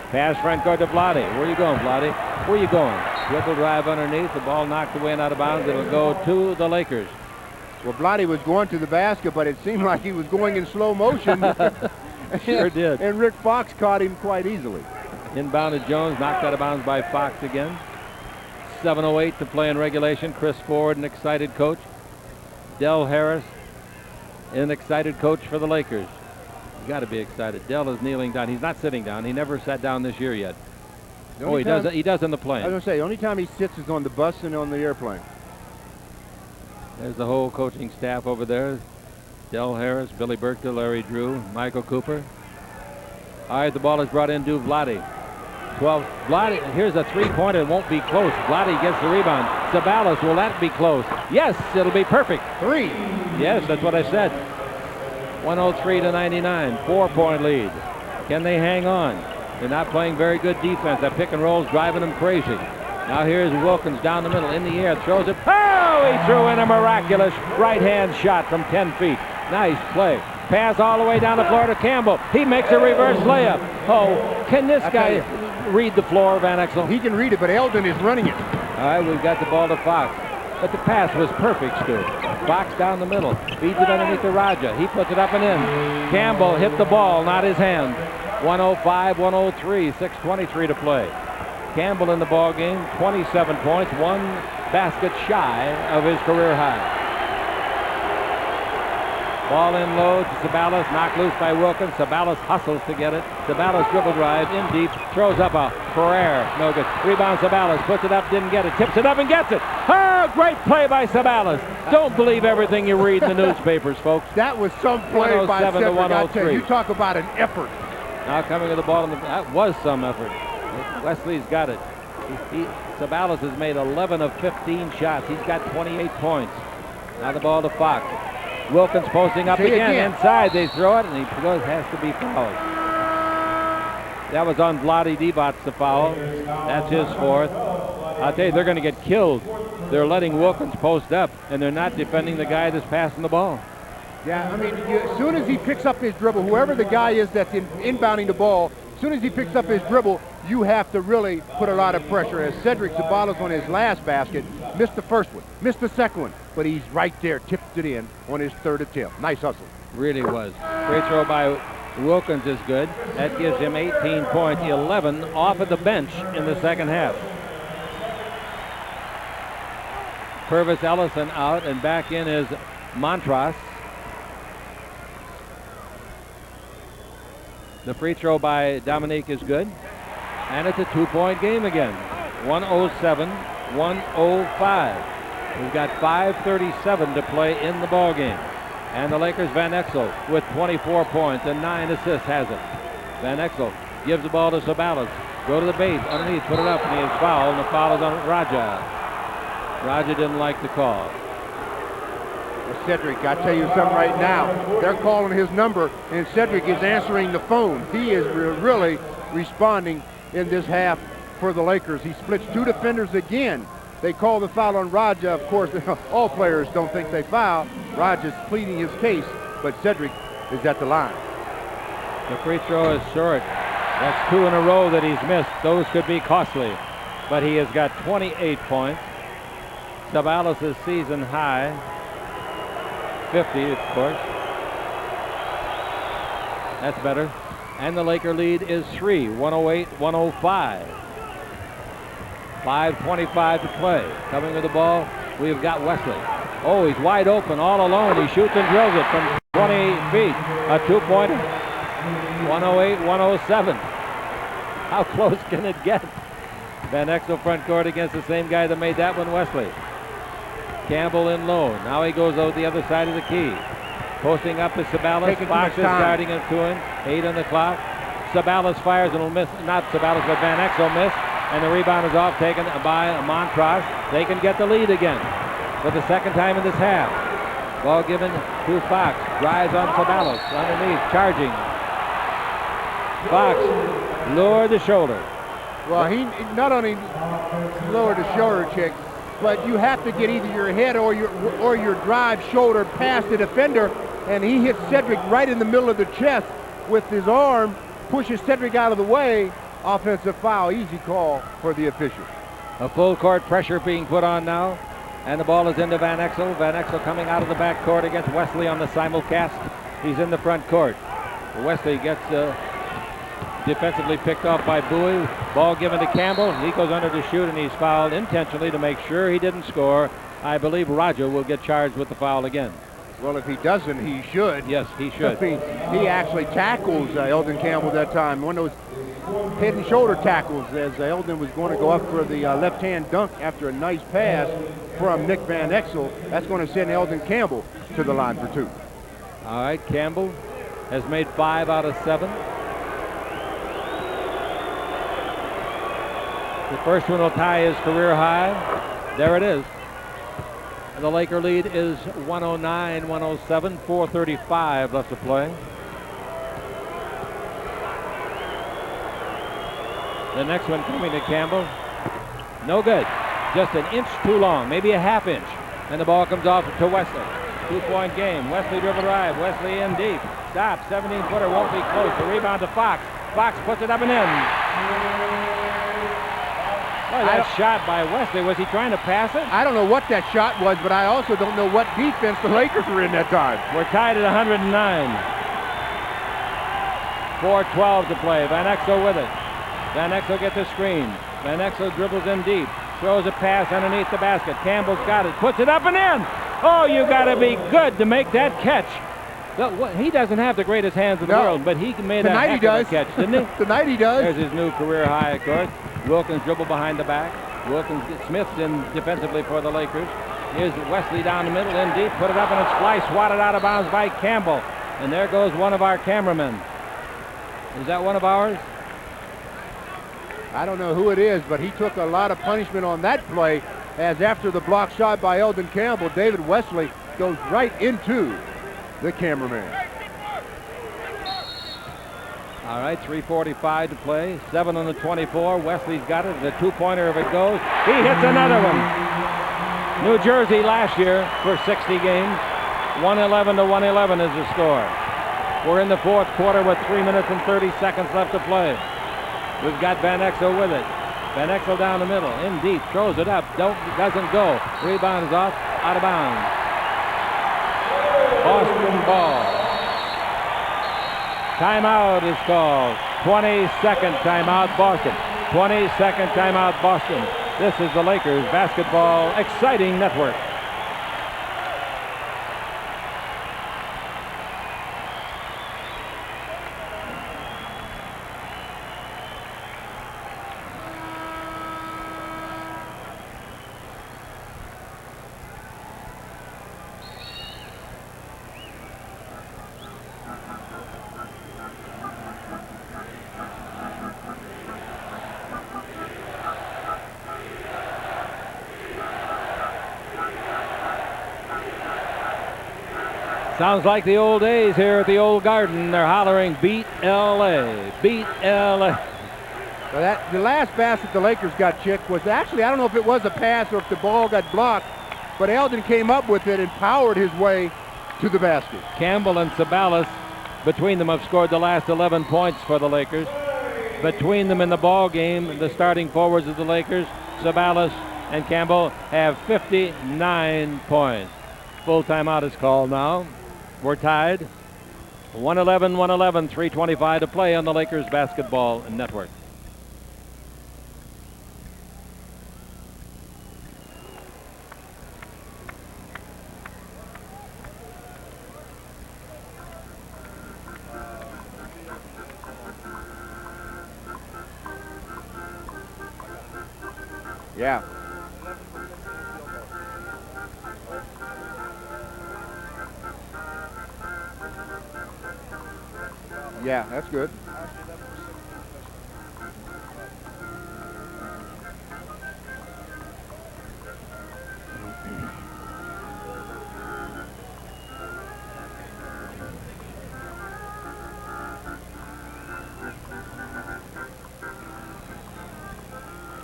Pass front court to Vlade. Where are you going, Vlade? Where are you going? Dribble drive underneath. The ball knocked away and out of bounds. It'll go to the Lakers. Well, Vlade was going to the basket, but it seemed like he was going in slow motion. Sure did. And Rick Fox caught him quite easily. Inbounded Jones, knocked out of bounds by Fox again. 7:08 to play in regulation. Chris Ford, an excited coach. Del Harris, an excited coach for the Lakers. You got to be excited. Del is kneeling down. He's not sitting down. He never sat down this year yet. Oh, he does. He does in the plane. I was going to say, the only time he sits is on the bus and on the airplane. There's the whole coaching staff over there. Del Harris, Billy Burkett, Larry Drew, Michael Cooper. All right, the ball is brought in to Vlade. 12. Vlade, here's a three-pointer. It won't be close. Vlade gets the rebound. Sabalas, will that be close? Yes, it'll be perfect. 3. Yes, that's what I said. 103-99, 4-point lead. Can they hang on? They're not playing very good defense. That pick and roll's driving them crazy. Now here's Wilkins down the middle, in the air, throws it. Oh, he threw in a miraculous right-hand shot from 10 feet. Nice play. Pass all the way down the floor to Campbell. He makes a reverse layup. Oh, can this guy read the floor, Van Exel? He can read it, but Eldon is running it. All right, we've got the ball to Fox. But the pass was perfect, Stu. Fox down the middle. Feeds it underneath to Raja. He puts it up and in. Campbell hit the ball, not his hand. 105-103, 6:23 to play. Campbell in the ball game, 27 points, 1 basket shy of his career high. Ball in low to Sabalas, knocked loose by Wilkins. Sabalas hustles to get it. Sabalas dribble drive in deep, throws up a prayer. No good. Rebound Sabalas, puts it up, didn't get it. Tips it up and gets it. Oh, great play by Sabalas. Don't believe everything you read in the newspapers, folks. That was some play by Cedric. To 103. You talk about an effort. Now coming to the ball, that was some effort. Wesley's got it. Sabalas has made 11 of 15 shots. He's got 28 points. Now the ball to Fox. Wilkins posting up again. Inside they throw it, and he has to be fouled. That was on Vlade Divac, the foul. That's his 4th. I'll tell you, they're going to get killed. They're letting Wilkins post up, and they're not defending the guy that's passing the ball. Yeah, I mean, as soon as he picks up his dribble, whoever the guy is that's inbounding the ball, as soon as he picks up his dribble, you have to really put a lot of pressure. As Cedric Sabalas on his last basket, missed the first one, missed the second one, but he's right there, tipped it in on his 3rd attempt. Nice hustle. Really was. Great throw by Wilkins is good. That gives him 18 points, 11 off of the bench in the second half. Purvis Ellison out, and back in is Montross. The free throw by Dominique is good. And it's a 2-point game again. 107-105. We've got 5:37 to play in the ball game. And the Lakers, Van Exel with 24 points and 9 assists has it. Van Exel gives the ball to Sabalas. Go to the base, underneath, put it up, and he is fouled, and the foul is on Raja. Raja didn't like the call. Well, Cedric, I tell you something right now. They're calling his number, and Cedric is answering the phone. He is really responding in this half for the Lakers. He splits 2 defenders again. They call the foul on Raja. Of course, all players don't think they foul. Raja's pleading his case, but Cedric is at the line. The free throw is short. That's 2 in a row that he's missed. Those could be costly. But he has got 28 points. Sabalas' season high, 50, of course. That's better. And the Laker lead is 3, 108-105. 5:25 to play. Coming with the ball, we've got Wesley. Oh, he's wide open, all alone. He shoots and drills it from 28 feet. A 2-pointer. 108-107. How close can it get? Van Exel front court against the same guy that made that one, Wesley. Campbell in low. Now he goes out the other side of the key. Posting up is Sabalas. Fox is guarding him to him. 8 on the clock. Sabalas fires and will miss. Not Sabalas, but Van Exel missed. And the rebound is off, taken by Montross. They can get the lead again for the second time in this half. Ball given to Fox. Drives on Sabalas. Underneath, charging. Fox lowered the shoulder. Well, he not only lowered the shoulder check, but you have to get either your head or your drive shoulder past the defender, and he hits Cedric right in the middle of the chest with his arm, pushes Cedric out of the way. Offensive foul, easy call for the official. A full court pressure being put on now, and the ball is into Van Exel. Van Exel coming out of the back court against Wesley on the simulcast. He's in the front court. Wesley gets defensively picked off by Bowie. Ball given to Campbell. He goes under to shoot, and he's fouled intentionally to make sure he didn't score. I believe Raja will get charged with the foul again. Well, if he doesn't, he should. Yes, he should. I mean, he actually tackles Eldon Campbell that time. One of those head and shoulder tackles as Eldon was going to go up for the left-hand dunk after a nice pass from Nick Van Exel. That's going to send Eldon Campbell to the line for 2. All right, Campbell has made 5 out of 7. The first one will tie his career high. There it is. And the Laker lead is 109-107, 4:35 left to play. The next one coming to Campbell. No good. Just an inch too long, maybe a half inch. And the ball comes off to Wesley. 2-point game. Wesley dribble drive. Wesley in deep. Stop. 17-footer won't be close. The rebound to Fox. Fox puts it up and in. Oh, that shot by Wesley. Was he trying to pass it? I don't know what that shot was, but I also don't know what defense the Lakers were in that time. We're tied at 109. 4:12 to play. Van Exel with it. Van Exel gets the screen. Van Exel dribbles in deep. Throws a pass underneath the basket. Campbell's got it. Puts it up and in. Oh, you got to be good to make that catch. He doesn't have the greatest hands in the world, but he made a heck of a catch, didn't he? Tonight he does. There's his new career high, of course. Wilkins dribble behind the back. Wilkins Smith's in defensively for the Lakers. Here's Wesley down the middle, in deep, put it up, and it's fly swatted out of bounds by Campbell. And there goes one of our cameramen. Is that one of ours? I don't know who it is, but he took a lot of punishment on that play, as after the block shot by Eldon Campbell, David Wesley goes right into the cameraman. All right, 3:45 to play. 7 on the 24. Wesley's got it. The 2-pointer, if it goes. He hits another one. New Jersey last year for 60 games. 111-111 is the score. We're in the fourth quarter with 3 minutes and 30 seconds left to play. We've got Van Exel with it. Van Exel down the middle, in deep, throws it up, doesn't go. Rebound is off, out of bounds. Boston ball. Timeout is called. 22nd timeout, Boston. 22nd timeout, Boston. This is the Lakers Basketball Exciting Network. Sounds like the old days here at the old Garden. They're hollering, beat L.A., beat L.A. Well, the last basket the Lakers got, Chick, was actually, I don't know if it was a pass or if the ball got blocked, but Eldon came up with it and powered his way to the basket. Campbell and Sabalas, between them, have scored the last 11 points for the Lakers. Between them in the ball game, the starting forwards of the Lakers, Sabalas and Campbell, have 59 points. Full timeout is called now. We're tied. 111, 3:25 to play on the Lakers Basketball Network. Yeah. Yeah, that's good.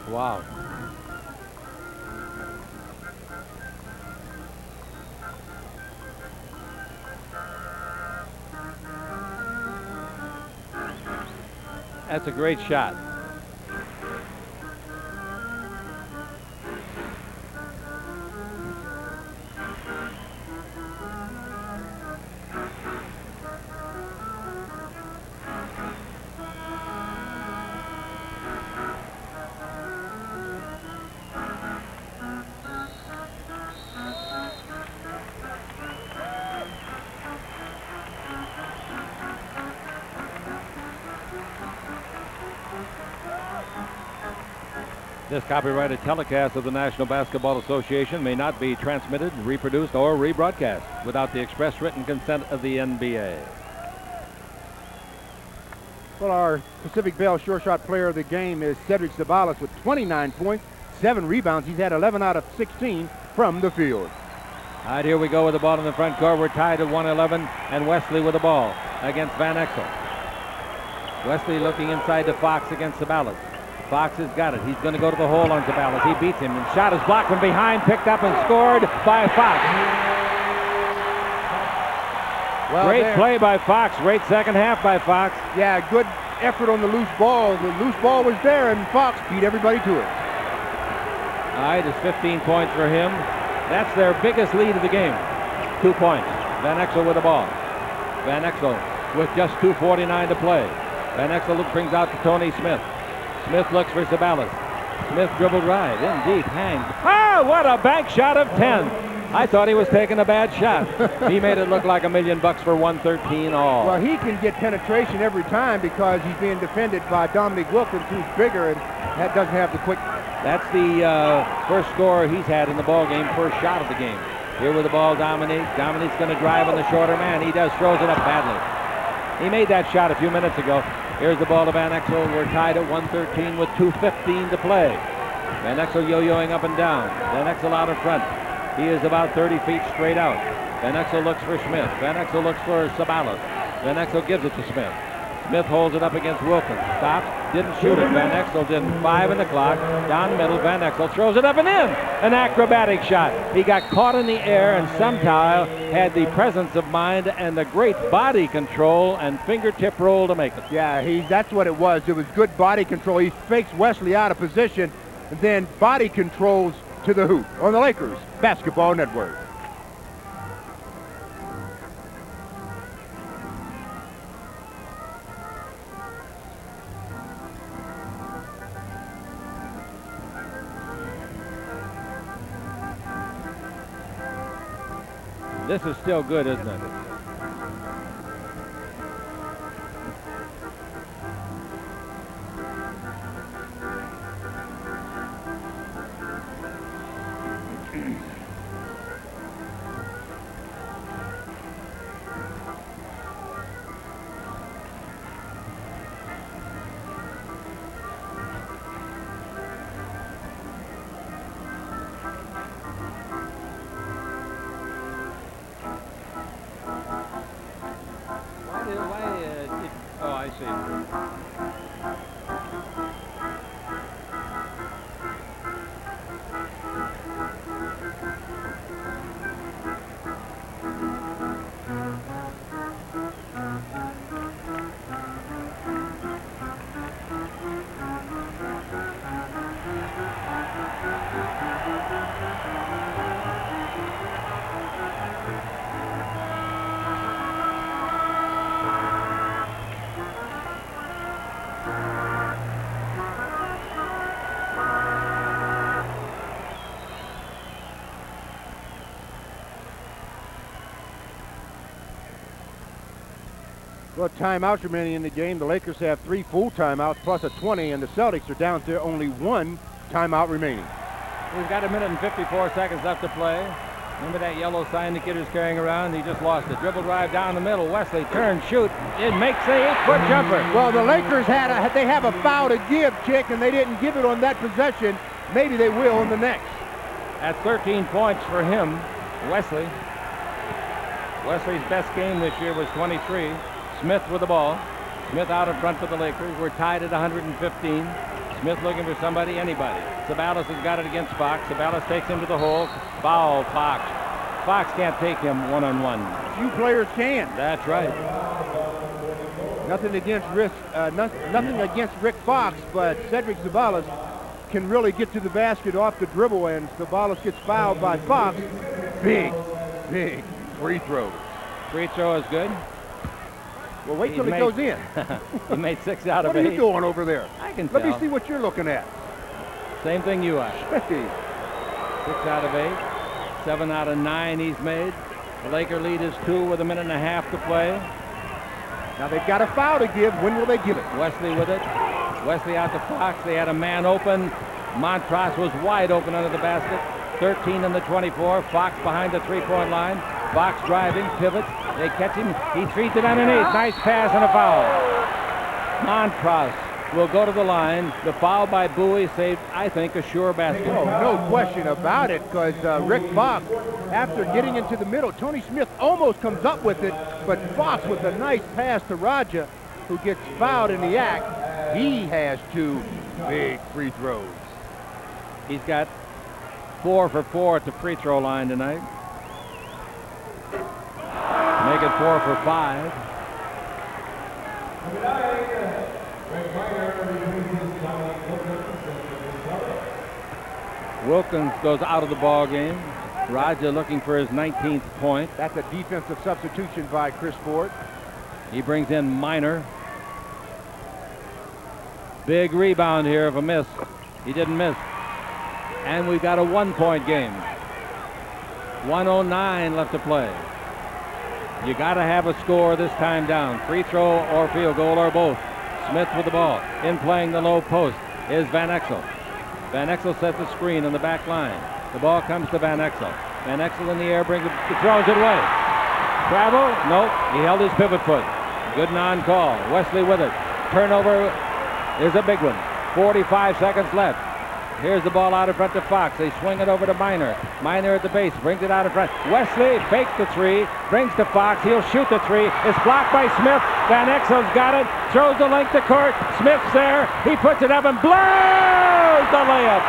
Wow. That's a great shot. This copyrighted telecast of the National Basketball Association may not be transmitted, reproduced, or rebroadcast without the express written consent of the NBA. Well, our Pacific Bell sure shot player of the game is Cedric Sabalas with 29 points, 7 rebounds. He's had 11 out of 16 from the field. All right, here we go with the ball in the front court. We're tied at 111, and Wesley with the ball against Van Exel. Wesley looking inside to Fox against Sabalas. Fox has got it. He's going to go to the hole on Sabalas. He beats him, and shot is blocked from behind, picked up and scored by Fox. Well, great play by Fox. Great second half by Fox. Yeah, good effort on the loose ball. The loose ball was there, and Fox beat everybody to it. All right, it's 15 points for him. That's their biggest lead of the game. 2 points. Van Exel with the ball. Van Exel with just 2:49 to play. Van Exel brings out to Tony Smith. Smith looks for Sabalas. Smith dribbled right, in deep, hangs. Ah, what a bank shot of 10. I thought he was taking a bad shot. He made it look like $1 million for 113 all. Well, he can get penetration every time because he's being defended by Dominique Wilkins, who's bigger and that doesn't have the quick. That's the first score he's had in the ball game, first shot of the game. Here with the ball, Dominique. Dominique's going to drive on the shorter man. He does, throws it up badly. He made that shot a few minutes ago. Here's the ball to Van Exel. We're tied at 113 with 2:15 to play. Van Exel yo-yoing up and down. Van Exel out in front. He is about 30 feet straight out. Van Exel looks for Smith. Van Exel looks for Sabalas. Van Exel gives it to Smith. Smith holds it up against Wilkins. Stops. Didn't shoot it. Van Exel didn't. 5 in the clock. Down middle. Van Exel throws it up and in. An acrobatic shot. He got caught in the air and somehow had the presence of mind and the great body control and fingertip roll to make it. Yeah, that's what it was. It was good body control. He fakes Wesley out of position and then body controls to the hoop on the Lakers Basketball Network. This is still good, isn't it? Oh, I see. Well, timeouts remaining in the game. The Lakers have 3 full timeouts plus a 20, and the Celtics are down to only 1 timeout remaining. We've got 1 minute and 54 seconds left to play. Remember that yellow sign the kid is carrying around? He just lost it. Dribble drive down the middle. Wesley turn, shoot. It makes the 8-foot jumper. Well, the Lakers they have a foul to give, Chick, and they didn't give it on that possession. Maybe they will in the next. That's 13 points for him, Wesley. Wesley's best game this year was 23. Smith with the ball. Smith out in front for the Lakers. We're tied at 115. Smith looking for somebody, anybody. Sabalas has got it against Fox. Sabalas takes him to the hole. Foul, Fox. Fox can't take him one-on-one. Few players can. That's right. Nothing against Rick Fox, but Cedric Sabalas can really get to the basket off the dribble, and Sabalas gets fouled by Fox. Big free throws. Free throw is good. Well, wait till it goes in. He made 6 out of 8. What are you doing over there? I can tell. Let me see what you're looking at. Same thing you are. Hey. 6 out of 8. 7 out of 9 he's made. The Laker lead is 2 with 1.5 minutes to play. Now they've got a foul to give. When will they give it? Wesley with it. Wesley out to Fox. They had a man open. Montross was wide open under the basket. 13 in the 24. Fox behind the three-point line. Fox driving, pivots. They catch him. He treats it underneath. Nice pass and a foul. Montross will go to the line. The foul by Bowie saved, I think, a sure basket. Oh, no question about it, because Rick Fox, after getting into the middle, Tony Smith almost comes up with it, but Fox with a nice pass to Raja, who gets fouled in the act. He has 2 big free throws. He's got 4 for 4 at the free throw line tonight. Make it 4 for 5. Wilkins goes out of the ball game. Raja looking for his 19th point. That's a defensive substitution by Chris Ford. He brings in Minor. Big rebound here of a miss. He didn't miss. And we've got a 1-point game. 1:09 left to play. You got to have a score this time down. Free throw or field goal or both. Smith with the ball. In playing the low post is Van Exel. Van Exel sets the screen on the back line. The ball comes to Van Exel. Van Exel in the air brings it, throws it away. Travel? Nope. He held his pivot foot. Good non-call. Wesley with it. Turnover is a big one. 45 seconds left. Here's the ball out in front to Fox. They swing it over to Minor. Minor at the base, brings it out in front. Wesley fakes the 3, brings to Fox. He'll shoot the 3. It's blocked by Smith. Van Exel's got it. Throws the length of court. Smith's there. He puts it up and blows the layup.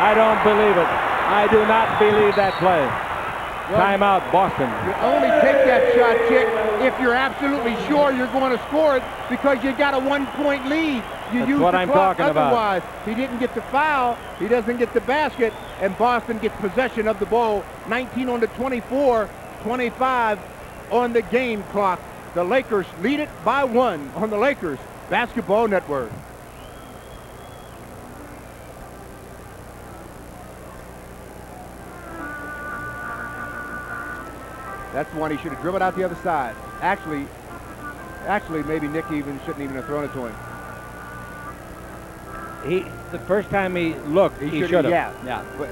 I don't believe it. I do not believe that play. Timeout, Boston. You only take that shot, Chick, if you're absolutely sure you're going to score it, because you got a 1-point lead. You That's use what the I'm clock talking about. otherwise. He didn't get the foul. He doesn't get the basket, and Boston gets possession of the ball. 19 on the 24, 25 on the game clock. The Lakers lead it by 1 on the Lakers Basketball Network. That's the one he should have dribbled out the other side. Actually, maybe Nick shouldn't even have thrown it to him. The first time he looked, he should have. Yeah. But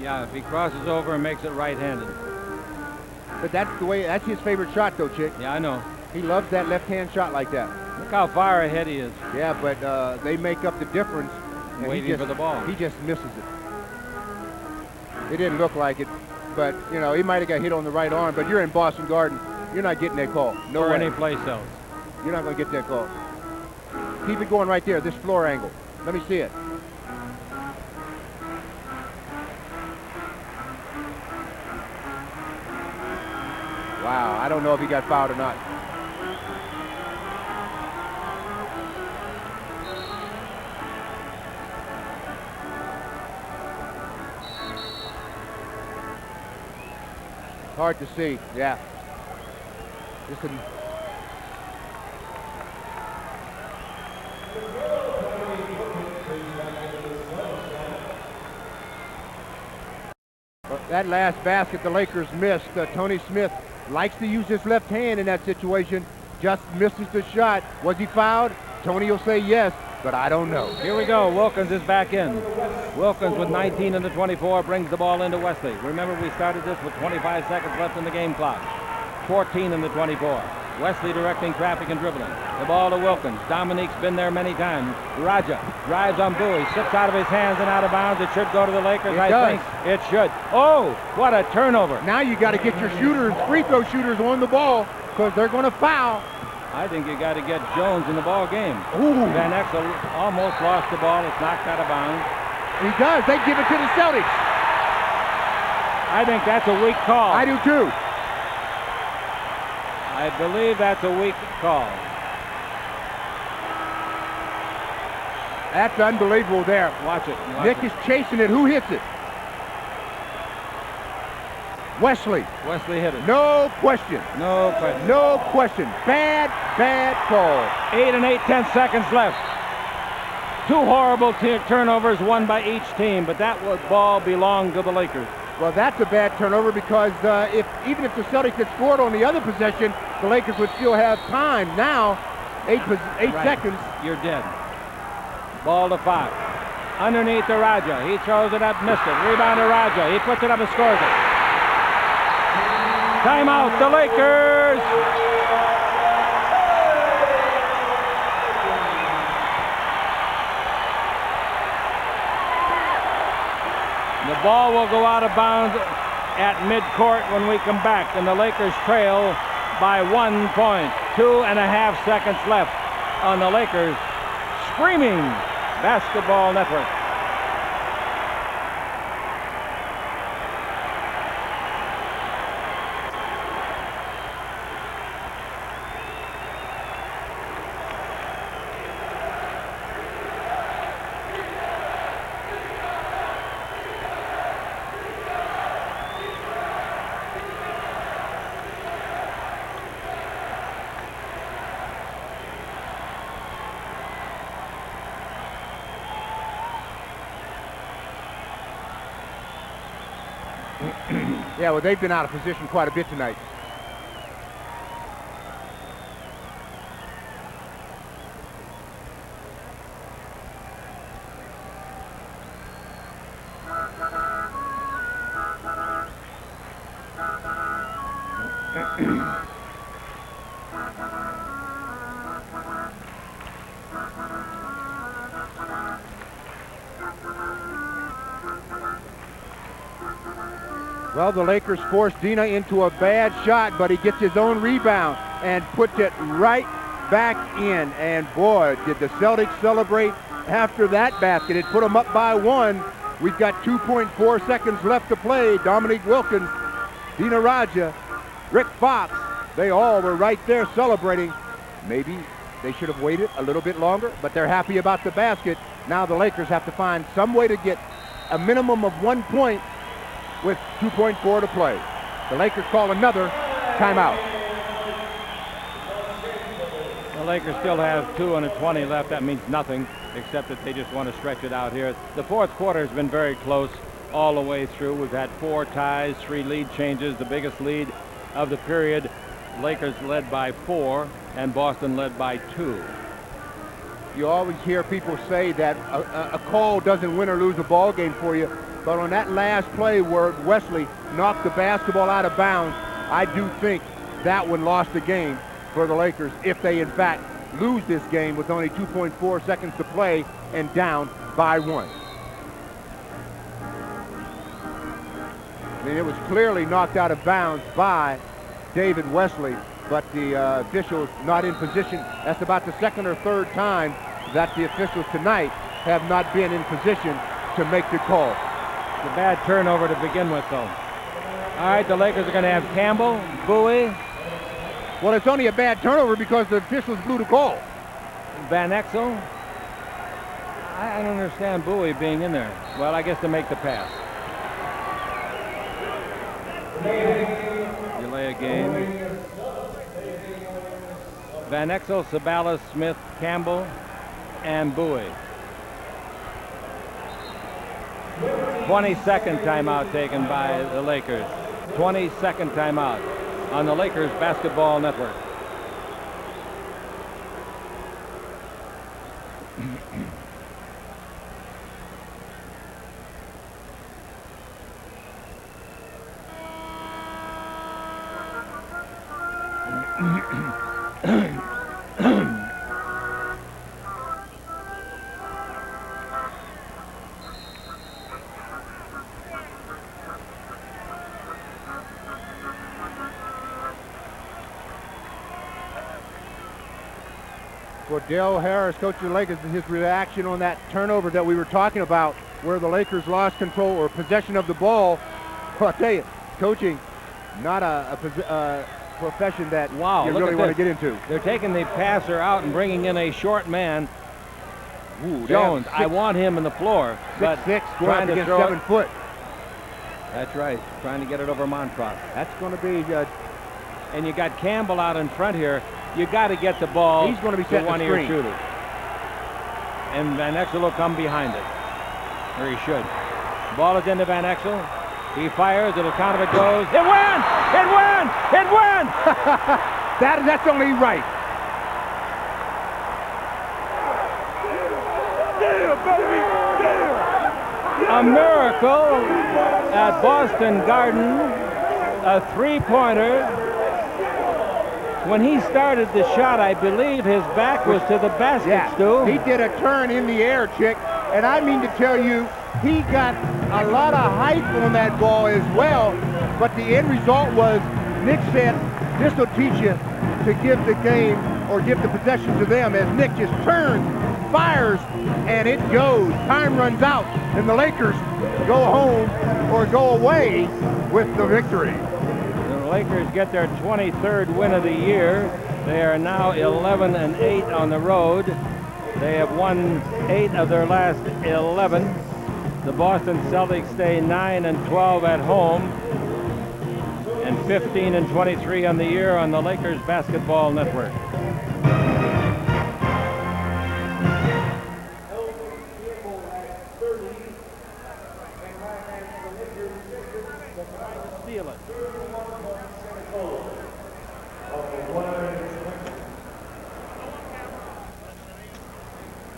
yeah, if he crosses over and makes it right-handed. But that's his favorite shot, though, Chick. Yeah, I know. He loves that left-hand shot like that. Look how far ahead he is. Yeah, but they make up the difference. And Waiting for the ball. He just misses it. It didn't look like it, but, you know, he might have got hit on the right arm, but you're in Boston Garden. You're not getting that call. No or way. any place else. You're not going to get that call. Keep it going right there, this floor angle. Let me see it. Wow, I don't know if he got fouled or not. Hard to see, yeah. That last basket the Lakers missed, Tony Smith likes to use his left hand in that situation, just misses the shot. Was he fouled? Tony will say yes, but I don't know. Here we go. Wilkins is back in. Wilkins with 19 in the 24 brings the ball into Wesley. Remember, we started this with 25 seconds left in the game clock. 14 in the 24. Wesley directing traffic and dribbling. The ball to Wilkins. Dominique's been there many times. Raja drives on Bowie, slips out of his hands and out of bounds. It should go to the Lakers, I think. It should. Oh, what a turnover. Now you got to get your shooters, free throw shooters on the ball because they're going to foul. I think you got to get Jones in the ball game. Ooh. Van Exel almost lost the ball. It's knocked out of bounds. He does. They give it to the Celtics. I think that's a weak call. I do too. I believe that's a weak call. That's unbelievable there. Watch it. Nick is chasing it. Who hits it? Wesley. Wesley hit it. No question. No question. No question. Bad call. 8 and 8/10 seconds left. Two horrible turnovers, one by each team, but that ball belonged to the Lakers. Well, that's a bad turnover because even if the Celtics had scored on the other possession, the Lakers would still have time. Now, 8 seconds. You're dead. Ball to 5. Underneath to Raja. He throws it up, missed it. Rebound to Raja. He puts it up and scores it. Timeout, the Lakers. The ball will go out of bounds at midcourt when we come back, and the Lakers trail by 1 point. 2.5 seconds left on the Lakers Screaming Basketball Network. Yeah, well, they've been out of position quite a bit tonight. Well, the Lakers forced Dina into a bad shot, but he gets his own rebound and puts it right back in. And boy, did the Celtics celebrate after that basket. It put them up by 1. We've got 2.4 seconds left to play. Dominique Wilkins, Dina Raja, Rick Fox, they all were right there celebrating. Maybe they should have waited a little bit longer, but they're happy about the basket. Now the Lakers have to find some way to get a minimum of 1 point with 2.4 to play. The Lakers call another timeout. The Lakers still have 2:20 left. That means nothing, except that they just want to stretch it out here. The fourth quarter has been very close all the way through. We've had 4 ties, 3 lead changes. The biggest lead of the period, Lakers led by 4, and Boston led by 2. You always hear people say that a call doesn't win or lose a ball game for you, but on that last play where Wesley knocked the basketball out of bounds, I do think that one lost the game for the Lakers if they in fact lose this game with only 2.4 seconds to play and down by 1. I mean, it was clearly knocked out of bounds by David Wesley, but the officials not in position. That's about the second or third time that the officials tonight have not been in position to make the call. It's a bad turnover to begin with, though. All right, the Lakers are going to have Campbell, Bowie. Well, it's only a bad turnover because the officials blew the call. Van Exel. I don't understand Bowie being in there. Well, I guess to make the pass. Delay a game. Van Exel, Sabalas, Smith, Campbell, and Bowie. 22nd timeout taken by the Lakers. 22nd timeout on the Lakers Basketball Network. For Dale Harris, coach of the Lakers, his reaction on that turnover that we were talking about, where the Lakers lost control or possession of the ball. Well, I'll tell you, coaching, not a profession that you really want to get into. They're taking the passer out and bringing in a short man. Ooh, Jones, I want him in the floor. 6'6", going up against 7 foot. That's right, trying to get it over Montross. That's going to be... and you got Campbell out in front here. You got to get the ball. He's going to be to one of your shooters. And Van Exel will come behind it. Or he should. Ball is into Van Exel. He fires. It'll count if it goes. It went! It went! It went! That's only right. A miracle at Boston Garden. A three-pointer. When he started the shot, I believe his back was to the basket, Stu. He did a turn in the air, Chick, and I mean to tell you, he got a lot of height on that ball as well, but the end result was, Nick said, this will teach you to give the game or give the possession to them, as Nick just turns, fires, and it goes. Time runs out, and the Lakers go home or go away with the victory. The Lakers get their 23rd win of the year. They are now 11-8 on the road. They have won 8 of their last 11. The Boston Celtics stay 9-12 at home and 15-23 on the year on the Lakers Basketball Network. Steal it.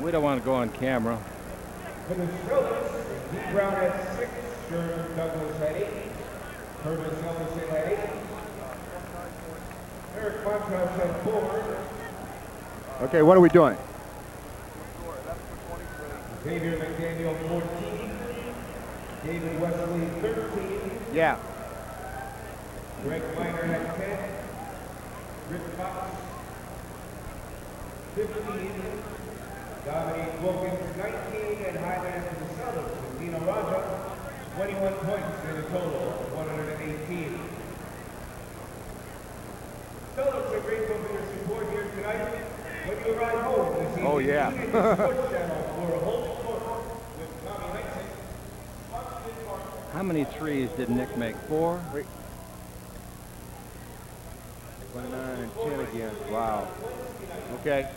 We don't want to go on camera. For the Celtics, D. Brown had 6, Sherman Douglas had 8, Herman Ellison had 8, Eric Montross had 4. Okay, what are we doing? Xavier McDaniel 14, David Wesley 13. Yeah. Greg Miner had 10, Rick Fox 15, Dominique Wilkins 19, and highlights for the Celtics with Dino Raja 21 points in a total of 118. Celtics are grateful for your support here tonight. When you arrive home this evening, Oh, yeah. tune in to Sports Channel for a home sport with Tommy Heinsohn. How many threes did Nick make? 4? again. Wow. Okay.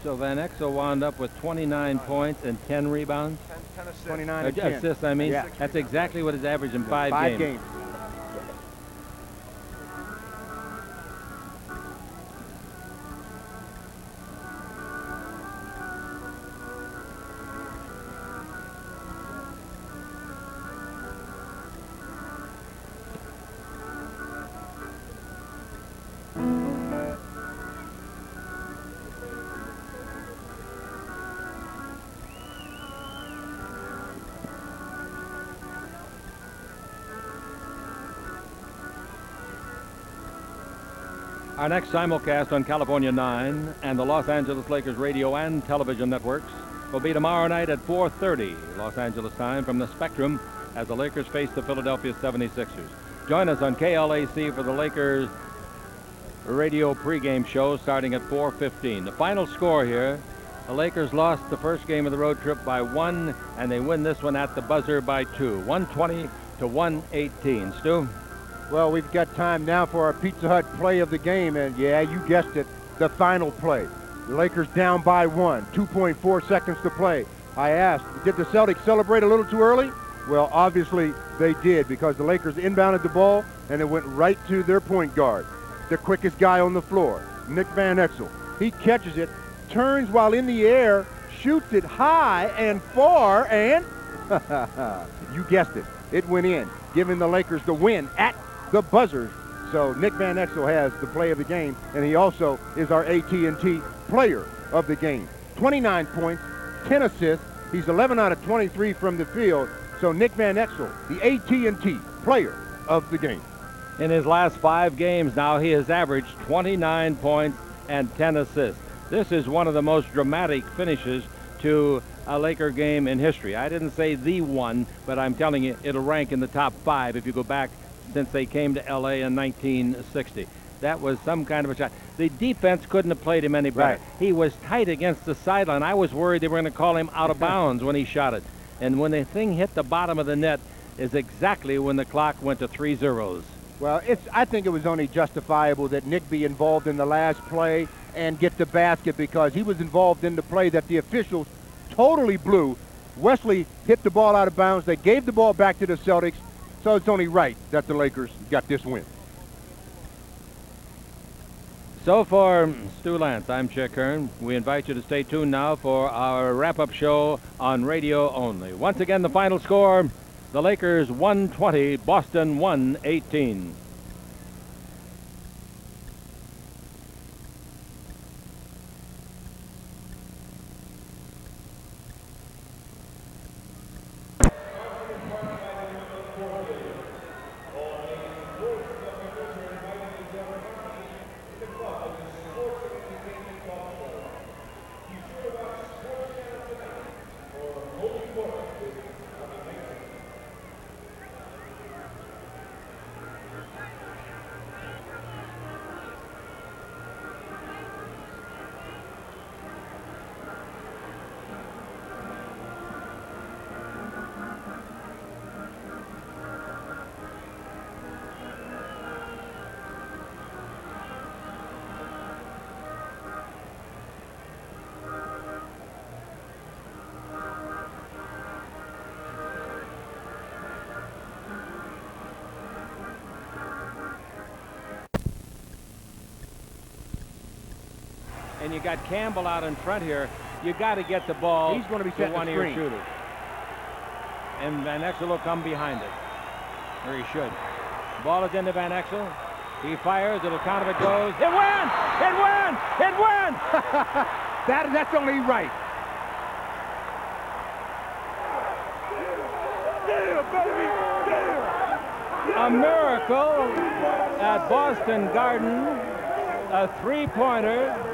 So Van Exel wound up with 29 points and 10 rebounds. 10 assists. 29 and 10. Assists, I mean. Yeah. That's exactly what his average in 5 5 games. games. Our next simulcast on California 9 and the Los Angeles Lakers radio and television networks will be tomorrow night at 4:30 Los Angeles time from the Spectrum as the Lakers face the Philadelphia 76ers. Join us on KLAC for the Lakers radio pregame show starting at 4:15. The final score here, the Lakers lost the first game of the road trip by 1, and they win this one at the buzzer by 2, 120 to 118. Stu? Well, we've got time now for our Pizza Hut play of the game, and yeah, you guessed it, the final play. The Lakers down by 1, 2.4 seconds to play. I asked, did the Celtics celebrate a little too early? Well, obviously they did, because the Lakers inbounded the ball and it went right to their point guard, the quickest guy on the floor, Nick Van Exel. He catches it, turns while in the air, shoots it high and far, and you guessed it, it went in, giving the Lakers the win at the buzzers. So Nick Van Exel has the play of the game, and he also is our AT&T player of the game. 29 points, 10 assists. He's 11 out of 23 from the field. So Nick Van Exel, the AT&T player of the game. In his last 5 games now, he has averaged 29 points and 10 assists. This is one of the most dramatic finishes to a Laker game in history. I didn't say the one, but I'm telling you, it'll rank in the top 5 if you go back since they came to L.A. in 1960. That was some kind of a shot. The defense couldn't have played him any better. Right. He was tight against the sideline. I was worried they were going to call him out of bounds when he shot it. And when the thing hit the bottom of the net is exactly when the clock went to 3 zeros. Well, I think it was only justifiable that Nick be involved in the last play and get the basket, because he was involved in the play that the officials totally blew. Wesley hit the ball out of bounds. They gave the ball back to the Celtics. So it's only right that the Lakers got this win. So for Stu Lance, I'm Chick Hearn. We invite you to stay tuned now for our wrap-up show on radio only. Once again, the final score, the Lakers 120, Boston 118. And you got Campbell out in front here. You got to get the ball. He's going to be to setting one the of your screen. shooters. And Van Exel will come behind it, or he should. Ball is into Van Exel. He fires. It'll count if it goes. It went! It went! It went! That's only right. A miracle at Boston Garden. A three-pointer.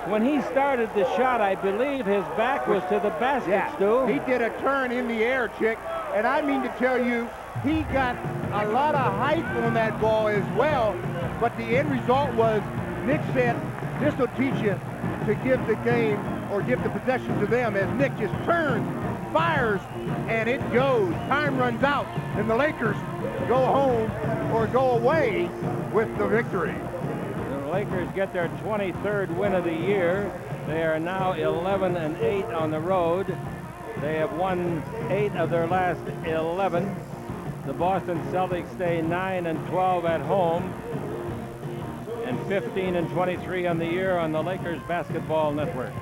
When he started the shot, I believe his back was to the basket, Stu. He did a turn in the air, Chick, and I mean to tell you, he got a lot of height on that ball as well, but the end result was, Nick said, this will teach you to give the game or give the possession to them as Nick just turns, fires, and it goes. Time runs out, and the Lakers go home or go away with the victory. The Lakers get their 23rd win of the year. They are now 11-8 on the road. They have won 8 of their last 11. The Boston Celtics stay 9-12 at home and 15-23 on the year on the Lakers Basketball Network.